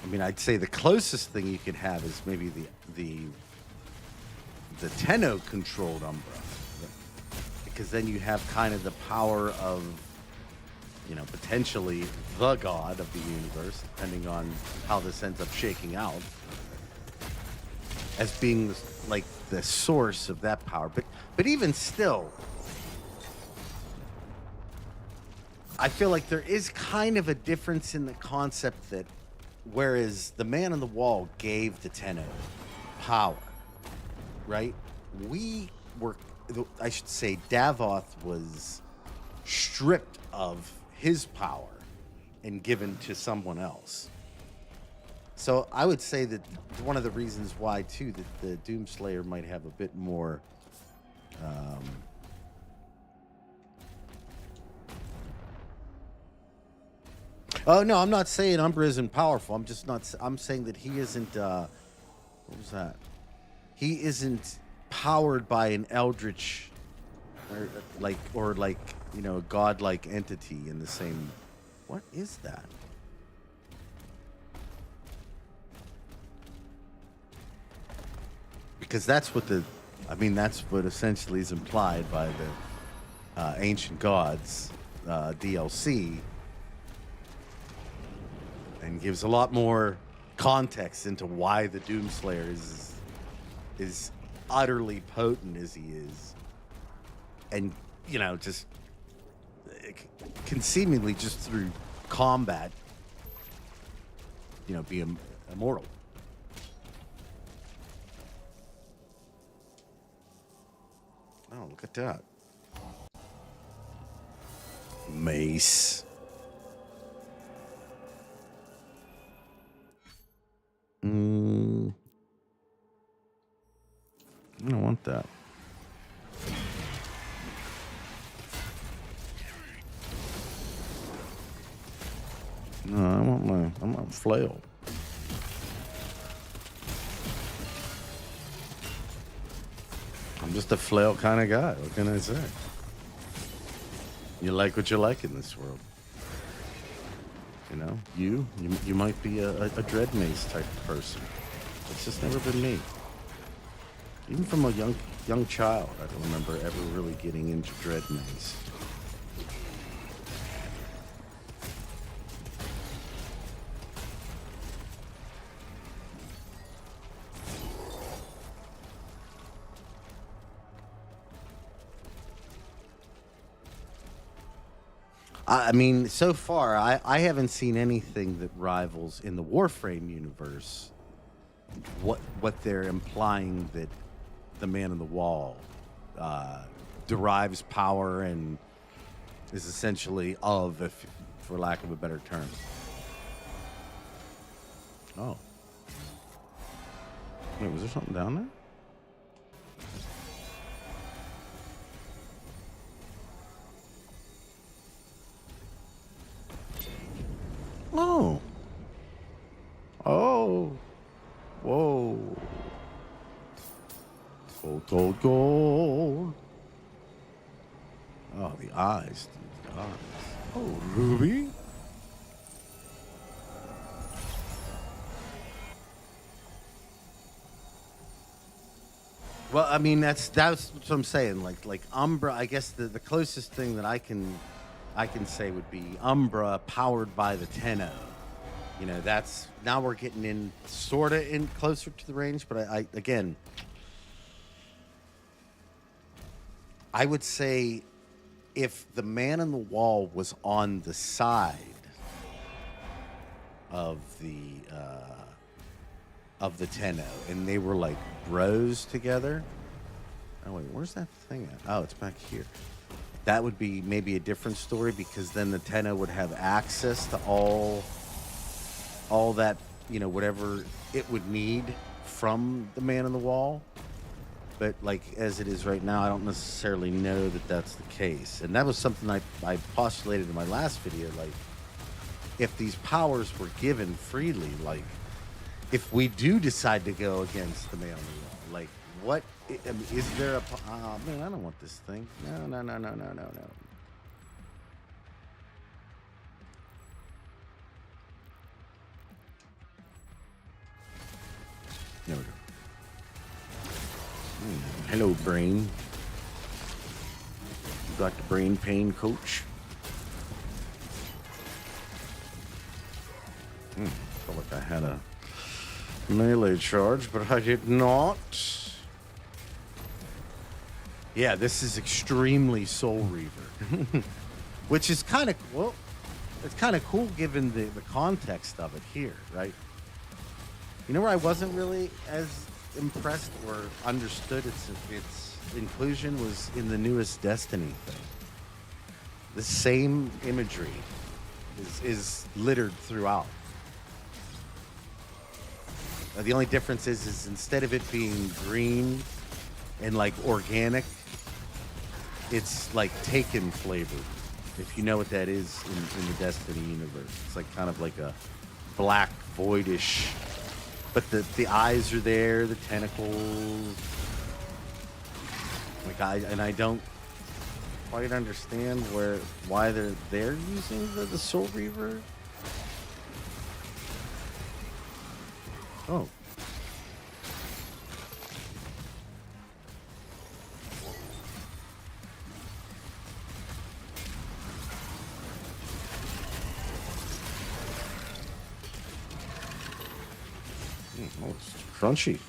S1: I mean, I'd say the closest thing you could have is maybe the Tenno controlled Umbra, because then you have kind of the power of, you know, potentially the god of the universe, depending on how this ends up shaking out, as being like the source of that power. But even still, I feel like there is kind of a difference in the concept that whereas the Man on the Wall gave the Tenno power, right? I should say Davoth was stripped of his power and given to someone else. So I would say that one of the reasons why, too, that the Doomslayer might have a bit more oh, no, I'm not saying Umbra isn't powerful. I'm saying that he isn't, what was that? He isn't powered by an eldritch or like, you know, a godlike entity in the same. What is that? Because that's what that's what essentially is implied by the Ancient Gods DLC, and gives a lot more context into why the Doomslayer is utterly potent as he is, and you know, just can seemingly just through combat, you know, be immortal. Oh, look at that. Mace. I don't want that. No, I want flail. I'm just a flail kind of guy. What can I say? You like what you like in this world. You know, you might be a dread mace type of person. It's just never been me. Even from a young child, I don't remember ever really getting into dread mace. I mean, so far, I haven't seen anything that rivals in the Warframe universe what they're implying that the Man on the Wall derives power and is essentially if, for lack of a better term. Oh. Wait, was there something down there? Gold, gold, gold. Oh, the eyes, dude. The eyes. Oh, Ruby. Well, I mean, that's what I'm saying. Like Umbra. I guess the closest thing that I can say would be Umbra powered by the Tenno. You know, that's now we're getting in sort of in closer to the range, but I again, I would say if the man in the wall was on the side of the Tenno and they were like bros together. Oh wait, where's that thing at? Oh, it's back here. That would be maybe a different story because then the Tenno would have access to all that, you know, whatever it would need from the man in the wall. But like as it is right now, I don't necessarily know that that's the case. And that was something I postulated in my last video. Like, if these powers were given freely, like, if we do decide to go against the man on the wall, like, what I mean, is there a? Oh man, I don't want this thing. No. There we go. Hello, brain. You got the brain pain, coach? Felt like I had a melee charge, but I did not. Yeah, this is extremely Soul Reaver. Which is kind of, well, it's kind of cool given the context of it here, right? You know where I wasn't really as impressed or understood its inclusion was in the newest Destiny thing. The same imagery is littered throughout. The only difference is instead of it being green and like organic, it's like Taken flavored. If you know what that is in the Destiny universe, it's like kind of like a black voidish. But the eyes are there, the tentacles. Like I don't quite understand why they're using the Soul Reaver. Oh. Oh, it's crunchy.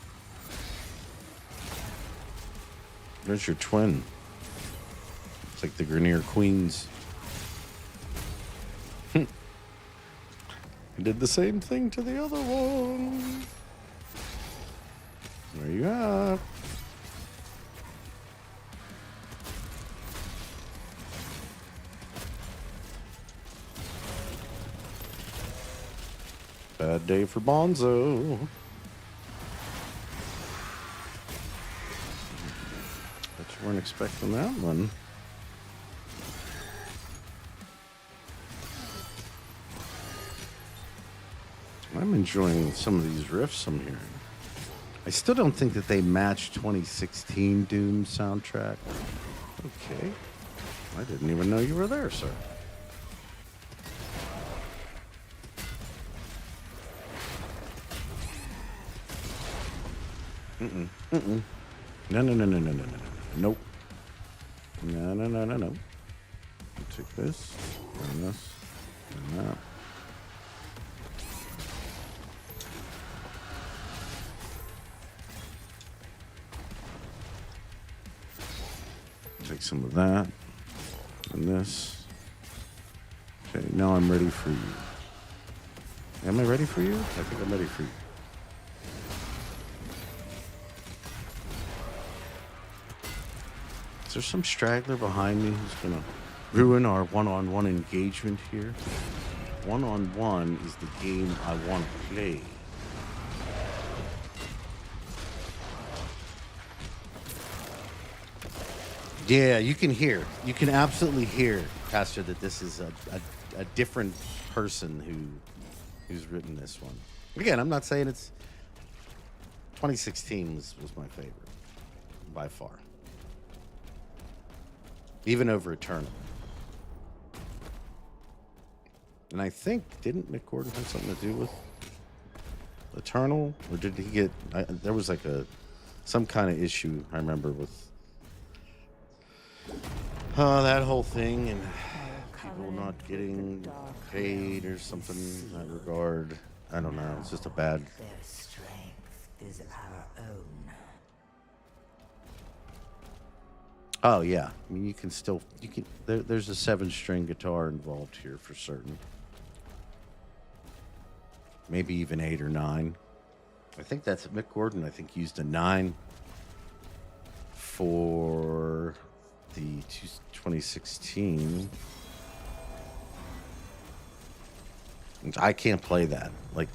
S1: There's your twin. It's like the Grenier Queens. I did the same thing to the other one. There you go. Bad day for Bonzo. Bet you weren't expecting that one. I'm enjoying some of these riffs I'm hearing. I still don't think that they match 2016 Doom soundtrack. Okay. I didn't even know you were there, sir. No. Nope. No. Take this, and this, and that. Take some of that, and this. Okay, now I'm ready for you. Am I ready for you? I think I'm ready for you. Is there some straggler behind me who's gonna ruin our one-on-one engagement here? One-on-one is the game I want to play. Yeah, you can absolutely hear, Pastor, that this is a different person who's written this one. Again, I'm not saying it's 2016 was my favorite, by far. Even over Eternal. And I think, didn't Mick Gordon have something to do with Eternal? Or did he get... there was like some kind of issue, I remember, with that whole thing, and people not getting paid or something in that regard. I don't know. It's just a bad...
S3: Their strength is our own.
S1: Oh, yeah. I mean, you can still... there's a 7-string guitar involved here for certain. Maybe even 8 or 9. I think that's Mick Gordon. I think used a 9 for the 2016. I can't play that. Like,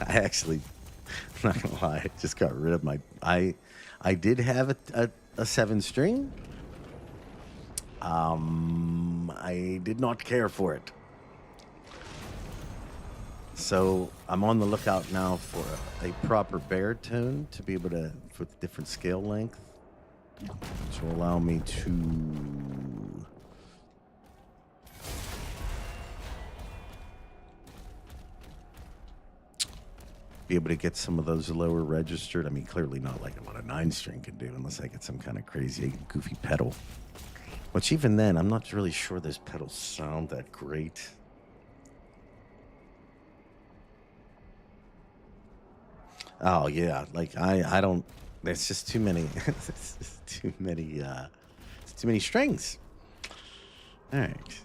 S1: I actually, I'm not gonna lie, I just got rid of my... I did have a 7-string. I did not care for it. So I'm on the lookout now for a proper baritone to be able to, with different scale length, which will allow me to be able to get some of those lower registered. I mean, clearly not like what a 9-string can do unless I get some kind of crazy goofy pedal. Which even then, I'm not really sure those pedals sound that great. Oh yeah, like I don't. There's just too many. It's just too many. It's too many strings. All right.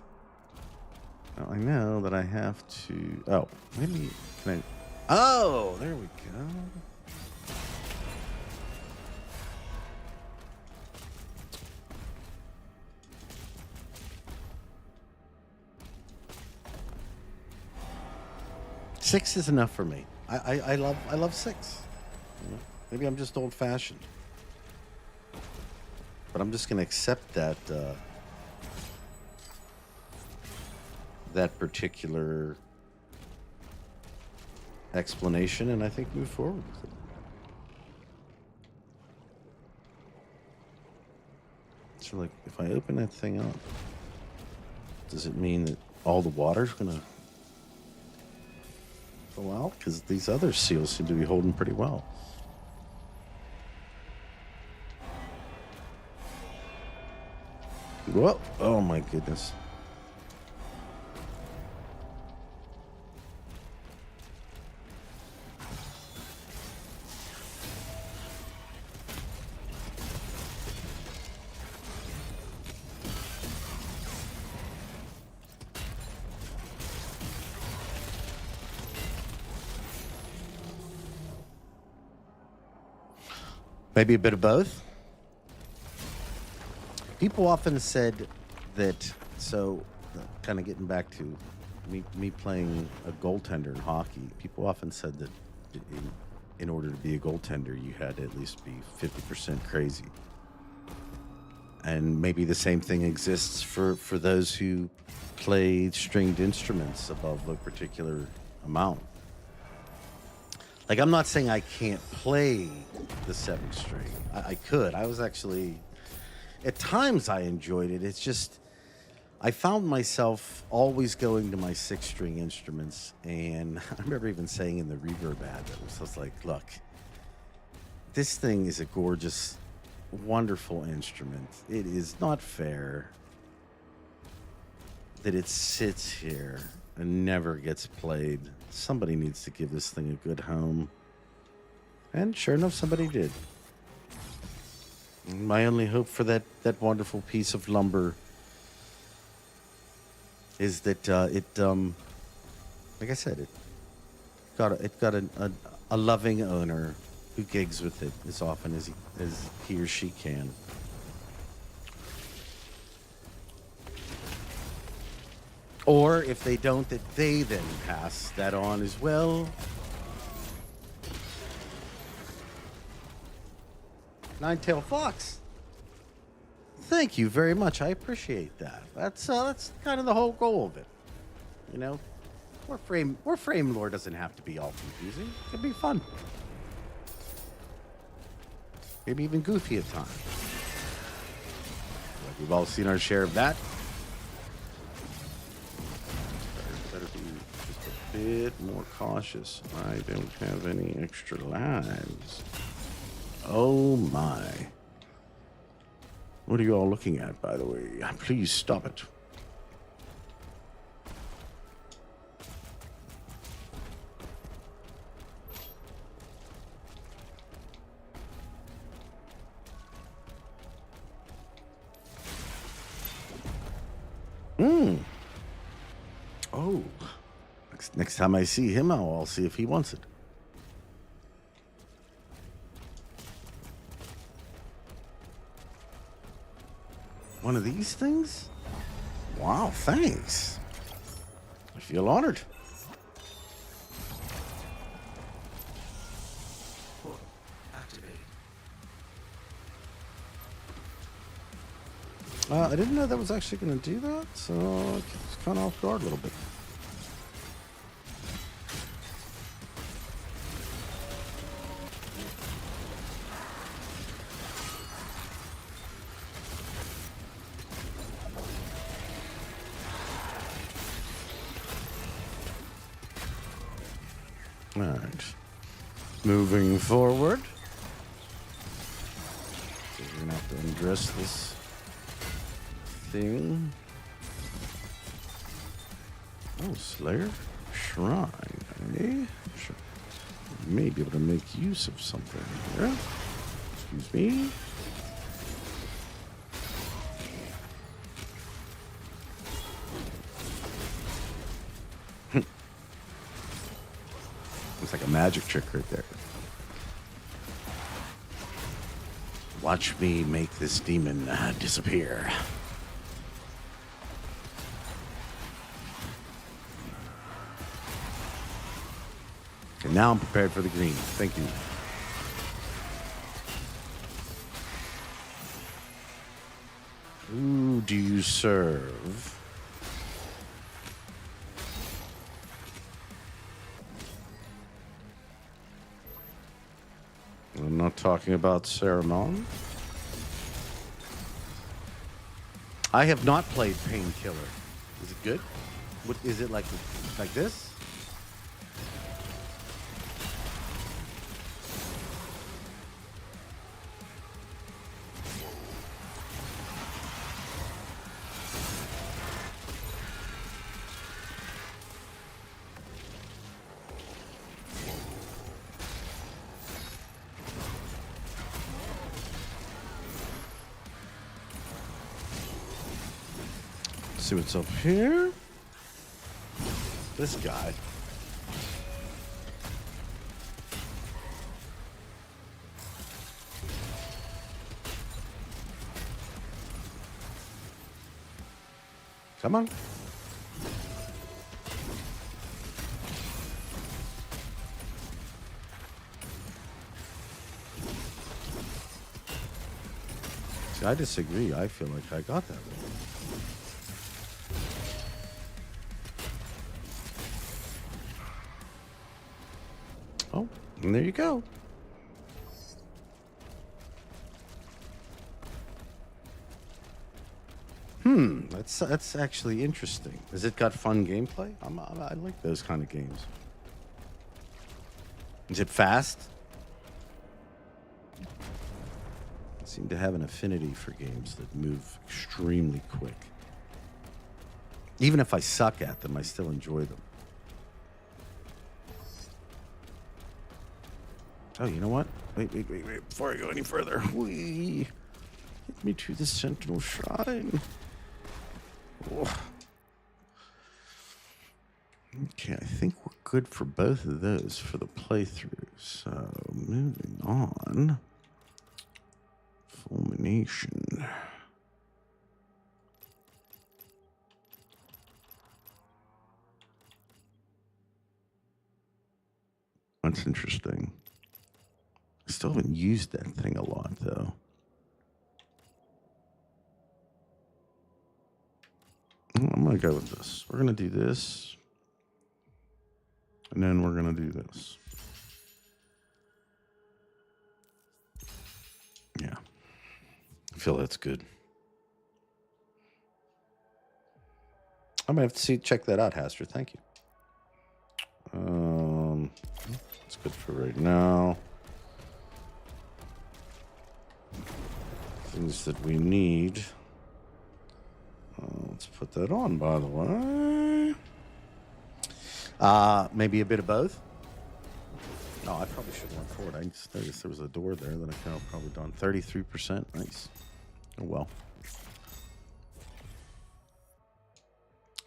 S1: Well, I know that I have to. Oh, maybe can I? Oh, there we go. Six is enough for me. I love 6. You know? Maybe I'm just old-fashioned, but I'm just gonna accept that that particular explanation, and I think move forward with it. So, like, if I open that thing up, does it mean that all the water's gonna go out? Because these other seals seem to be holding pretty well. Whoa! Oh my goodness. Maybe a bit of both. People often said that, so kind of getting back to me playing a goaltender in hockey, people often said that in order to be a goaltender, you had to at least be 50% crazy. And maybe the same thing exists for those who play stringed instruments above a particular amount. Like, I'm not saying I can't play the 7-string. I could. I was actually... At times I enjoyed it. It's just... I found myself always going to my 6-string instruments. And I remember even saying in the reverb ad that was just like, look, this thing is a gorgeous, wonderful instrument. It is not fair that it sits here and never gets played. Somebody needs to give this thing a good home. And sure enough, somebody did. My only hope for that wonderful piece of lumber is that like I said, it got a loving owner who gigs with it as often as he or she can. Or if they don't, that they then pass that on as well. Nine-tailed fox. Thank you very much. I appreciate that. That's kind of the whole goal of it. You know, Warframe lore doesn't have to be all confusing. It can be fun. maybe even goofy at times. Like we've all seen our share of that. Better be just a bit more cautious. I don't have any extra lives. Oh my. What are you all looking at, by the way? Please stop it. Oh. Next time I see him, I'll see if he wants it. One of these things? Wow, thanks. I feel honored.
S5: Portal activated.
S1: I didn't know that was actually going to do that, so I was kind of off guard a little bit. All right. Moving forward. So we're going to have to undress this thing. Oh, Slayer Shrine. Eh? Sure. May be able to make use of something here. Excuse me. Looks like a magic trick right there. Watch me make this demon disappear. And now I'm prepared for the green. Thank you. Who do you serve? I'm not talking about Ceramon. I have not played Painkiller. Is it good? What is it like this? See what's up here. This guy. Come on. See, I disagree. I feel like I got that one. Oh, and there you go. That's actually interesting. Has it got fun gameplay? I like those kind of games. Is it fast? I seem to have an affinity for games that move extremely quick. Even if I suck at them, I still enjoy them. Oh, you know what? Wait. Before I go any further. Whee! Get me to the Sentinel Shrine. Oh. Okay, I think we're good for both of those for the playthrough. So, moving on. Fulmination. That's interesting. I still haven't used that thing a lot, though. I'm going to go with this. We're going to do this. And then we're going to do this. feel that's good. I'm gonna have to check that out, Haster. Thank you. That's good for right now. Things that we need. Let's put that on, by the way. Maybe a bit of both. No, I probably should have went forward. I just noticed there was a door there that I could have probably done. 33%. Nice. Oh, well.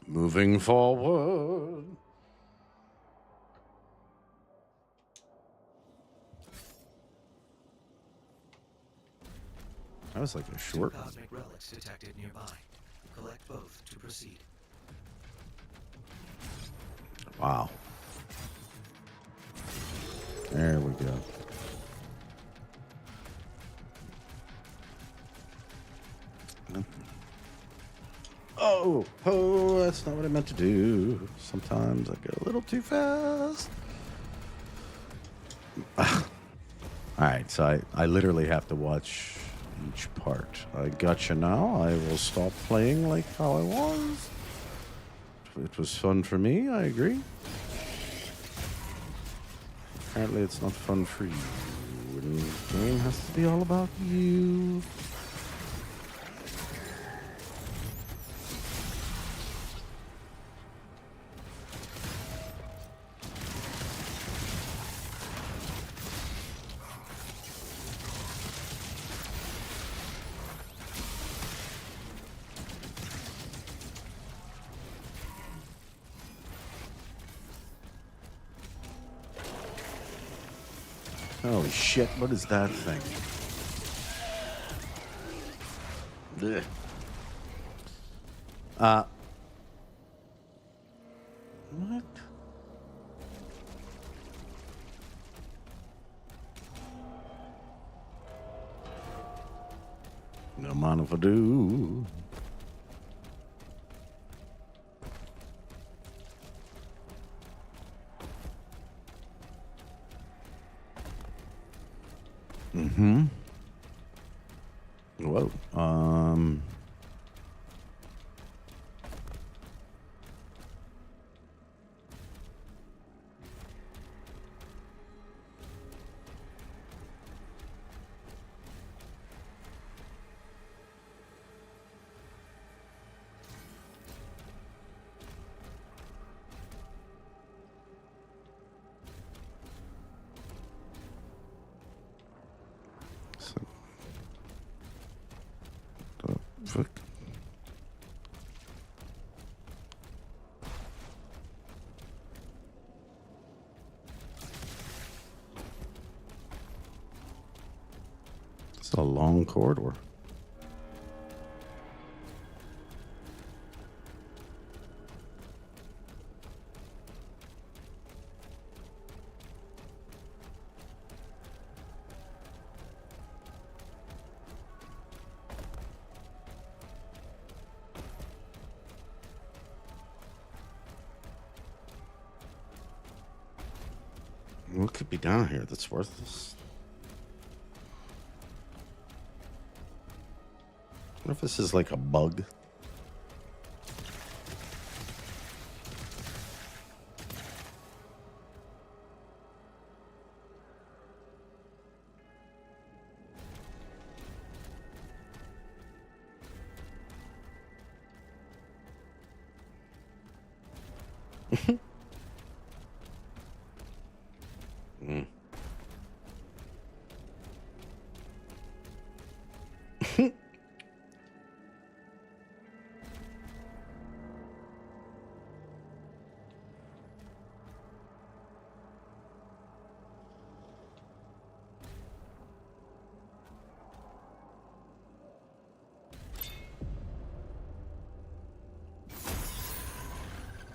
S1: Moving forward. That was like a short
S5: Two cosmic relics detected nearby. Collect both to proceed.
S1: Wow. There we go. Oh, that's not what I meant to do. Sometimes I go a little too fast. All right, so I literally have to watch each part. I gotcha now. I will stop playing like how I was. It was fun for me, I agree. Apparently it's not fun for you. And the game has to be all about you. Holy shit, what is that thing? Ugh. What? No mind if I do. Mm-hmm. Whoa. Fuck. It's a long corridor. What could be down here that's worthless? What if this is like a bug? Mm.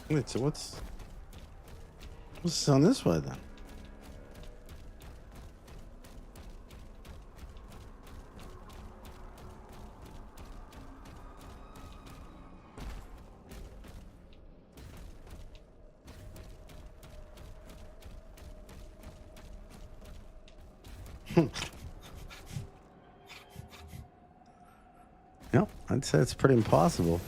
S1: Wait, so what's on this way then? I'd say it's pretty impossible.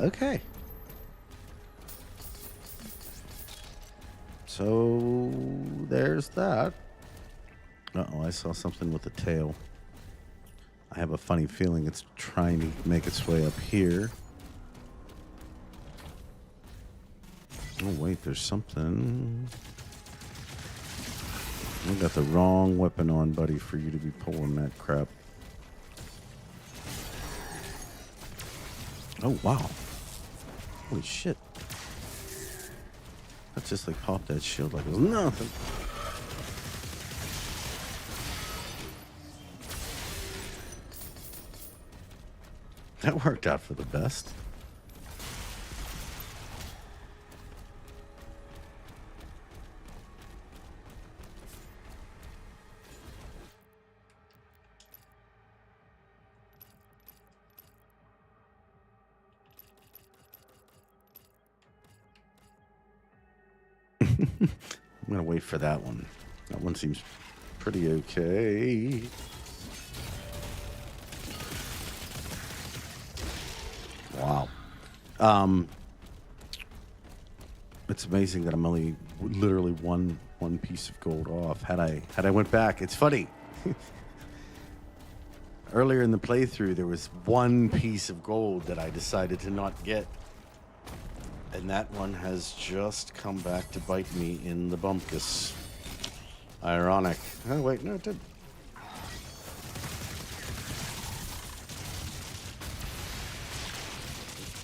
S1: Okay. So there's that. Uh-oh, I saw something with a tail. I have a funny feeling it's trying to make its way up here. Oh, wait, there's something. I got the wrong weapon on, buddy, for you to be pulling that crap. Oh, wow. Holy shit. That just like popped that shield like it was nothing. That worked out for the best. I'm gonna wait for that one. That one seems pretty okay. Wow. It's amazing that I'm only literally one piece of gold off. Had I went back, it's funny. Earlier in the playthrough, there was one piece of gold that I decided to not get. And that one has just come back to bite me in the bumpkus. Ironic. Oh, wait, no, it didn't.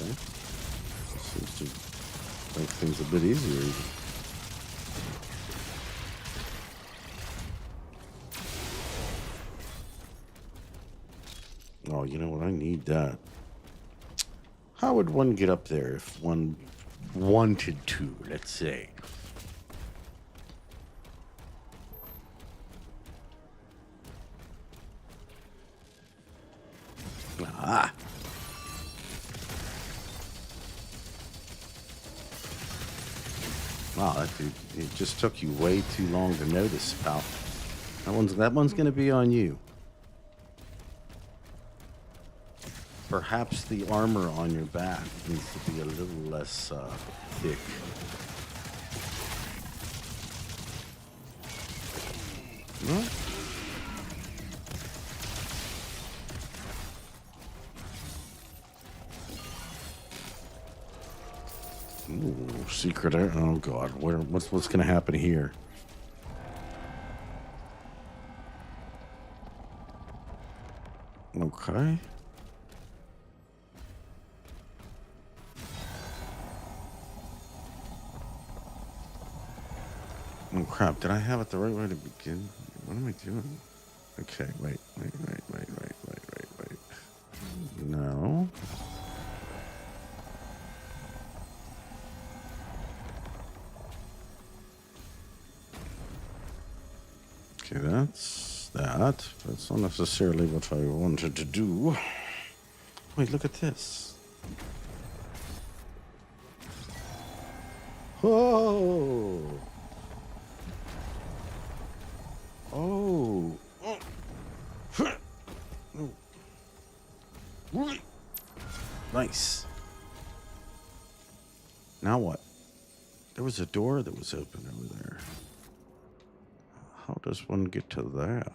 S1: Okay. Seems to make things a bit easier even. Oh, you know what? I need that. How would one get up there if one wanted to, let's say? Ah. Wow, it just took you way too long to notice, pal. That one's gonna be on you. Perhaps the armor on your back needs to be a little less thick. No? Ooh, secret. Oh God, what's gonna happen here? Okay. Oh crap, did I have it the right way to begin? What am I doing? Okay, wait. No. Okay, that's that. That's not necessarily what I wanted to do. Wait, look at this. Oh! Oh. Nice. Now what? There was a door that was open over there. How does one get to that?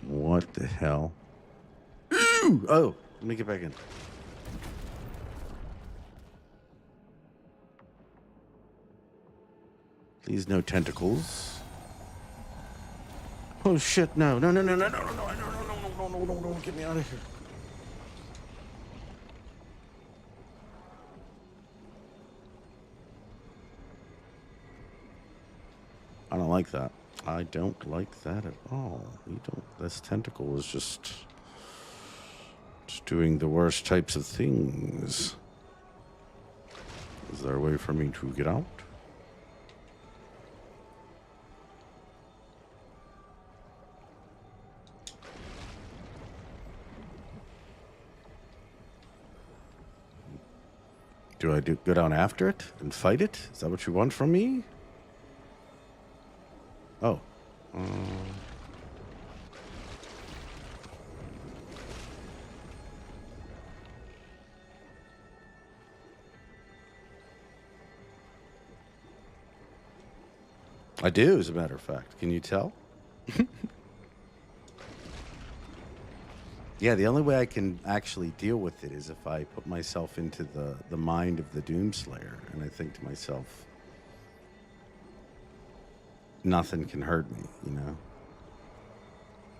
S1: What the hell? Ooh! Oh, let me get back in. Please, no tentacles. Oh shit! No! Get me out of here! I don't like that. I don't like that at all. You don't. This tentacle is just doing the worst types of things. Is there a way for me to get out? Do I go down after it and fight it? Is that what you want from me? Oh. I do, as a matter of fact. Can you tell? Yeah, the only way I can actually deal with it is if I put myself into the mind of the Doomslayer, and I think to myself, nothing can hurt me, you know?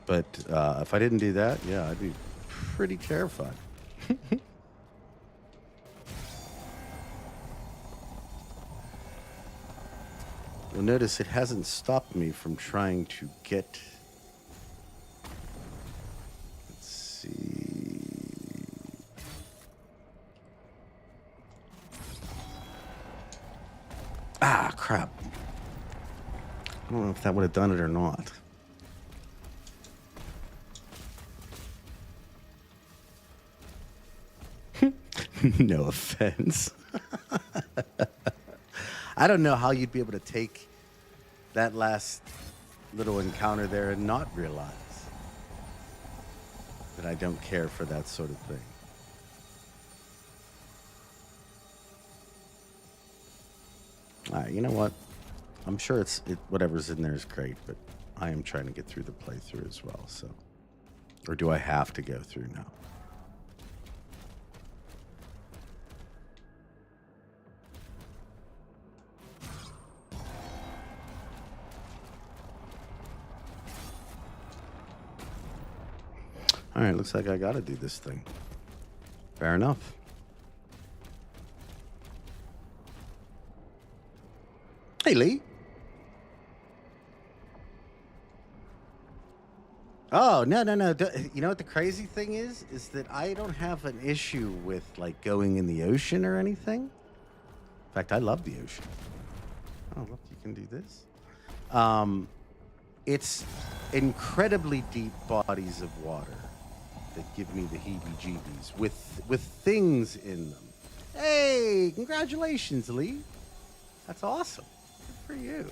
S1: But if I didn't do that, yeah, I'd be pretty terrified. You'll notice it hasn't stopped me from trying to get... Let's see... Ah, crap. I don't know if that would have done it or not. No offense. I don't know how you'd be able to take that last little encounter there and not realize that I don't care for that sort of thing. All right, you know what? I'm sure whatever's in there is great, but I am trying to get through the playthrough as well, so. Or do I have to go through now? All right, looks like I gotta do this thing. Fair enough. Hey, Lee. Oh, no. You know what the crazy thing is? Is that I don't have an issue with, like, going in the ocean or anything. In fact, I love the ocean. Oh, look, you can do this. It's incredibly deep bodies of water that give me the heebie-jeebies with things in them. Hey, congratulations, Lee. That's awesome. Good for you.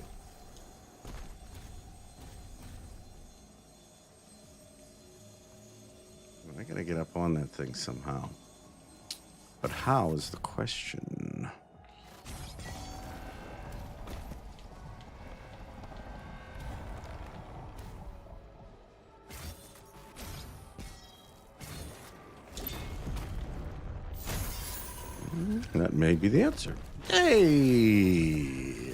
S1: I gotta get up on that thing somehow. But how is the question? That may be the answer. Hey!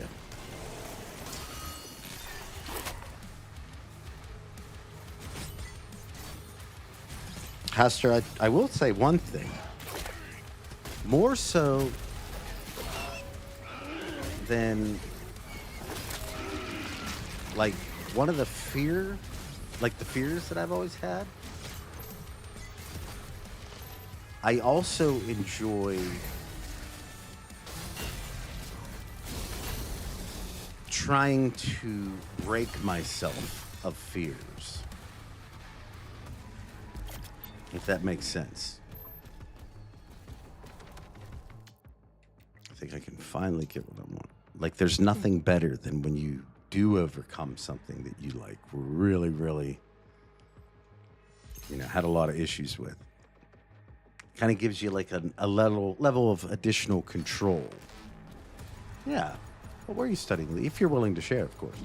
S1: Haster, I will say one thing. More so than, like, one of the fears that I've always had. I also enjoy trying to break myself of fears. If that makes sense. I think I can finally get what I want. Like, there's nothing better than when you do overcome something that you, like, really, really, had a lot of issues with. Kind of gives you, like, a level of additional control. Yeah. What were you studying, Lee? If you're willing to share, of course.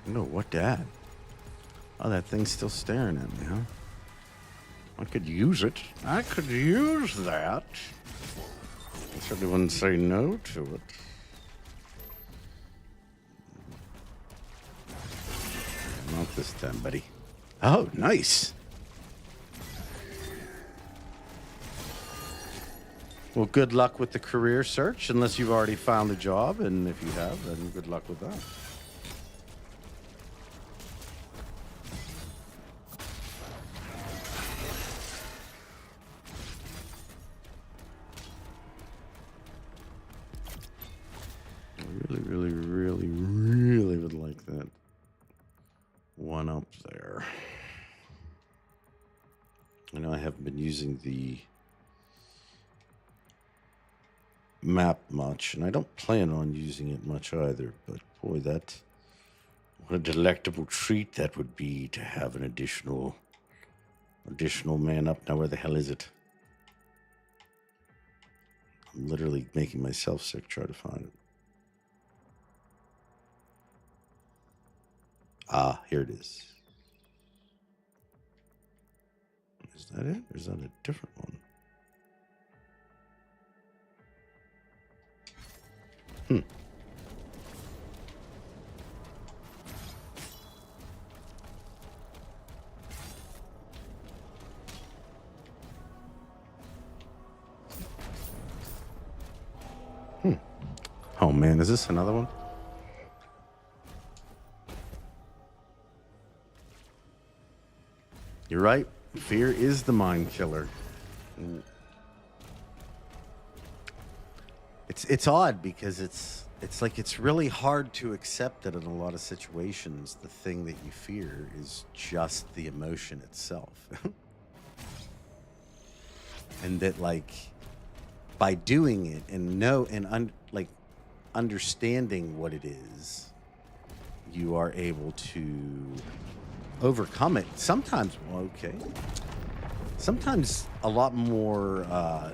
S1: No, what, Dad? Oh, that thing's still staring at me, huh? I could use it. I could use that. I certainly wouldn't say no to it. Not this time, buddy. Oh, nice. Well, good luck with the career search, unless you've already found a job. And if you have, then good luck with that. one up there. I know I haven't been using the map much, and I don't plan on using it much either, but boy, what a delectable treat that would be to have an additional man up. Now, where the hell is it? I'm literally making myself sick trying to find it. Ah, here it is. Is that it? Or is that a different one? Oh man, is this another one? You're right. Fear is the mind killer. It's odd because it's like it's really hard to accept that in a lot of situations the thing that you fear is just the emotion itself. And that like by doing it and understanding what it is, you are able to overcome it. Sometimes, sometimes a lot more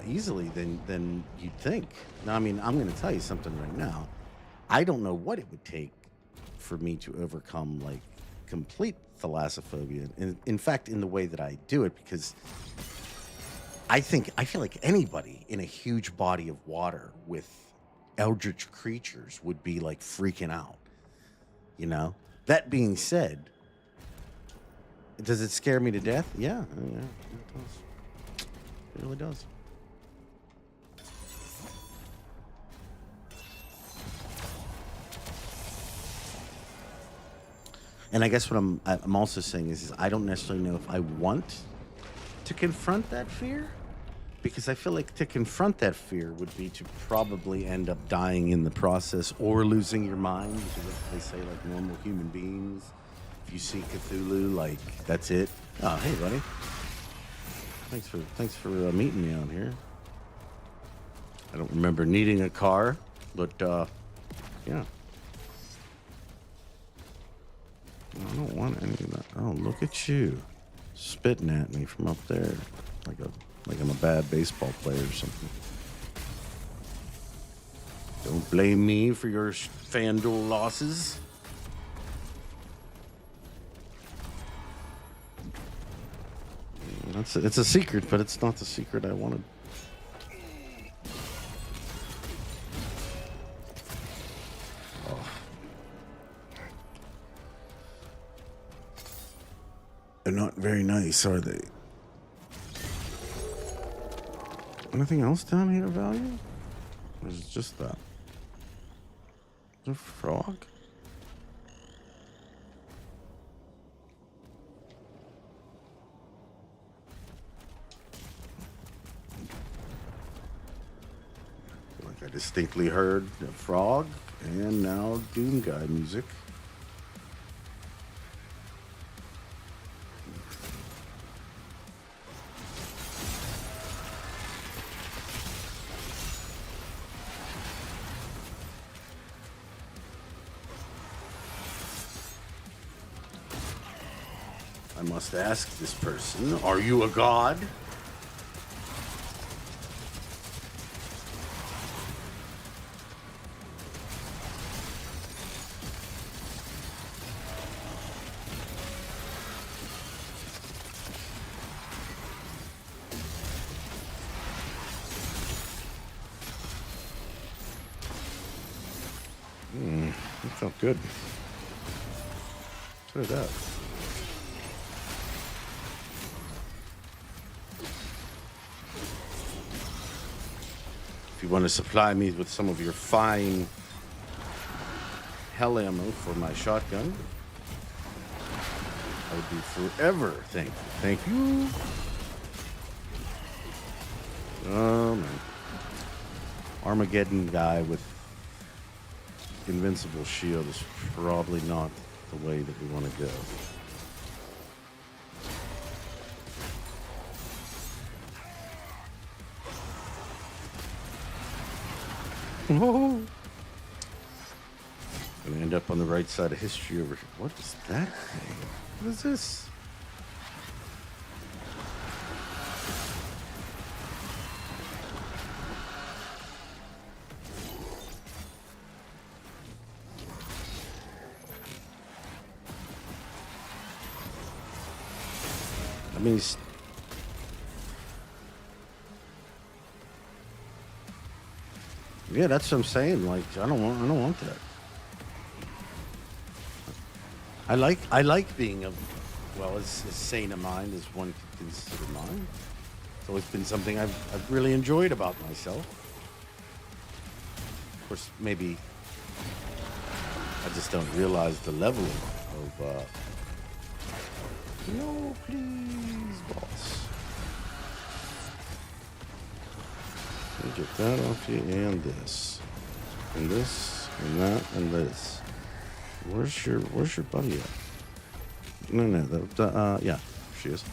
S1: easily than you'd think. Now, I mean, I'm going to tell you something right now. I don't know what it would take for me to overcome like complete thalassophobia. And in fact, in the way that I do it, because I feel like anybody in a huge body of water with eldritch creatures would be like freaking out. You know? That being said, does it scare me to death? Yeah, it does. It really does. And I guess what I'm also saying is I don't necessarily know if I want to confront that fear, because I feel like to confront that fear would be to probably end up dying in the process or losing your mind, which is what they say, like normal human beings. If you see Cthulhu, like that's it. Oh, hey, buddy. Thanks for meeting me out here. I don't remember needing a car, but yeah. I don't want any of that. Oh, look at you, spitting at me from up there, like I'm a bad baseball player or something. Don't blame me for your FanDuel losses. It's a secret, but it's not the secret I wanted. Oh. They're not very nice, are they? Anything else down here of value? Or is it just that? Is there a frog? I distinctly heard a frog and now Doom Guy music. I must ask this person, are you a god? That felt good. So did that. If you want to supply me with some of your fine hell ammo for my shotgun, I would be forever thankful. Thank you. Oh man. Armageddon guy with invincible shield is probably not the way that we want to go. Whoa. Gonna end up on the right side of history over here. What is that thing? What is this? I mean, yeah, that's what I'm saying. Like, I don't want that. I like being as sane a mind as one could consider mine. It's always been something I've really enjoyed about myself. Of course, maybe I just don't realize the level of no, please, boss. Let me get that off you, and this, and this, and that, and this. Where's your buddy at? No, yeah, she is.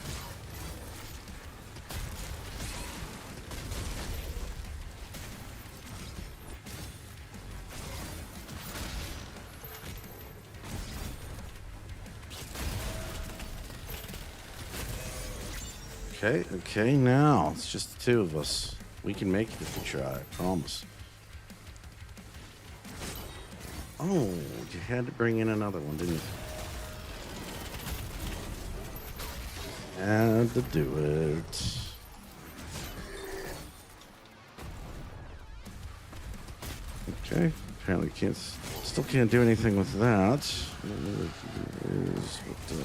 S1: Okay, now it's just the two of us. We can make it if we try, I promise. Oh, you had to bring in another one, didn't you? Had to do it. Okay, apparently still can't do anything with that. I don't know what it is, but,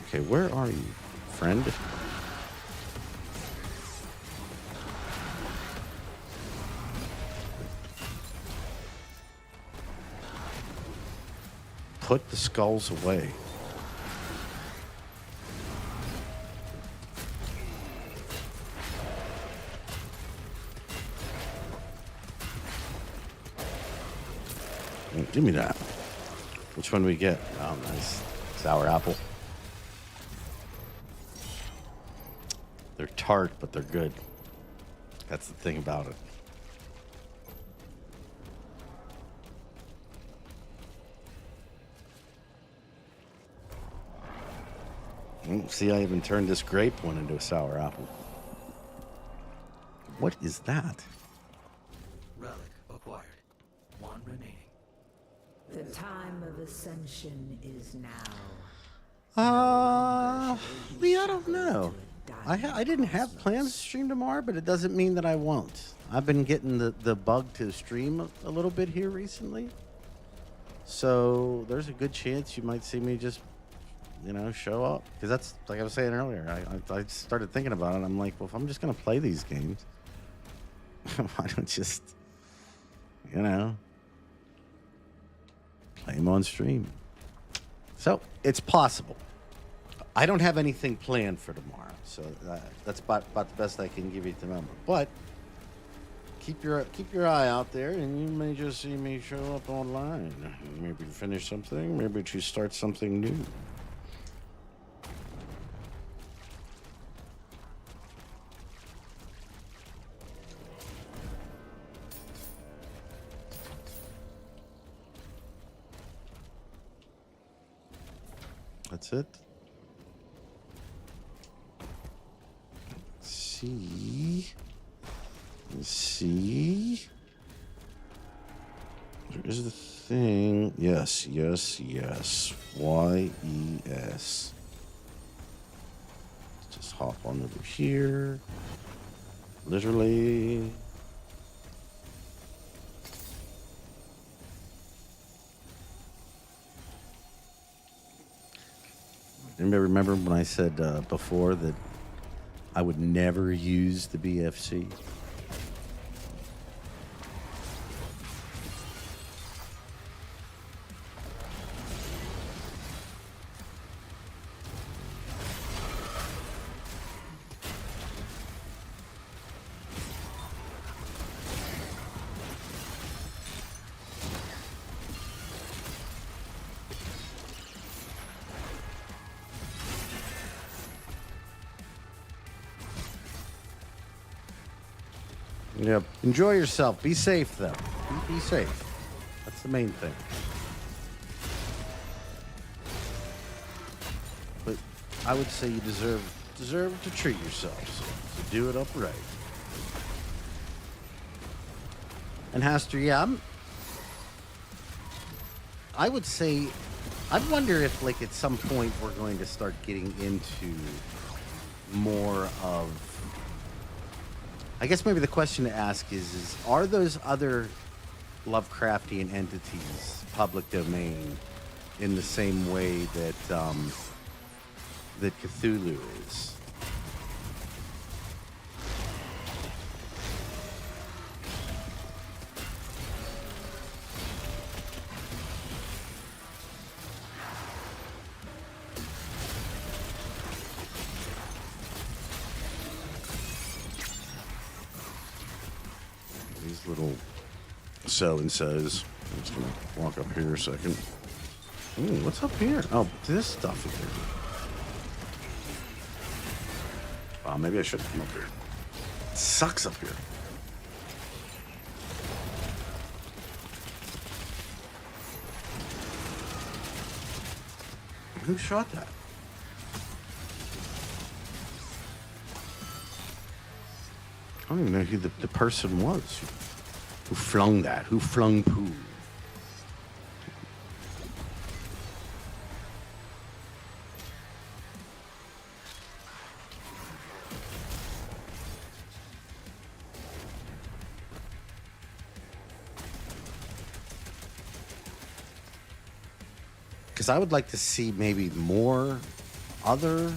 S1: okay, where are you, friend? Put the skulls away. Give me that. Which one do we get? Oh, nice. Sour apple. They're tart, but they're good. That's the thing about it. See, I even turned this grape one into a sour apple. What is that?
S5: Relic acquired. One remaining.
S3: The time of ascension is now.
S1: Lee, I don't know. I didn't have plans to stream tomorrow, but it doesn't mean that I won't. I've been getting the bug to stream a little bit here recently. So there's a good chance you might see me just, show up. Because that's, like I was saying earlier, I started thinking about it. I'm like, well, if I'm just going to play these games, why don't just, play them on stream? So it's possible. I don't have anything planned for tomorrow, so that's about the best I can give you at the moment. But keep your eye out there, and you may just see me show up online. Maybe finish something, maybe to start something new. That's it. Let's see. There is the thing. Yes. YES. Just hop on over here. Literally. Anybody remember when I said before that I would never use the BFC? Yep. Enjoy yourself. Be safe, though. Be safe. That's the main thing. But I would say you deserve to treat yourselves. So do it upright. And Haster, yeah, I would say, I wonder if, like, at some point we're going to start getting into more of, I guess maybe the question to ask is are those other Lovecraftian entities public domain in the same way that that Cthulhu is? These little so-and-sos. I'm just going to walk up here a second. Ooh, what's up here? Oh, this stuff is here. Maybe I shouldn't come up here. It sucks up here. Who shot that? I don't even know who the person was who flung that. Who flung poo? Because I would like to see maybe more other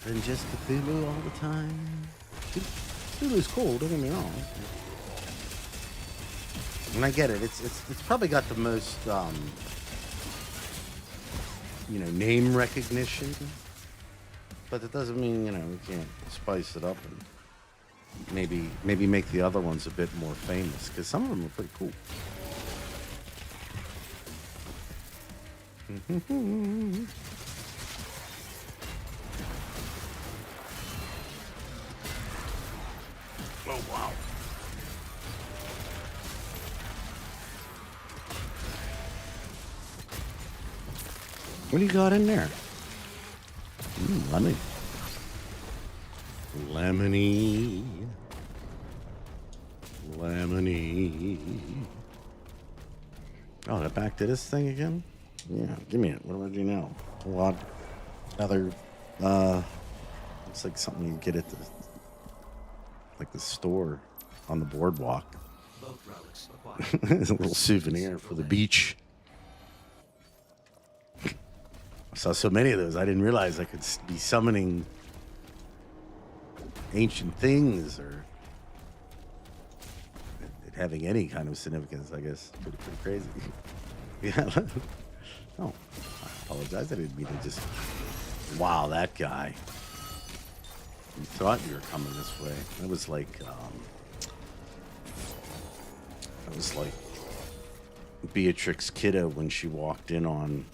S1: than just Cthulhu all the time. Cthulhu's cool, don't get me wrong. And I get it. It's probably got the most name recognition. But that doesn't mean, we can't spice it up and maybe make the other ones a bit more famous, because some of them are pretty cool. Oh, wow. What do you got in there? Lemon. Lemony. Oh, they're back to this thing again? Yeah, give me it. What do I do now? A lot. Other, looks like something you get at the store on the boardwalk.
S5: Both relics acquired.
S1: It's a little souvenir for the beach. I saw so many of those, I didn't realize I could be summoning ancient things or it having any kind of significance, I guess. Pretty crazy. Yeah. Oh, I apologize. I didn't mean to just... Wow, that guy. You thought you were coming this way. It was like... Beatrix Kiddo when she walked in on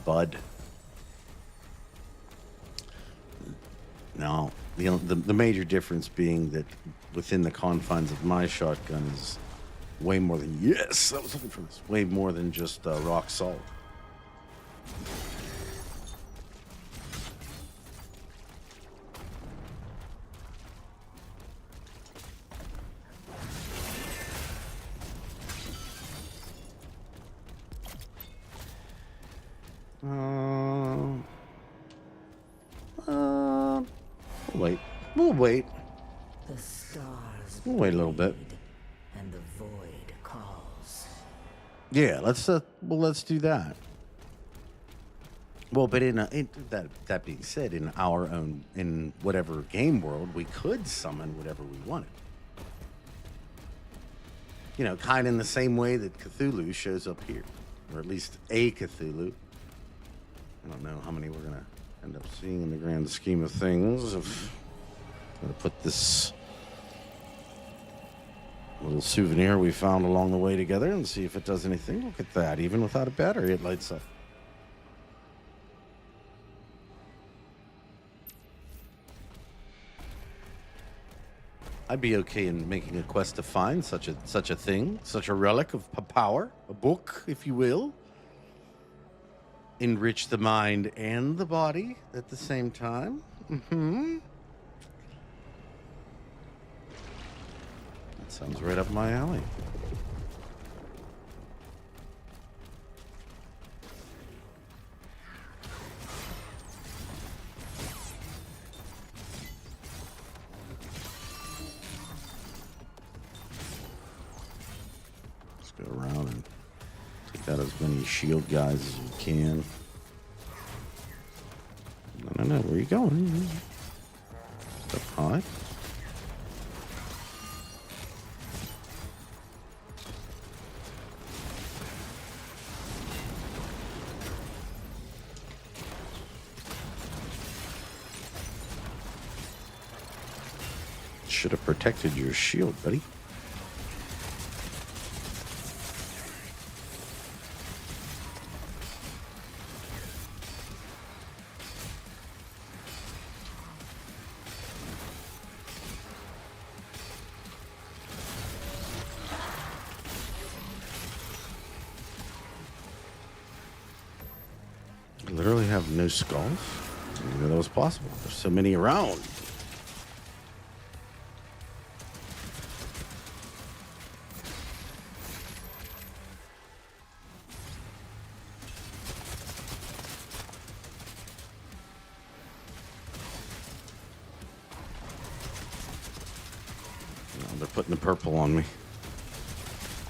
S1: Bud. Now, the major difference being that within the confines of my shotgun is way more than... Yes! I was looking for this. Way more than just rock salt. We'll wait.
S3: The stars
S1: We'll wait a little bit.
S3: bleed, and the void calls.
S1: Yeah, let's do that. Well, but that being said, in whatever game world, we could summon whatever we wanted. Kind of in the same way that Cthulhu shows up here, or at least a Cthulhu. I don't know how many we're gonna end up seeing in the grand scheme of things. I'm gonna put this little souvenir we found along the way together and see if it does anything. Look at that. Even without a battery, it lights up. I'd be okay in making a quest to find such a thing, such a relic of power, a book, if you will. Enrich the mind and the body at the same time. Mm-hmm. That sounds right up my alley. Let's go around and take out as many shield guys as we can. No, where are you going? Up high. Should have protected your shield, buddy. I literally have no skulls. I didn't know that was possible. There's so many around. They're putting the purple on me.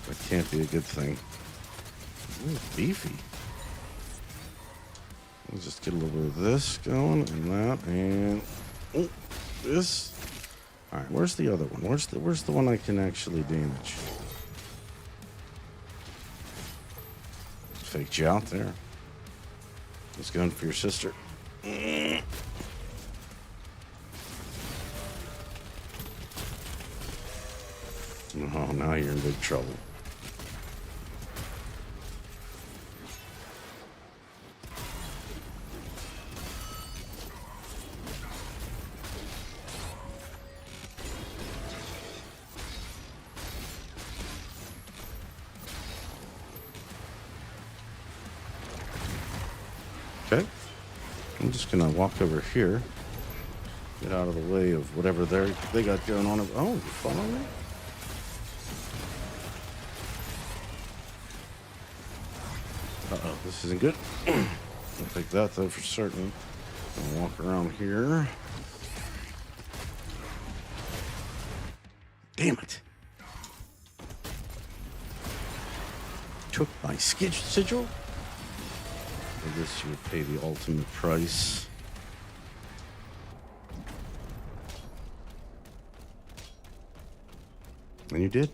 S1: That can't be a good thing. Ooh, beefy. Let's just get a little bit of this going and that and this. All right, where's the other one? Where's the one I can actually damage? Faked you out there. Just going for your sister. Oh, now you're in big trouble. Okay. I'm just gonna walk over here. Get out of the way of whatever they got going on. Oh, you follow me? Uh-oh, this isn't good. I'll take that, though, for certain. I'll walk around here. Damn it. Took my sigil? I guess you would pay the ultimate price. And you did.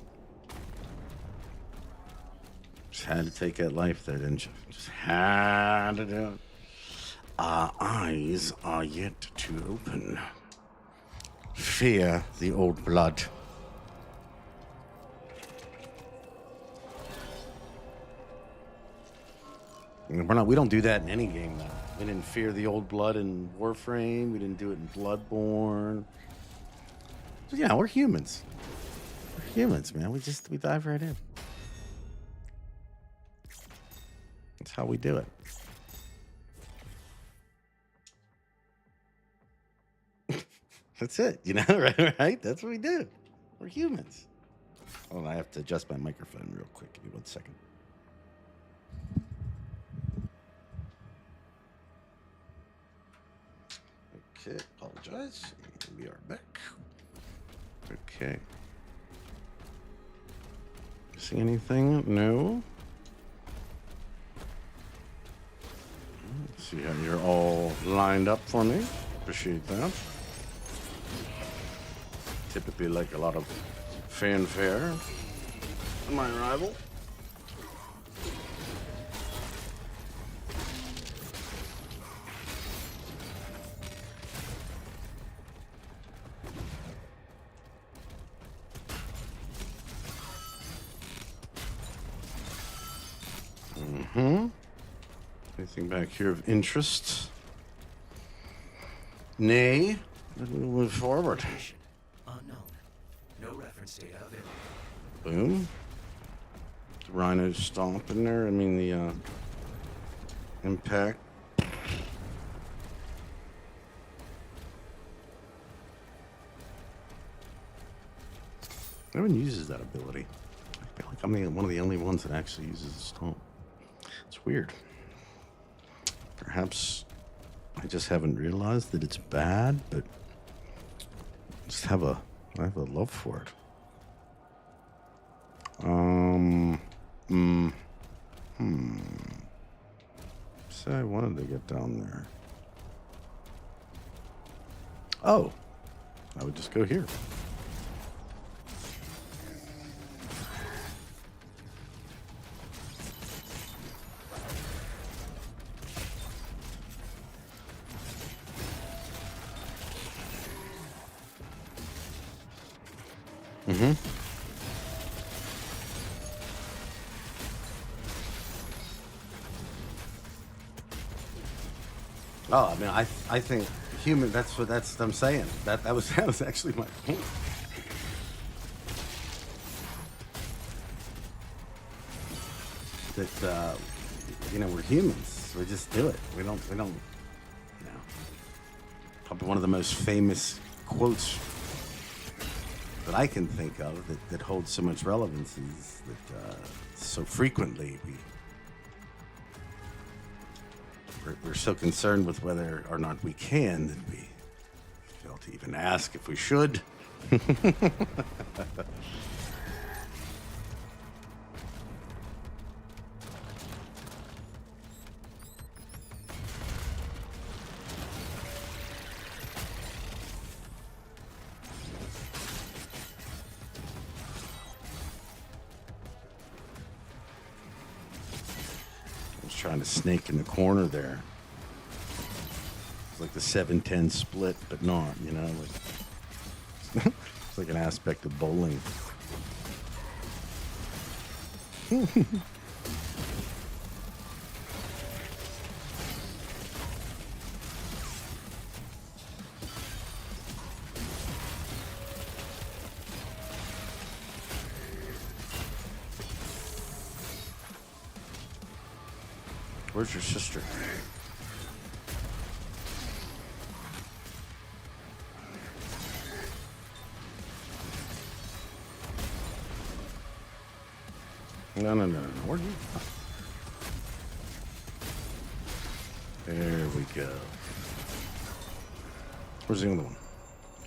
S1: Just had to take that life there, didn't you? Just had to do it. Our eyes are yet to open. Fear the old blood. We don't do that in any game, though. We didn't fear the old blood in Warframe. We didn't do it in Bloodborne. So, yeah, we're humans. We're humans, man. We dive right in. That's how we do it. That's it, you know, right? That's what we do. We're humans. Hold on, I have to adjust my microphone real quick. Give me 1 second. Okay, apologize. We are back. Okay. See anything? No. Let's see how you're all lined up for me. Appreciate that. Typically like a lot of fanfare. My arrival. Anything back here of interest? Nay. We'll move forward.
S5: Unknown. clearance data available.
S1: Boom. The Rhino stomp in there. I mean, the impact. No one uses that ability. I feel like I'm one of the only ones that actually uses the stomp. It's weird. Perhaps I just haven't realized that it's bad, but I have a love for it. Say I wanted to get down there. Oh, I would just go here. Oh, I mean, I think human. That's what I'm saying. That was actually my point. That we're humans. We just do it. We don't. Probably one of the most famous quotes that I can think of that holds so much relevance is that so frequently we're so concerned with whether or not we can that we fail to even ask if we should. Trying to snake in the corner there. It's like the 7-10 split, but not, like it's like an aspect of bowling. Where's your sister? No. Where'd you? There we go. Where's the other one?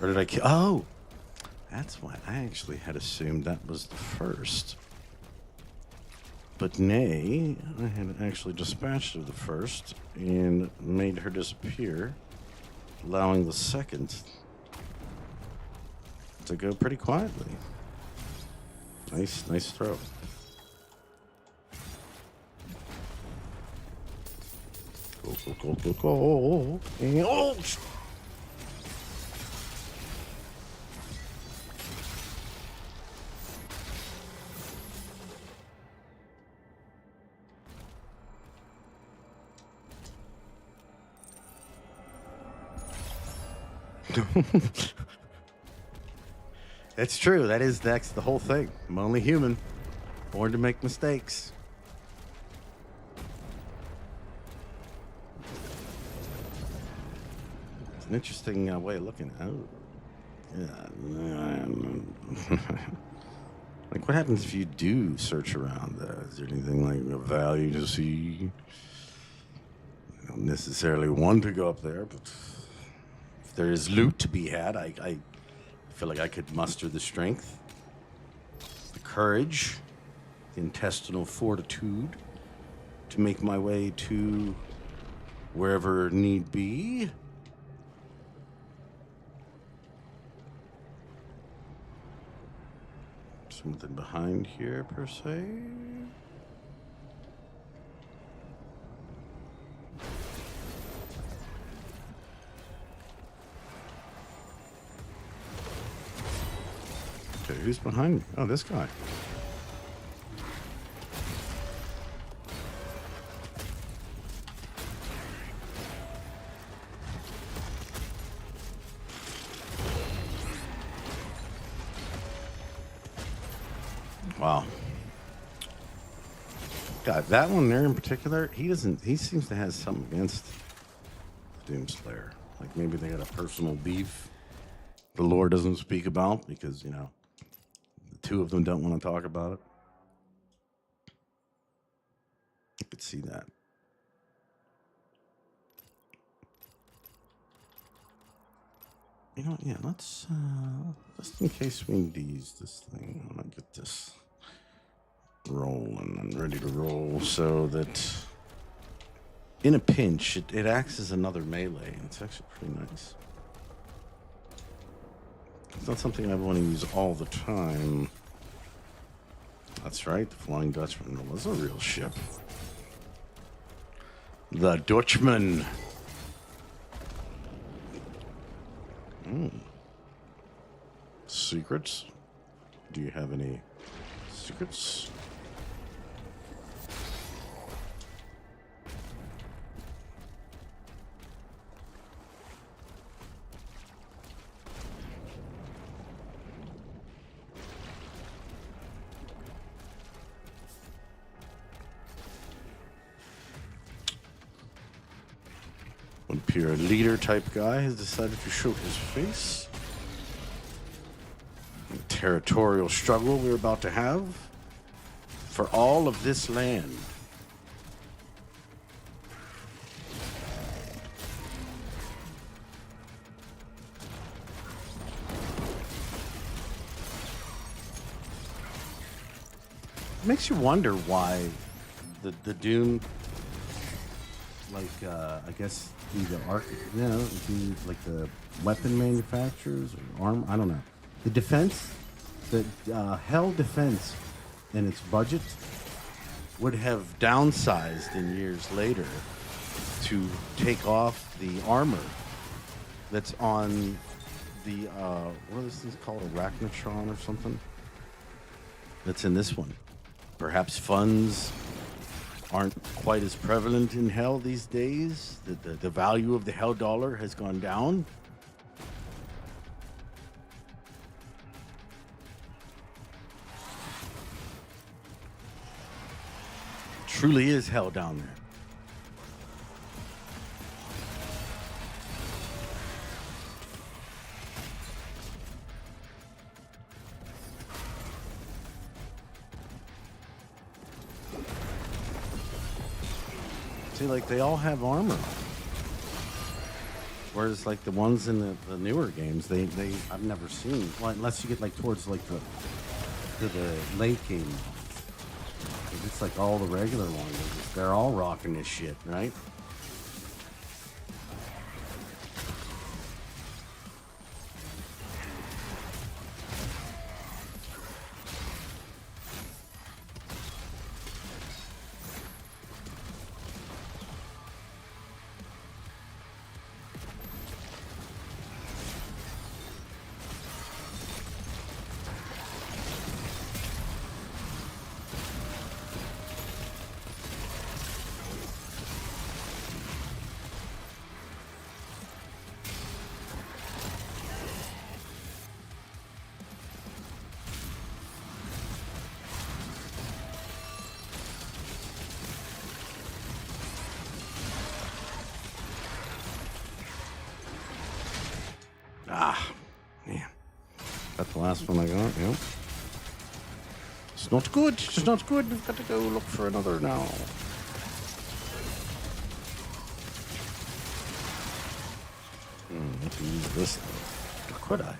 S1: Or did I kill? Oh! That's why I actually had assumed that was the first. But nay, I had actually dispatched her the first and made her disappear, allowing the second to go pretty quietly. Nice throw. Go. And, oh! It's true. That's the whole thing. I'm only human, born to make mistakes. It's an interesting way of looking at it. Yeah. Like, what happens if you do search around? Is there anything like of value to see? I don't necessarily want to go up there, but if there is loot to be had, I feel like I could muster the strength, the courage, the intestinal fortitude to make my way to wherever need be. Something behind here, per se. Okay, who's behind me? Oh, this guy. Wow. God, that one there in particular, he seems to have something against Doomslayer. Like maybe they got a personal beef the lore doesn't speak about because, you know, the two of them don't want to talk about it. I could see that. You know, yeah, let's, just in case we need to use this thing, I'm going to get this rolling and ready to roll so that in a pinch, it acts as another melee. It's actually pretty nice. It's not something I want to use all the time. That's right, the Flying Dutchman was a real ship. The Dutchman. Secrets? Do you have any secrets? One pure leader type guy has decided to show his face. The territorial struggle we're about to have for all of this land. It makes you wonder why the Doom, like I guess the like the weapon manufacturers or arm, I don't know. The defense, the Hell defense and its budget would have downsized in years later to take off the armor that's on the, what are these things called, Arachnotron or something? That's in this one. Perhaps funds aren't quite as prevalent in Hell these days. The value of the Hell dollar has gone down. Truly is hell down there. See, like they all have armor. Whereas like the ones in the newer games, they I've never seen. Well, unless you get like towards like the late game. It's like all the regular ones. They're all rocking this shit, right? Ah, man. That's the last one I got, yep. It's not good. It's not good. We've got to go look for another now. I have to use this though. Or could I?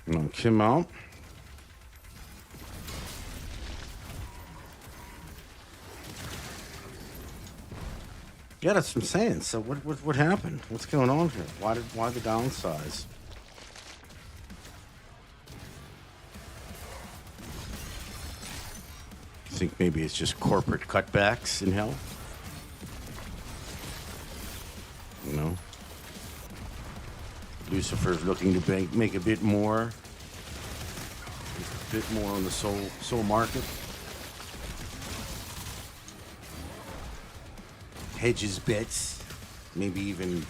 S1: Knock him out. Yeah, that's what I'm saying. So what happened? What's going on here? Why the downsize? You think maybe it's just corporate cutbacks in Hell? You know? Lucifer's looking to make a bit more bit more on the soul market. Hedge his bets, maybe even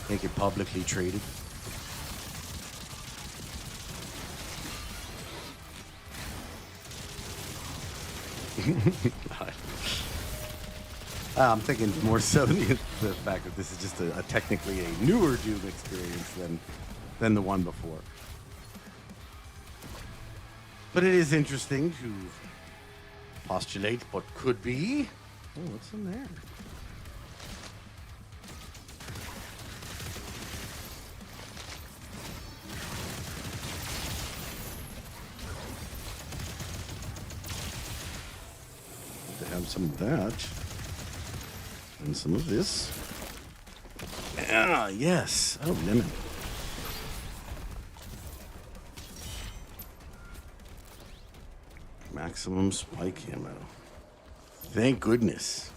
S1: make it publicly traded. I'm thinking more so the fact that this is just a technically a newer Doom experience than the one before. But it is interesting to postulate what could be. Oh, what's in there? To have some of that. And some of this. Ah, yes. Oh, lemon. Maximum spike ammo. Thank goodness.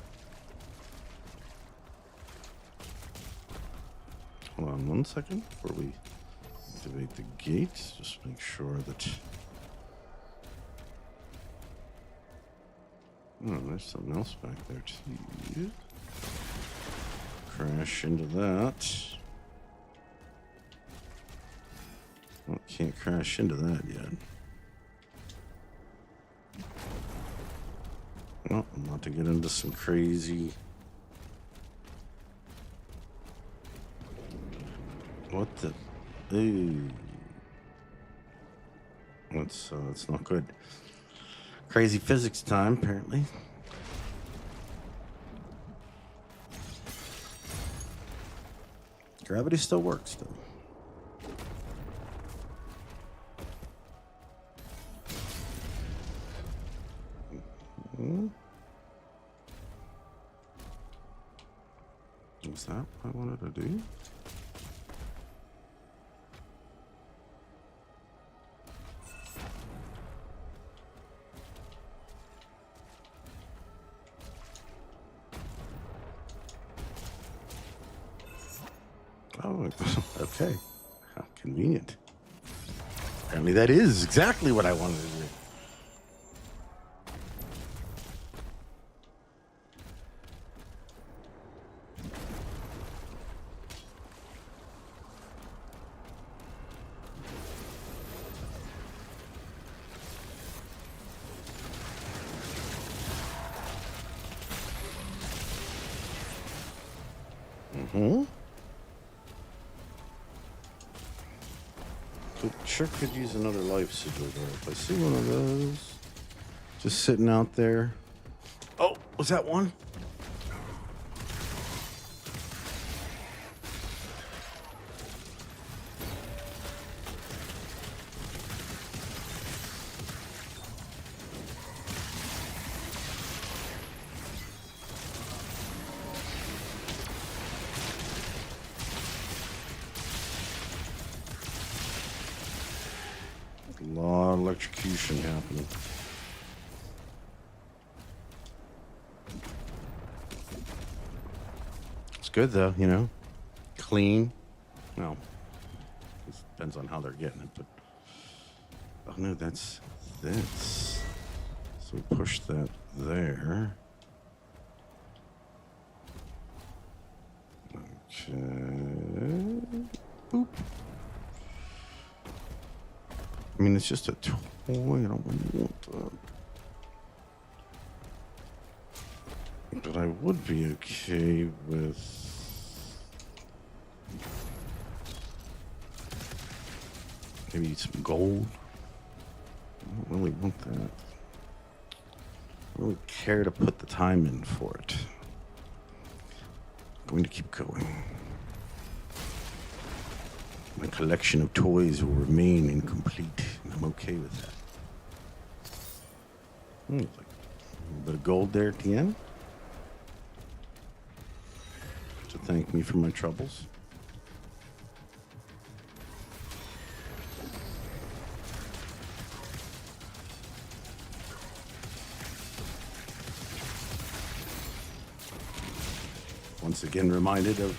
S1: Hold on 1 second before we activate the gate. Just make sure that... Oh, there's something else back there too. Crash into that. Well, can't crash into that yet. Well, I'm about to get into some crazy... What the... Ooh. That's not good. Crazy physics time, apparently. Gravity still works, though. Is that what I wanted to do? Oh, okay. How convenient. Apparently that is exactly what I wanted to do. Sure could use another life sigil though. If I see one of those just sitting out there. Oh, was that one? A lot of electrocution happening. It's good though, you know. Clean. Well, it depends on how they're getting it, but oh no, that's this. So we push that there. Okay. Boop. I mean, it's just a toy. I don't really want that. But I would be okay with maybe some gold. I don't really want that. I don't really care to put the time in for it. I'm going to keep going. My collection of toys will remain incomplete, and I'm okay with that. Like a little bit of gold there at the end to thank me for my troubles. Once again reminded of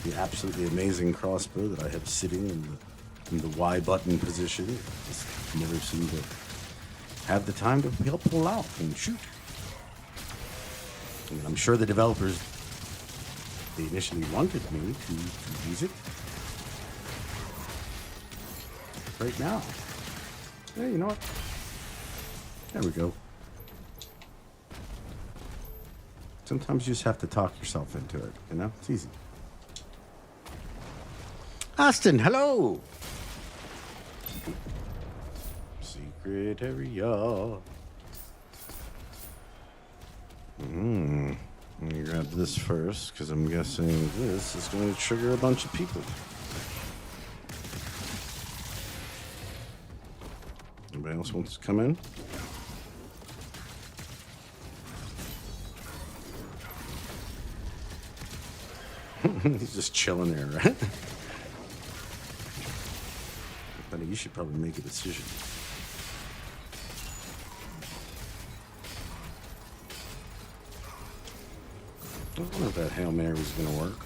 S1: the absolutely amazing crossbow that I have sitting in the in the Y button position. Just never seem to have the time to pull out and shoot. I mean, I'm sure the developers, they initially wanted me to use it. Right now. Yeah, you know what? There we go. Sometimes you just have to talk yourself into it, you know? It's easy. Austin, hello! Secret area. Let me grab this first, because I'm guessing this is going to trigger a bunch of people. Anybody else wants to come in? He's just chilling there, right? Buddy, you should probably make a decision. I don't know if that Hail Mary is going to work.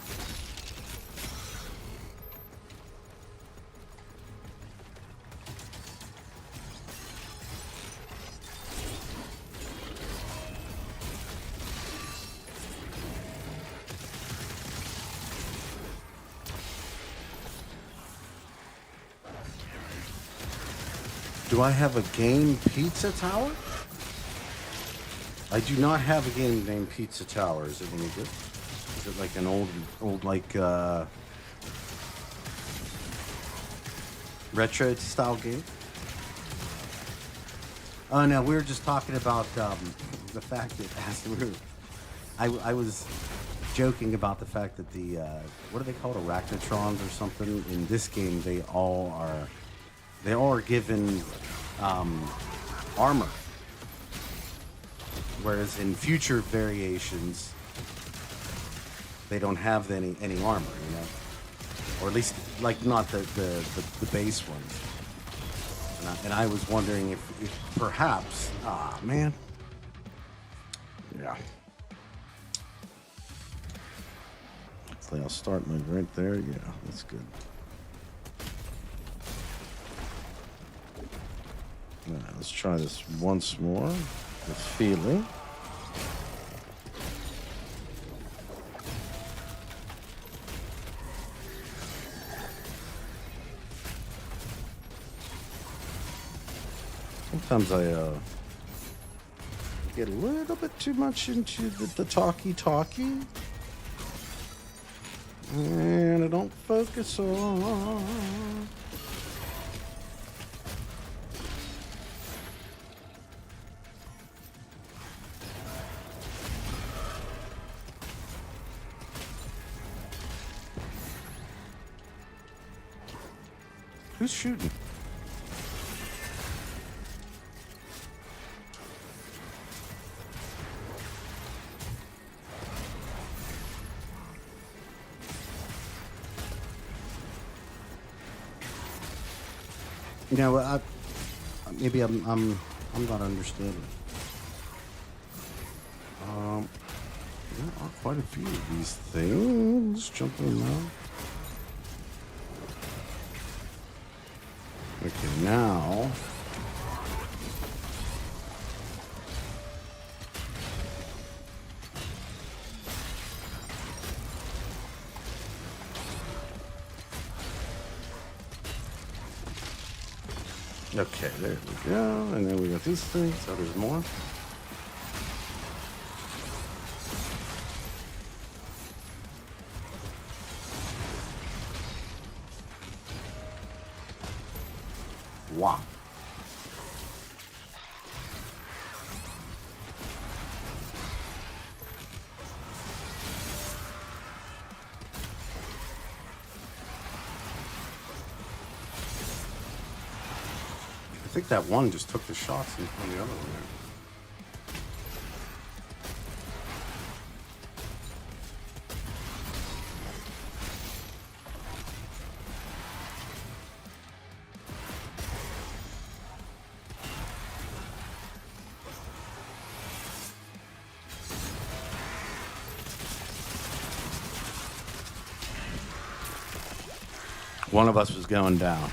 S1: Do I have a game Pizza Tower? I do not have a game named Pizza Tower. Is it any good? Is it like an old like retro style game? Oh no, we were just talking about the fact that I was joking about the fact that the what are they called, arachnotrons or something? In this game, they all are given armor, whereas in future variations they don't have any armor, you know, or at least like not the base ones. And I was wondering if perhaps, man, yeah. Hopefully I'll start like right there. Yeah, that's good. All right, let's try this once more with feeling. Sometimes I get a little bit too much into the talky, and I don't focus on. Who's shooting? You know, maybe I'm not understanding. There are quite a few of these things jumping around. Okay, now. Okay, there we go. And then we got these things. Oh, there's more. Wow. I think that one just took the shots from the other one there. One of us was going down.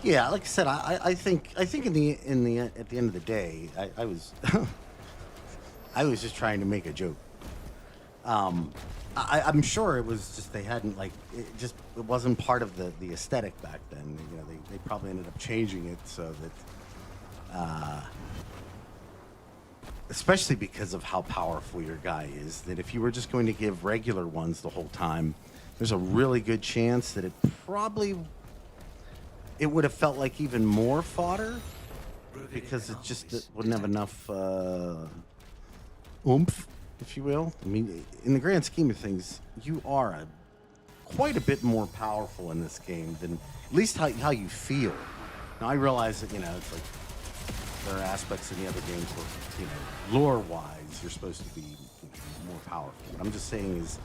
S1: Yeah, like I said, I think in the at the end of the day, I was I was just trying to make a joke. I'm sure it was just they hadn't like it wasn't part of the aesthetic back then. You know, they probably ended up changing it so that, especially because of how powerful your guy is, that if you were just going to give regular ones the whole time, there's a really good chance that it would have felt like even more fodder because it wouldn't have enough oomph, if you will. I mean, in the grand scheme of things, you are quite a bit more powerful in this game than at least how you feel. Now, I realize that, it's like there are aspects in the other games where, lore-wise, you're supposed to be more powerful. What I'm just saying is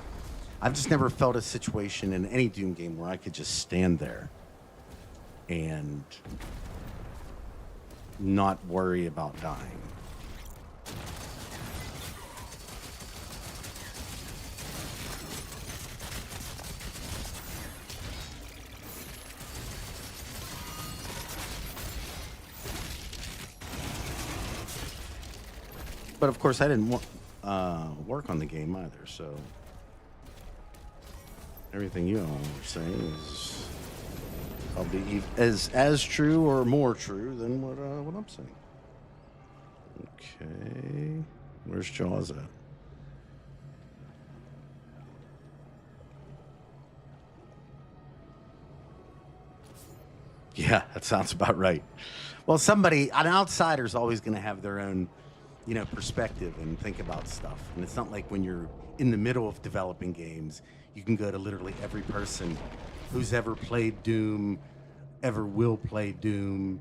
S1: I've just never felt a situation in any Doom game where I could just stand there and not worry about dying. But of course, I didn't work on the game either, so everything you all are saying is probably as true or more true than what I'm saying. Okay, where's Jaws at? Yeah, that sounds about right. Well, an outsider's always going to have their own, perspective and think about stuff. And it's not like when you're in the middle of developing games, you can go to literally every person who's ever played Doom, ever will play Doom,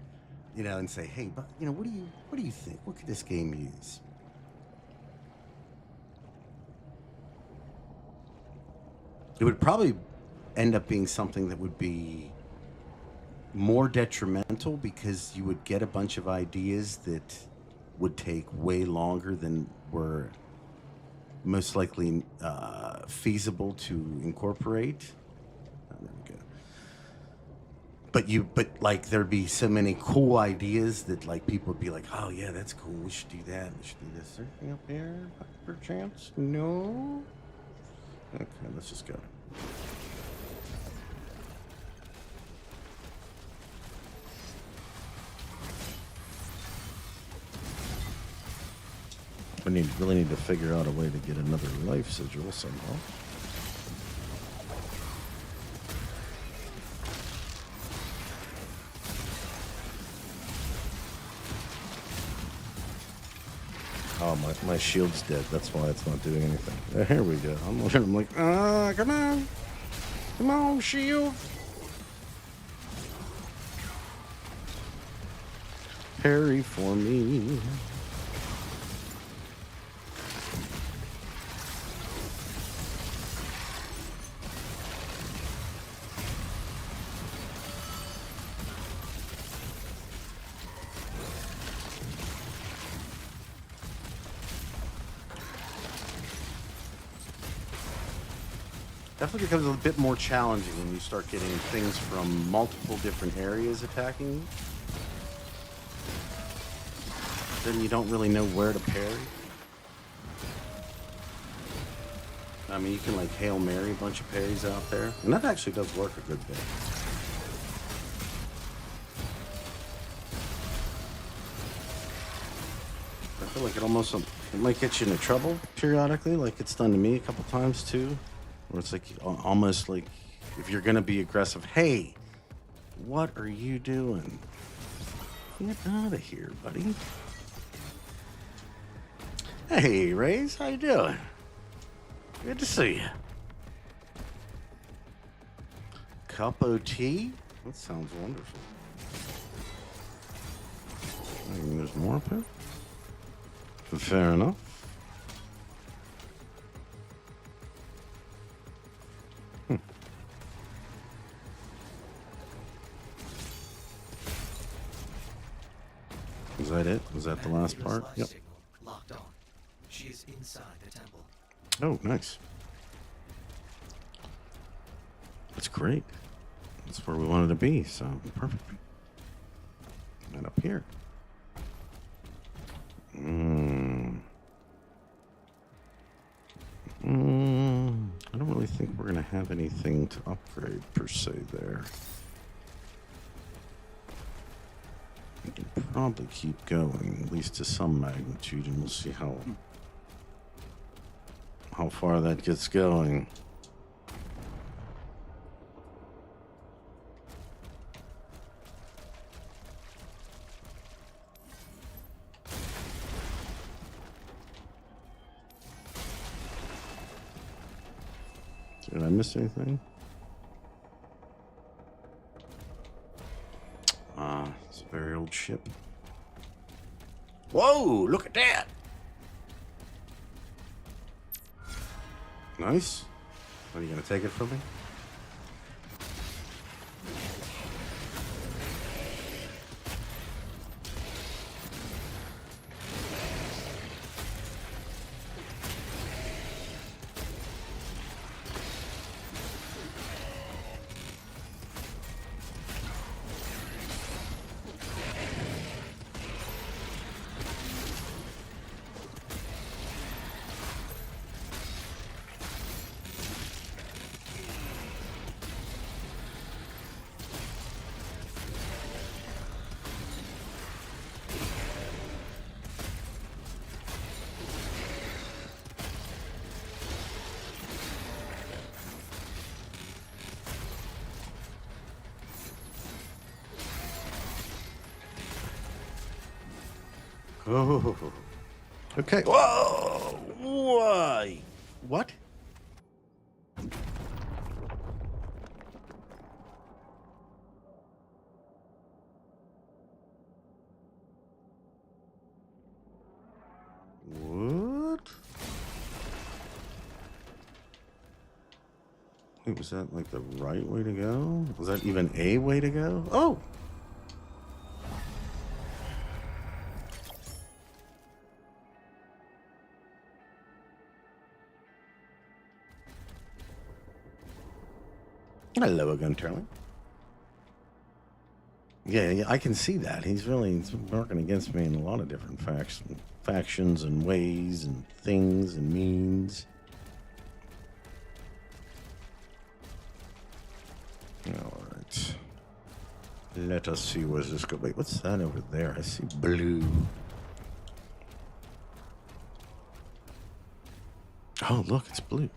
S1: and say, hey, but what do you think? What could this game use? It would probably end up being something that would be more detrimental because you would get a bunch of ideas that would take way longer than were most likely feasible to incorporate. Oh, there we go. But like there'd be so many cool ideas that like people would be like, oh yeah, that's cool. We should do that. We should do this. Is there anything up here per chance? No. Okay, let's just go. We really need to figure out a way to get another life sigil somehow. Oh, my shield's dead. That's why it's not doing anything. Here we go. I'm like, come on. Come on, shield. Parry for me. Definitely becomes a bit more challenging when you start getting things from multiple different areas attacking you. Then you don't really know where to parry. I mean, you can like Hail Mary a bunch of parries out there, and that actually does work a good bit. I feel like it might get you into trouble periodically, like it's done to me a couple times too. Where it's like almost like if you're gonna be aggressive, hey, what are you doing? Get out of here, buddy. Hey, Raze, how you doing? Good to see you. Cup of tea? That sounds wonderful. I mean, there's more up here. Fair enough. Was that it? Was that the last part? Yep.
S5: Locked on. She is inside the temple.
S1: Oh, nice. That's great. That's where we wanted to be, so perfect. And up here. I don't really think we're going to have anything to upgrade per se there. We can probably keep going, at least to some magnitude, and we'll see how far that gets going. Did I miss anything? It's a very old ship. Whoa, look at that! Nice. Are you gonna take it from me? Oh, okay. Whoa! Why? What? What? Wait, was that like the right way to go? Was that even a way to go? Oh! Hello, Gun Turley. Yeah, I can see that. He's working against me in a lot of different factions and ways and things and means. All right. Let us see where's this go. Wait, what's that over there? I see blue. Oh, look, it's blue.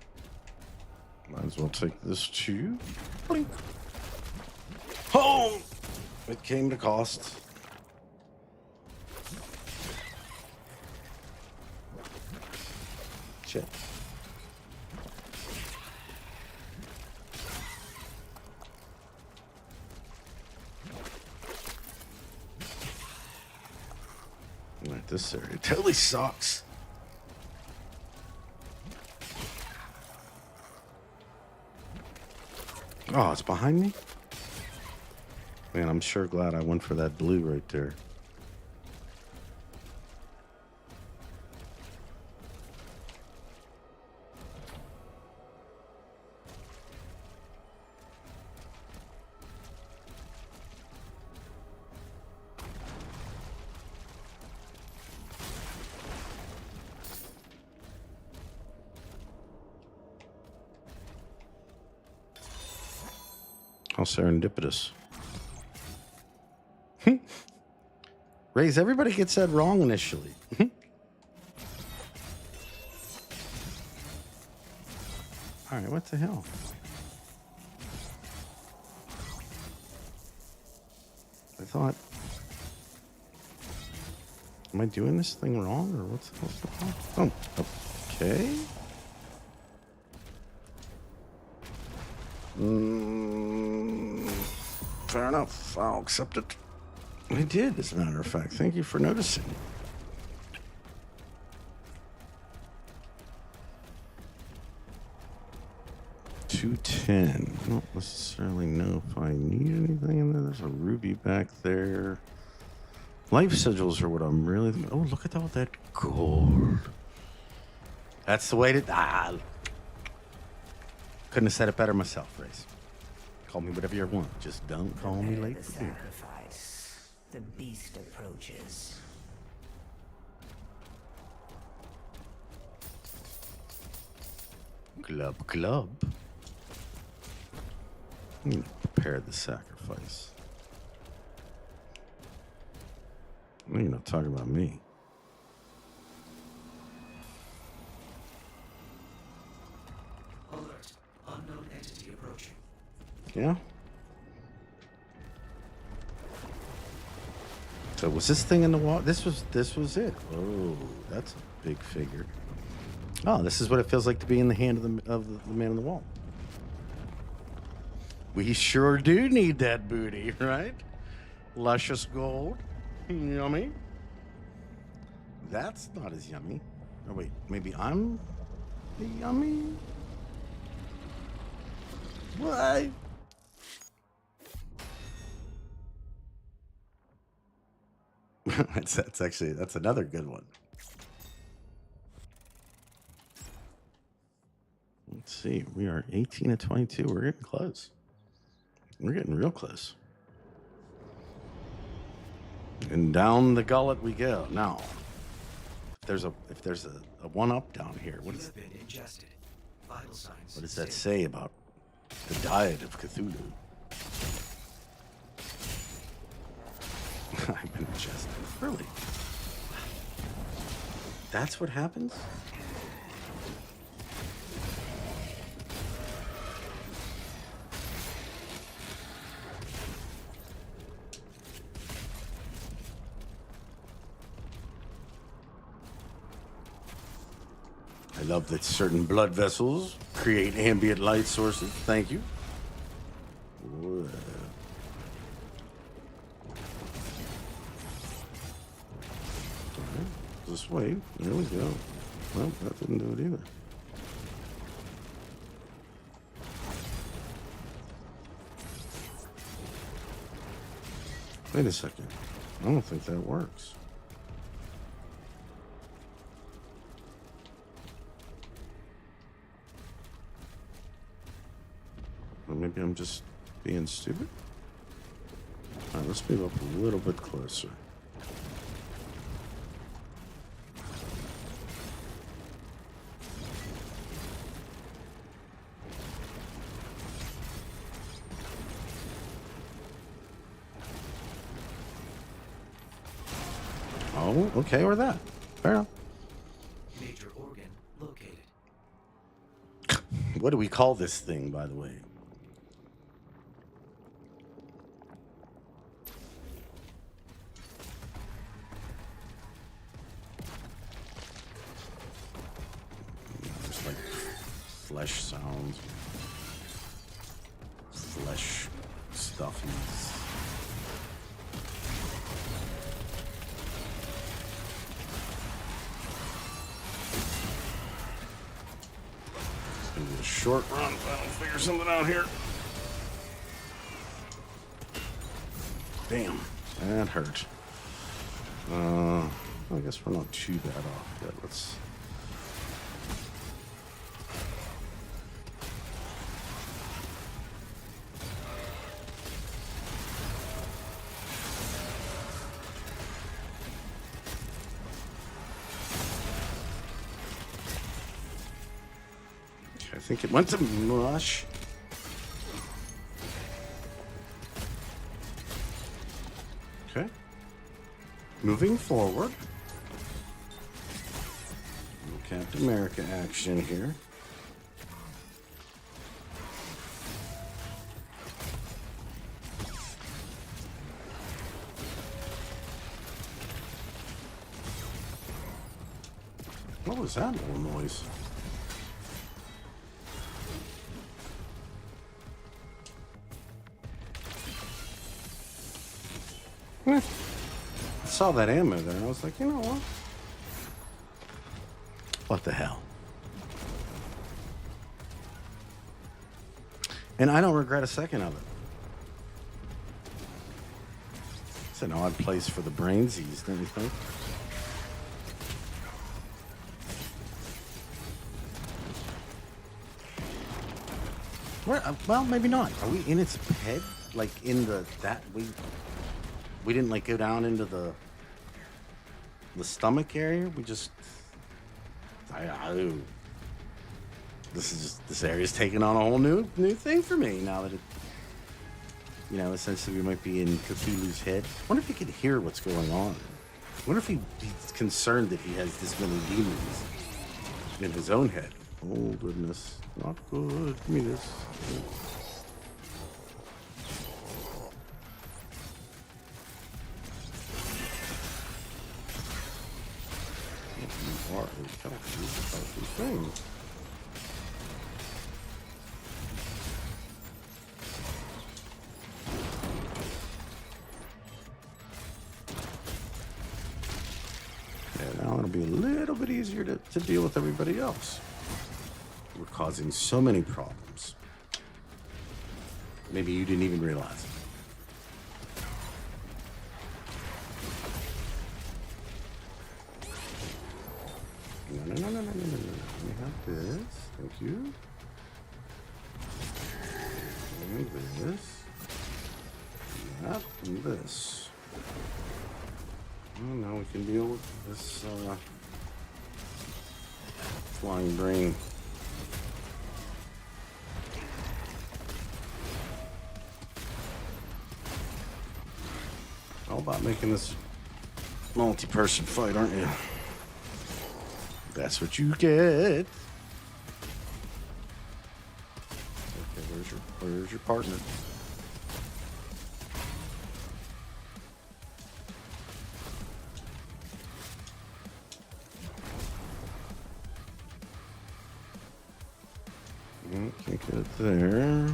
S1: Might as well take this too. Blink. Home! It came to cost. Shit. Right, this area totally sucks. Oh, it's behind me? Man, I'm sure glad I went for that blue right there. How serendipitous. Raise, everybody gets that wrong initially. All right, what the hell? I thought... Am I doing this thing wrong, or what's the problem? Oh, okay. Fair enough. I'll accept it. I did, as a matter of fact. Thank you for noticing. $210. I don't necessarily know if I need anything in there. There's a ruby back there. Life sigils are what I'm really... Oh, look at all that gold. That's the way to... Couldn't have said it better myself, Race. Call me whatever you want. Just don't call me late for beer.
S3: Sacrifice. The beast approaches.
S1: Club, club. I'm gonna prepare the sacrifice. You're not talking about me.
S5: Alert. Unknown entity approaching.
S1: Yeah. So was this thing in the wall? This was it. Oh, that's a big figure. Oh, this is what it feels like to be in the hand of the man on the wall. We sure do need that booty, right? Luscious gold. Yummy. That's not as yummy. Oh, wait. Maybe I'm the yummy? What? that's another good one. Let's see. We are 18 to 22. We're getting close. We're getting real close. And down the gullet we go. Now, if there's a one up down here, what does that say about the diet of Cthulhu? I've been ingested. Really? That's what happens? I love that certain blood vessels create ambient light sources. Thank you. Whoa. This way. There we go. Well, that didn't do it either. Wait a second. I don't think that works. Or maybe I'm just being stupid. All right, let's move up a little bit closer. Oh, okay, or that. Fair enough.
S5: Major organ located.
S1: What do we call this thing, by the way? Just like flesh sounds, flesh stuffies. A short run if I don't figure something out here. Damn, that hurt. I guess we're not too bad off yet. Let's. I think it went to mush. Okay. Moving forward. Little Captain America action here. What was that little noise? I saw that ammo there, and I was like, you know what? What the hell? And I don't regret a second of it. It's an odd place for the brainsies, don't you think? Where? Well, maybe not. Are we in its head? Like in the that we? we didn't like go down into the stomach area. We just, this area's taking on a whole new thing for me now that it, you know, essentially we might be in Cthulhu's head. I wonder if he can hear what's going on. I wonder if he's concerned that he has this many demons in his own head. Oh goodness, not good. Give me this. You are a powerful thing. Yeah, now it'll be a little bit easier to deal with everybody else. We're causing so many problems. Maybe you didn't even realize it. No. Let me have this. Thank you. And this. That and this. Oh, now we can deal with this flying brain. All about making this multi-person fight, aren't you? That's what you get. Okay, where's your partner? Can't get it there.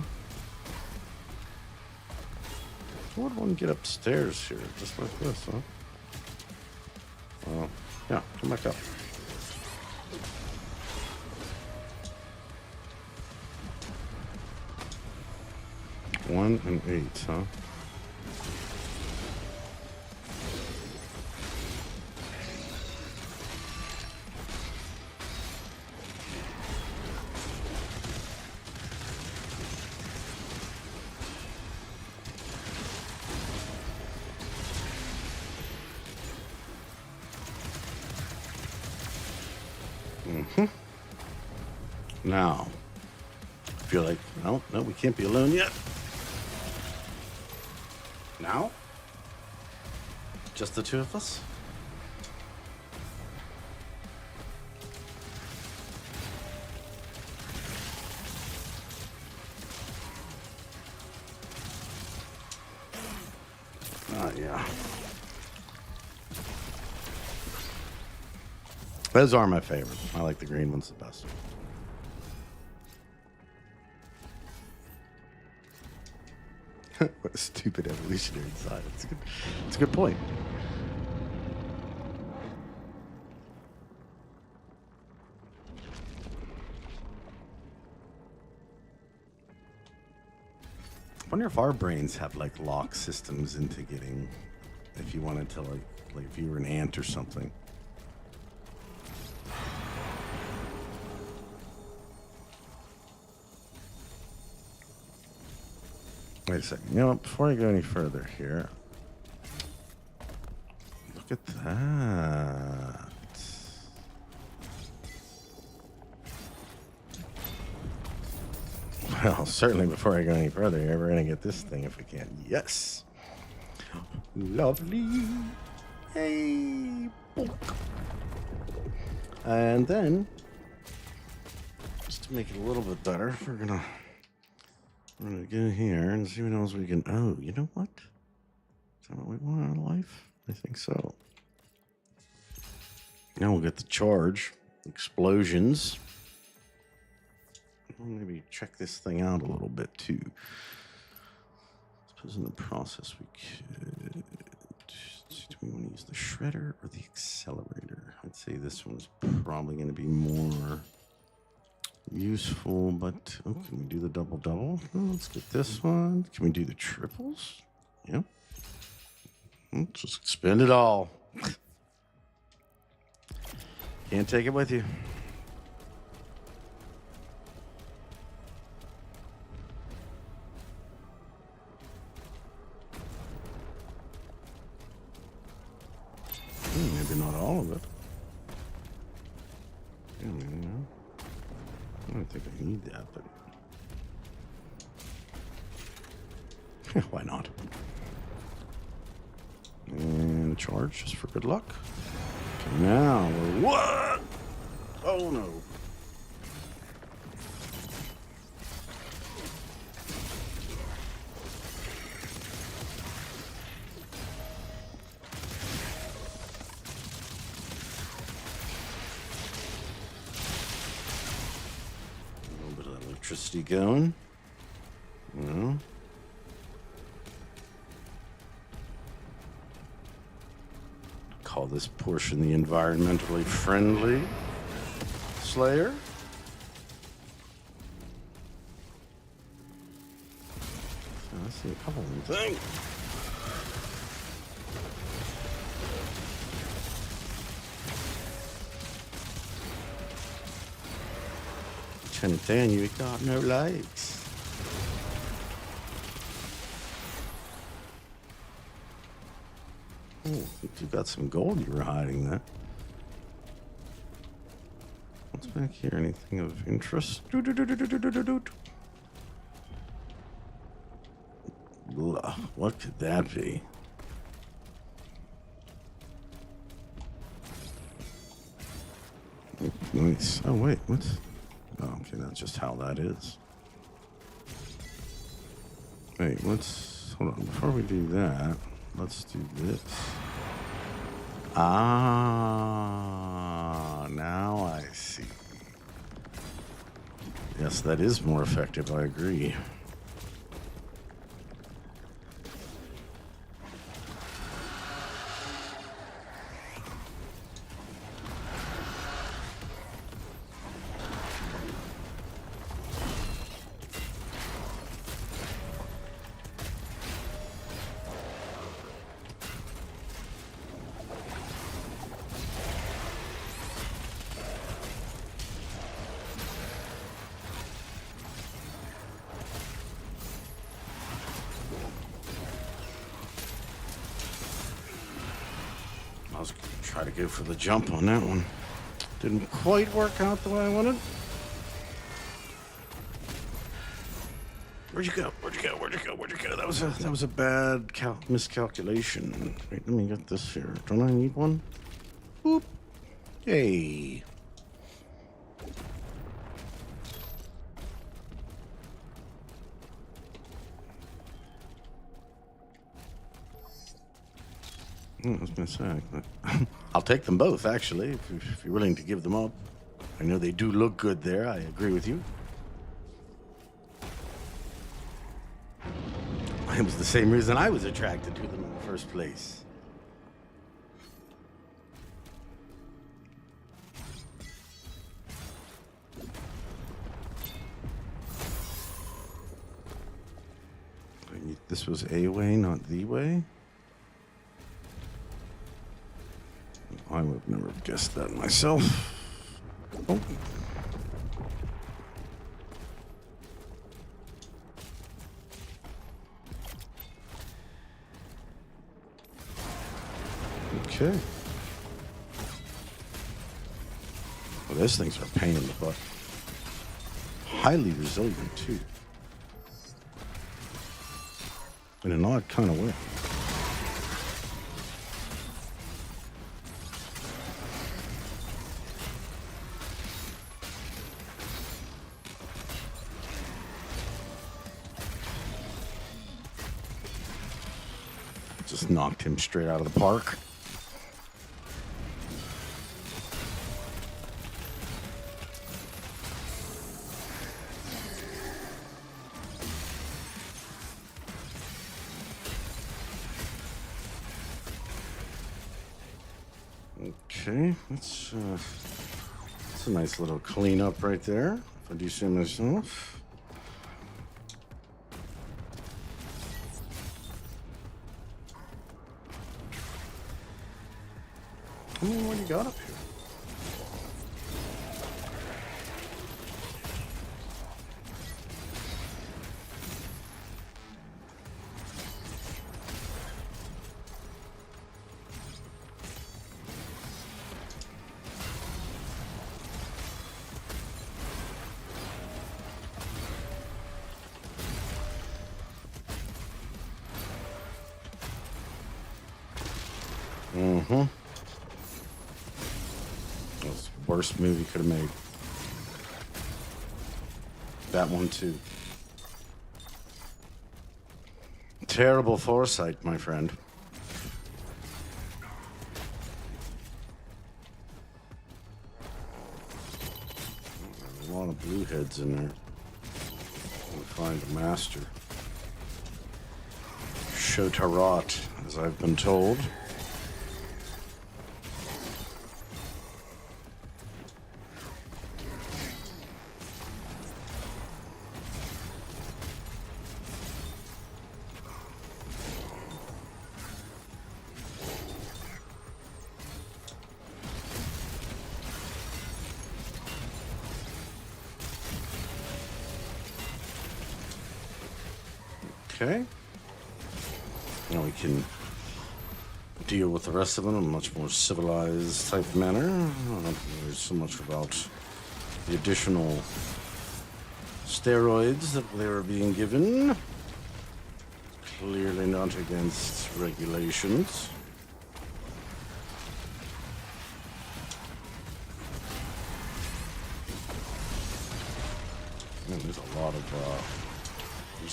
S1: How would one get upstairs here? Just like this, huh? Yeah, come back up. One and 8, huh? Now, I feel like, no, we can't be alone yet. Now? Just the two of us? Yeah. Those are my favorite. I like the green ones the best. What a stupid evolutionary design. It's a good point. I wonder if our brains have like lock systems into getting, if you wanted to like if you were an ant or something. Wait a second. You know what? Before I go any further here, look at that. Well, certainly before I go any further, you're ever going to get this thing if we can. Yes. Lovely. Hey. Bonk. And then, just to make it a little bit better, we're going to go here and see what else we can... Oh, you know what? Is that what we want out of life? I think so. Now we'll get the charge. Explosions. We'll maybe check this thing out a little bit, too. I suppose in the process we could... Do we want to use the shredder or the accelerator? I'd say this one's probably going to be more... useful, but oh, can we do the double? Let's get this one. Can we do the triples? Yeah. Let's just spend it all. Can't take it with you. Maybe not all of it. Yeah, maybe not. I don't think I need that, but why not? And charge just for good luck. Okay, now we're what? Oh no. A little bit of electricity going. No. Call this portion the environmentally friendly Slayer. So I see a couple of things. Trying to tell you, it got no legs. Oh, you got some gold you were hiding there. What's back here? Anything of interest? What could that be? Nice. Oh, wait. What? Oh, okay, that's just how that is. Wait, let's... Hold on. Before we do that, let's do this. Ah, now I see. Yes, that is more effective, I agree. I was gonna try to go for the jump on that one. Didn't quite work out the way I wanted. Where'd you go? Where'd you go? Where'd you go? Where'd you go? That was a bad miscalculation. Wait, let me get this here. Don't I need one? Boop. Yay. I was gonna say, I'll take them both, actually, if you're willing to give them up. I know they do look good there. I agree with you. It was the same reason I was attracted to them in the first place. This was a way, not the way. I would have never guessed that myself. Oh. Okay. Well, those things are a pain in the butt. Highly resilient, too. In an odd kind of way. Just knocked him straight out of the park. Okay, that's a nice little cleanup right there, if I do say myself. What do you got up here? Mm-hmm. That's the worst move he could have made. That one too. Terrible foresight, my friend. There's a lot of blue heads in there. We'll find a master. Shotarot, as I've been told. Okay. Now we can deal with the rest of them in a much more civilized type manner. Not really so much about the additional steroids that they were being given. Clearly not against regulations. Man, there's a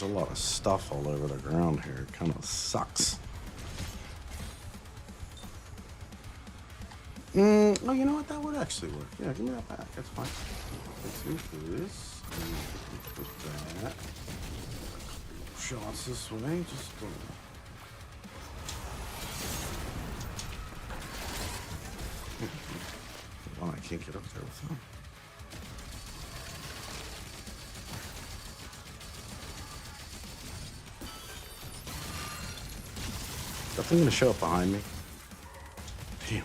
S1: lot of stuff all over the ground here. It kind of sucks. Oh, you know what? That would actually work. Yeah, give me that back. That's fine. Let's do this. And put that. Shots this way. Just oh, I can't get up there with them. Nothing gonna show up behind me. Damn.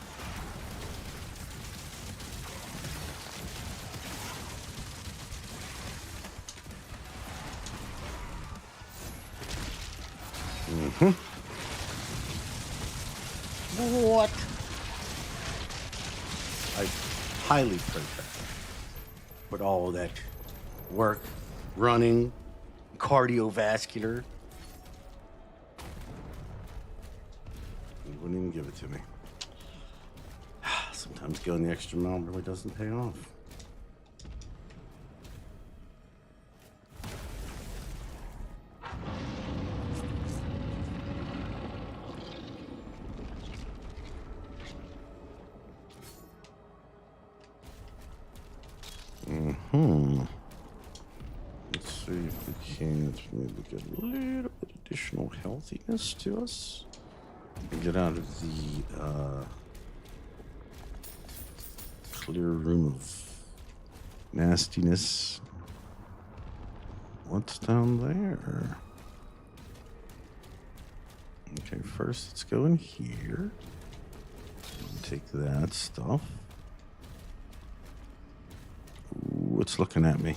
S1: What? I highly protest. But all that work, running, cardiovascular. You wouldn't even give it to me. Sometimes going the extra mile really doesn't pay off. Let's see if we can't maybe get a little bit additional healthiness to us. And get out of the clear room of nastiness. What's down there? Okay, first let's go in here. Take that stuff. Ooh, it's looking at me.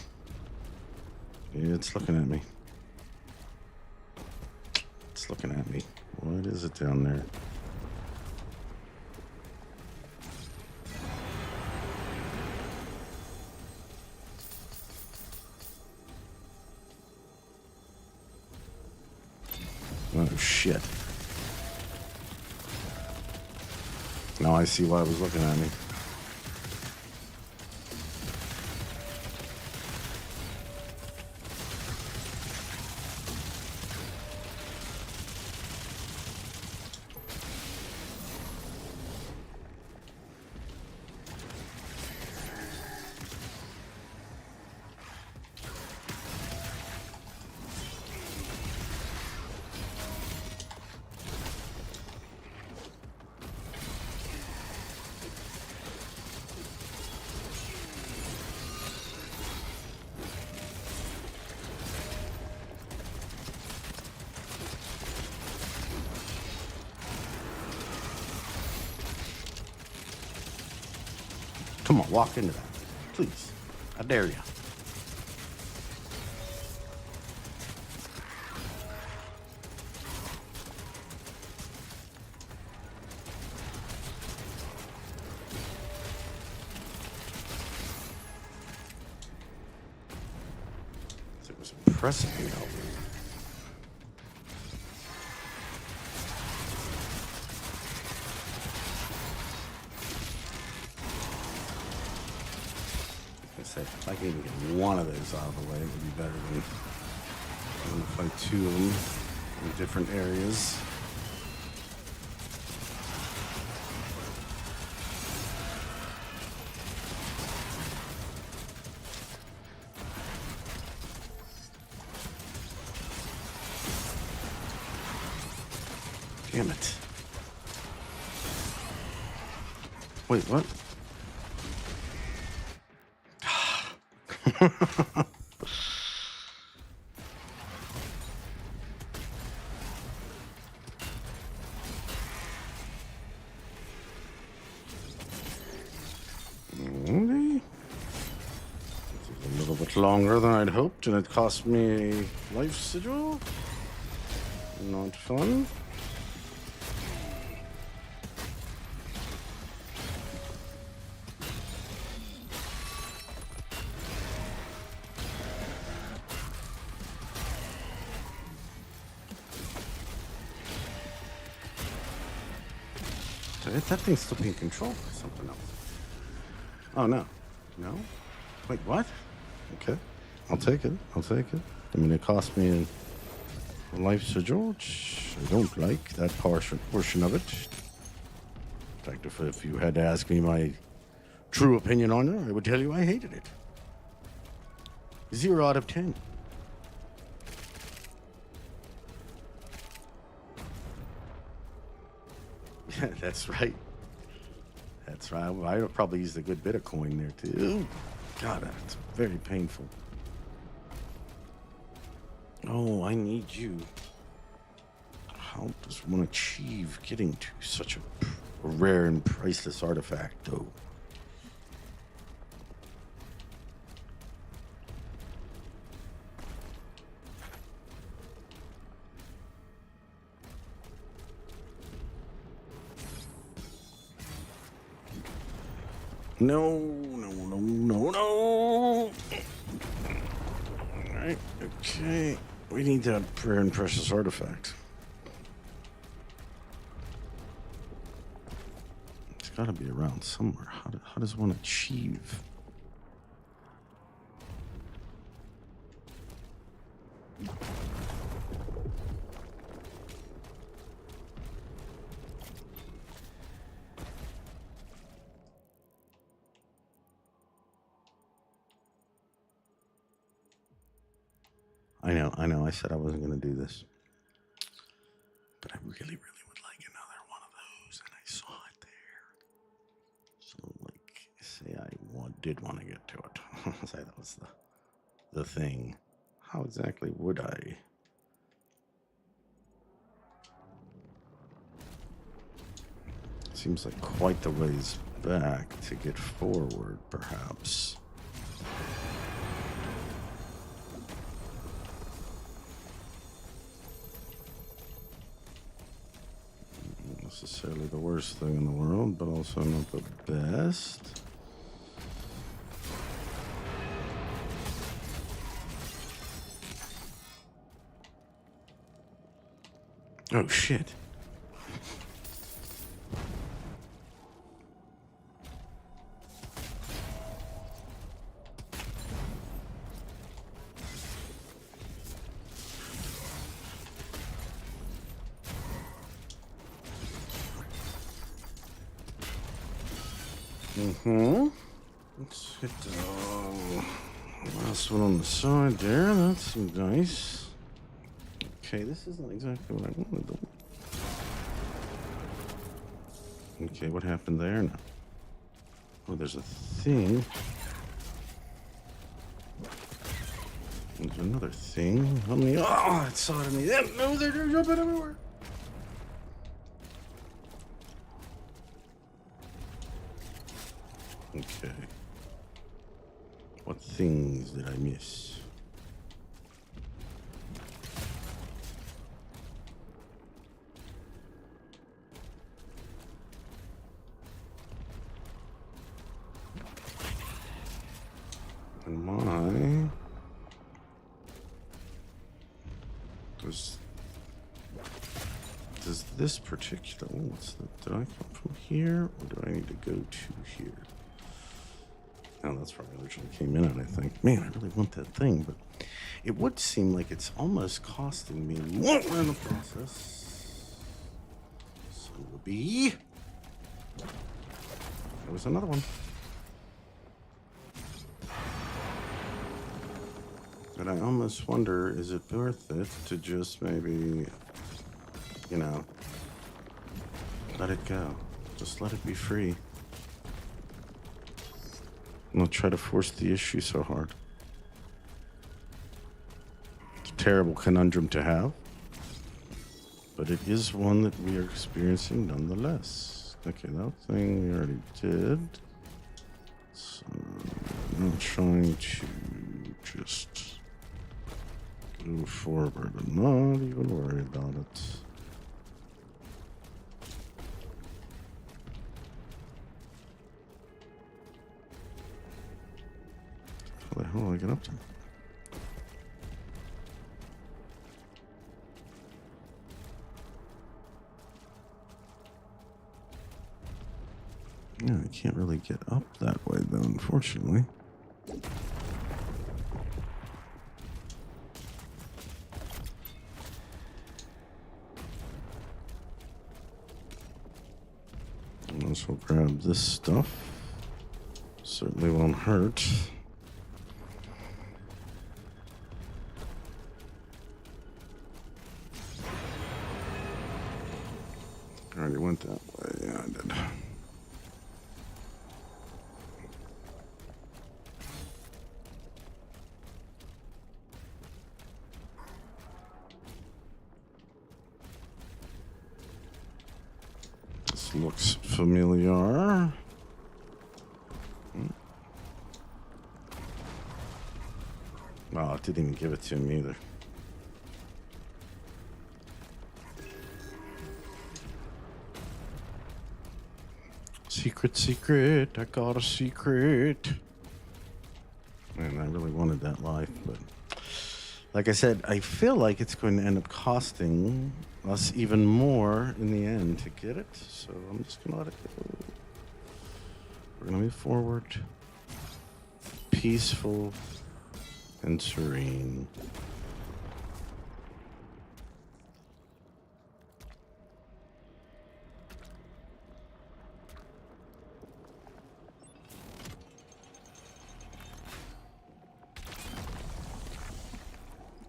S1: It's looking at me. It's looking at me. What is it down there? Oh, shit. Now I see why it was looking at me. Come on, walk into that. Please. I dare you. It was impressive, you know. those out of the way. It would be better than having to fight two of them in different areas. Damn it. Wait, what? Okay. This is a little bit longer than I'd hoped, and it cost me a life sigil. Not fun. That thing's still being controlled by something else. Oh, no. No? Wait, what? Okay. I'll take it. I'll take it. I mean, it cost me a life sigil, which I don't like, that portion of it. In fact, if you had to ask me my true opinion on it, I would tell you I hated it. 0 out of 10. Yeah, that's right. That's right. I probably used a good bit of coin there, too. God, that's very painful. Oh, I need you. How does one achieve getting to such a rare and priceless artifact, though? No, no, no, no, no. Alright, okay. We need that rare and precious artifact. It's gotta be around somewhere. How does one achieve? I know. I said I wasn't going to do this. But I really, really would like another one of those, and I saw it there. So, like, say I did want to get to it. Say that was the thing. How exactly would I? Seems like quite the ways back to get forward, perhaps. Necessarily the worst thing in the world, but also not the best. Oh shit. Let's hit the last one on the side there. That's nice. Okay, this isn't exactly what I wanted. Okay, what happened there now? Oh, there's a thing. There's another thing. How many? Oh, it saw to me. No, they're jumping everywhere. Okay. What things did I miss? And my... Does this particular... Oh, what's that? Did I come from here? Or do I need to go to here? Oh, that's where I originally came in and I think, man, I really want that thing, but it would seem like it's almost costing me more in the process. So it would be. There was another one. But I almost wonder, is it worth it to just maybe, you know, let it go. Just let it be free. Not try to force the issue so hard. It's a terrible conundrum to have, but it is one that we are experiencing nonetheless. Okay, that thing we already did. So I'm trying to just go forward and not even worry about it. How the hell do I get up to? Yeah, I can't really get up that way though, unfortunately. Let's grab this stuff. Certainly won't hurt. I already went that way. Yeah, I did. This looks familiar. Oh, it didn't even give it to him either. Secret, secret, I got a secret. Man, I really wanted that life, but like I said, I feel like it's going to end up costing us even more in the end to get it. So I'm just going to let it go. We're going to move forward. Peaceful and serene.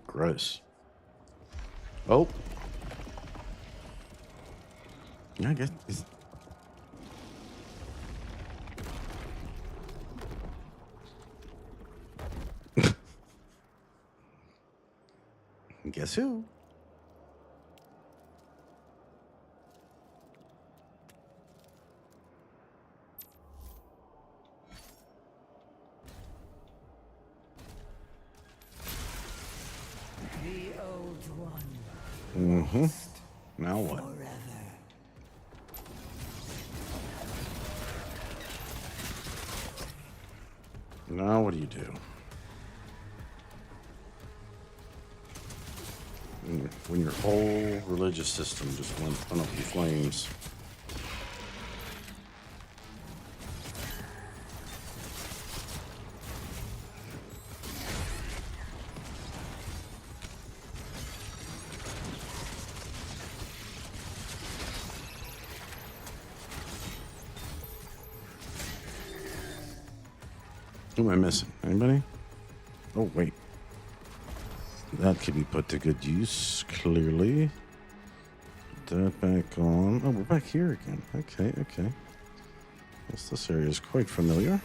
S1: Gross. Oh. I guess it's... Guess who?
S3: The old one.
S1: Mm-hmm. Now what?
S3: Forever.
S1: Now what do you do? When your whole religious system just went up in flames. Who am I missing? Anybody? Oh, wait. That could be put to good use, clearly. Put that back on. Oh, we're back here again. Okay, okay. Yes, this area is quite familiar.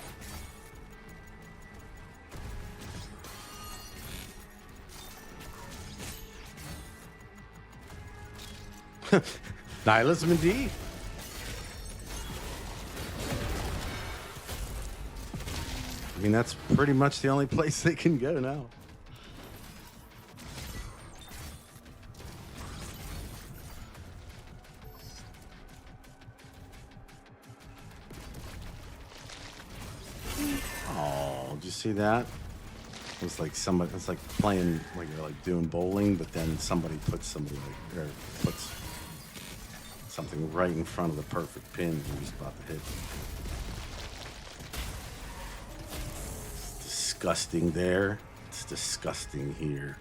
S1: Nihilism indeed. I mean, that's pretty much the only place they can go now. Oh, did you see that? It was like somebody, it's like playing, like you're like doing bowling, but then somebody puts somebody like, or puts something right in front of the perfect pin and you're just about to hit. disgusting there. It's disgusting here.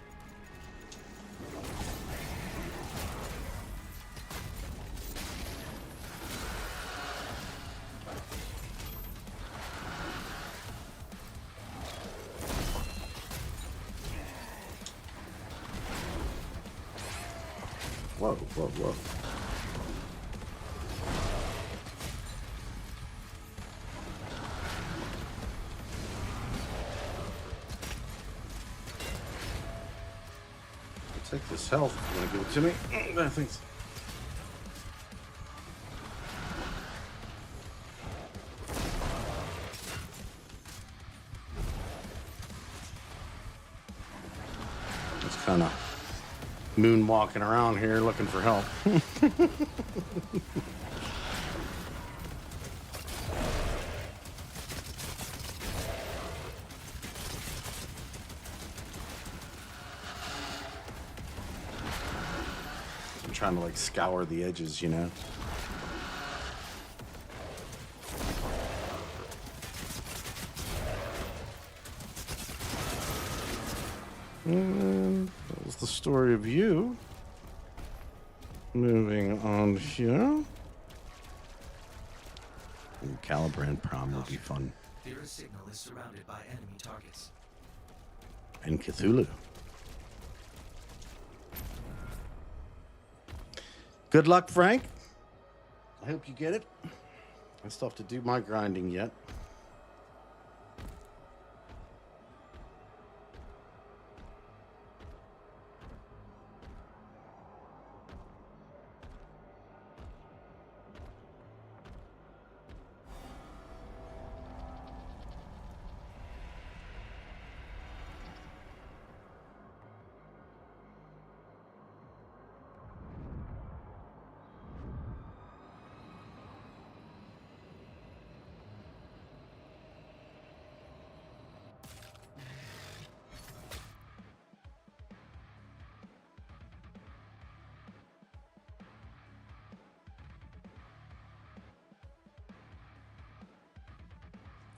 S1: Whoa, whoa, whoa. Take this health. You want to give it to me? Thanks. It's kind of moonwalking around here looking for help. I'm trying to like scour the edges, you know. And that was the story of you. Moving on here. Ooh, Calibrand prom will be fun.
S5: Their signal is surrounded by enemy targets.
S1: And Cthulhu. Good luck, Frank. I hope you get it. I still have to do my grinding yet.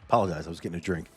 S1: Apologize, I was getting a drink.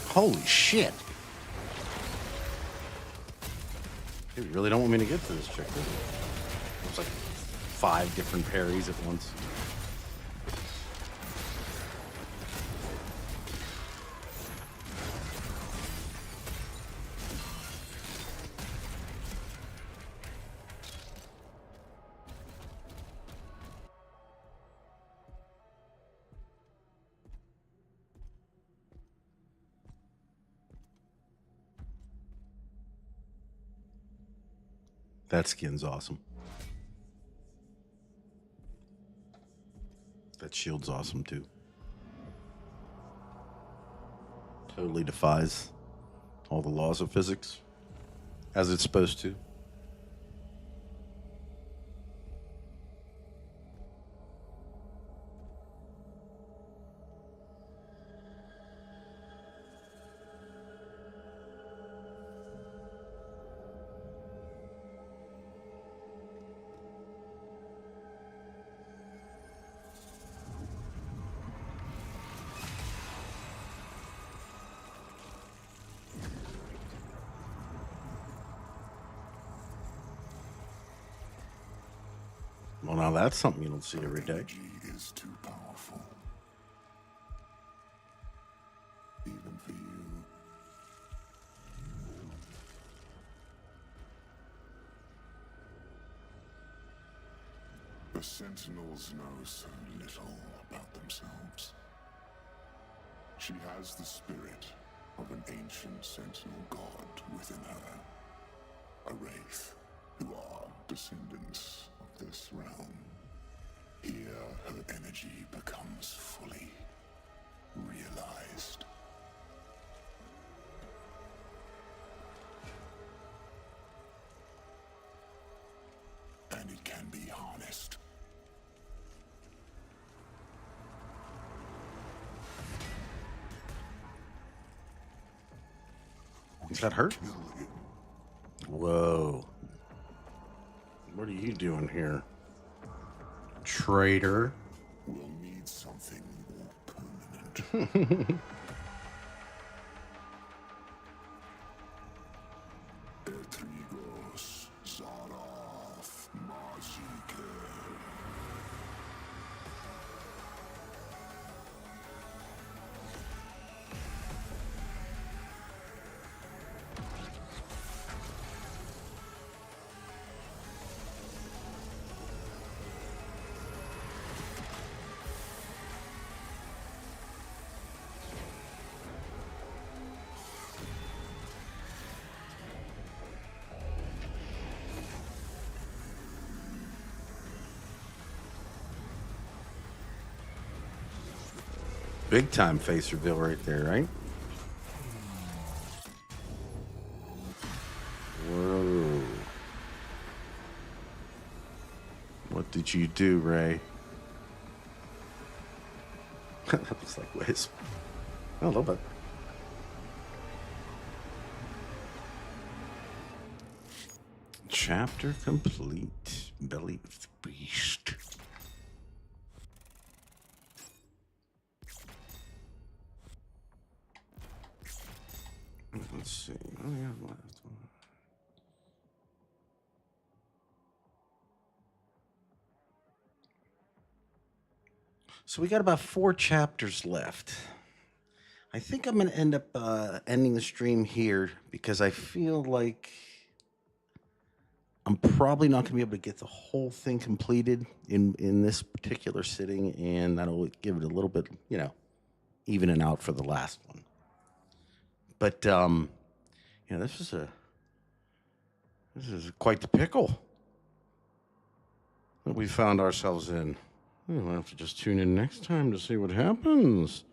S1: Holy shit. You really don't want me to get to this chick, do you? It's like 5 different parries at once. That skin's awesome. That shield's awesome too. Totally defies all the laws of physics, as it's supposed to. Well, now that's something you don't see every day.
S9: Energy is too powerful. Even for you. The Sentinels know so little about themselves. She has the spirit of an ancient Sentinel god within her. A wraith who are descendants of this realm. Here, her energy becomes fully realized. And it can be harnessed.
S1: Is that hurt? Whoa. What are you doing here? Traitor.
S9: We'll need something more permanent. Etrigos, Zaraf, Mazike.
S1: Big time face reveal right there, right? Whoa. What did you do, Ray? That looks like Wiz. A little bit. Chapter complete. Belly of the Beast. Let's see. Oh, yeah, last one. So we got about 4 chapters left. I think I'm going to end up ending the stream here because I feel like I'm probably not going to be able to get the whole thing completed in this particular sitting, and that'll give it a little bit, evening out for the last one. But this is quite the pickle that we found ourselves in. We'll have to just tune in next time to see what happens.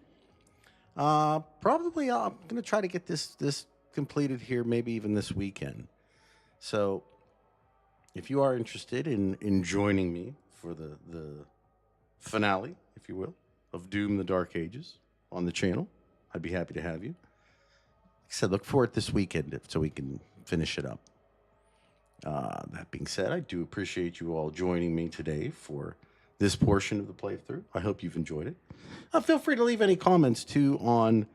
S1: Probably I'm going to try to get this completed here, maybe even this weekend. So if you are interested in joining me for the finale, if you will, of Doom: The Dark Ages on the channel, I'd be happy to have you. Like I said, look for it this weekend so we can finish it up. That being said, I do appreciate you all joining me today for this portion of the playthrough. I hope you've enjoyed it. Feel free to leave any comments, too, on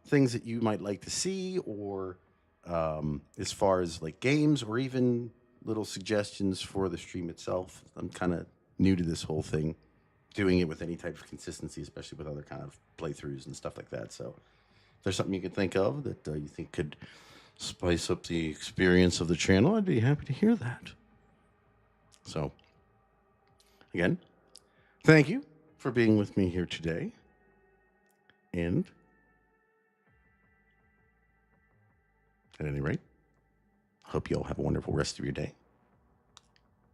S1: things that you might like to see, or as far as like games, or even little suggestions for the stream itself. I'm kind of new to this whole thing, doing it with any type of consistency, especially with other kind of playthroughs and stuff like that. So if there's something you could think of that you think could spice up the experience of the channel, I'd be happy to hear that. So, again, thank you for being with me here today. And at any rate, I hope you all have a wonderful rest of your day.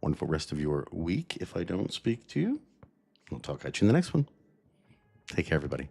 S1: Wonderful rest of your week if I don't speak to you. We'll talk at you in the next one. Take care, everybody.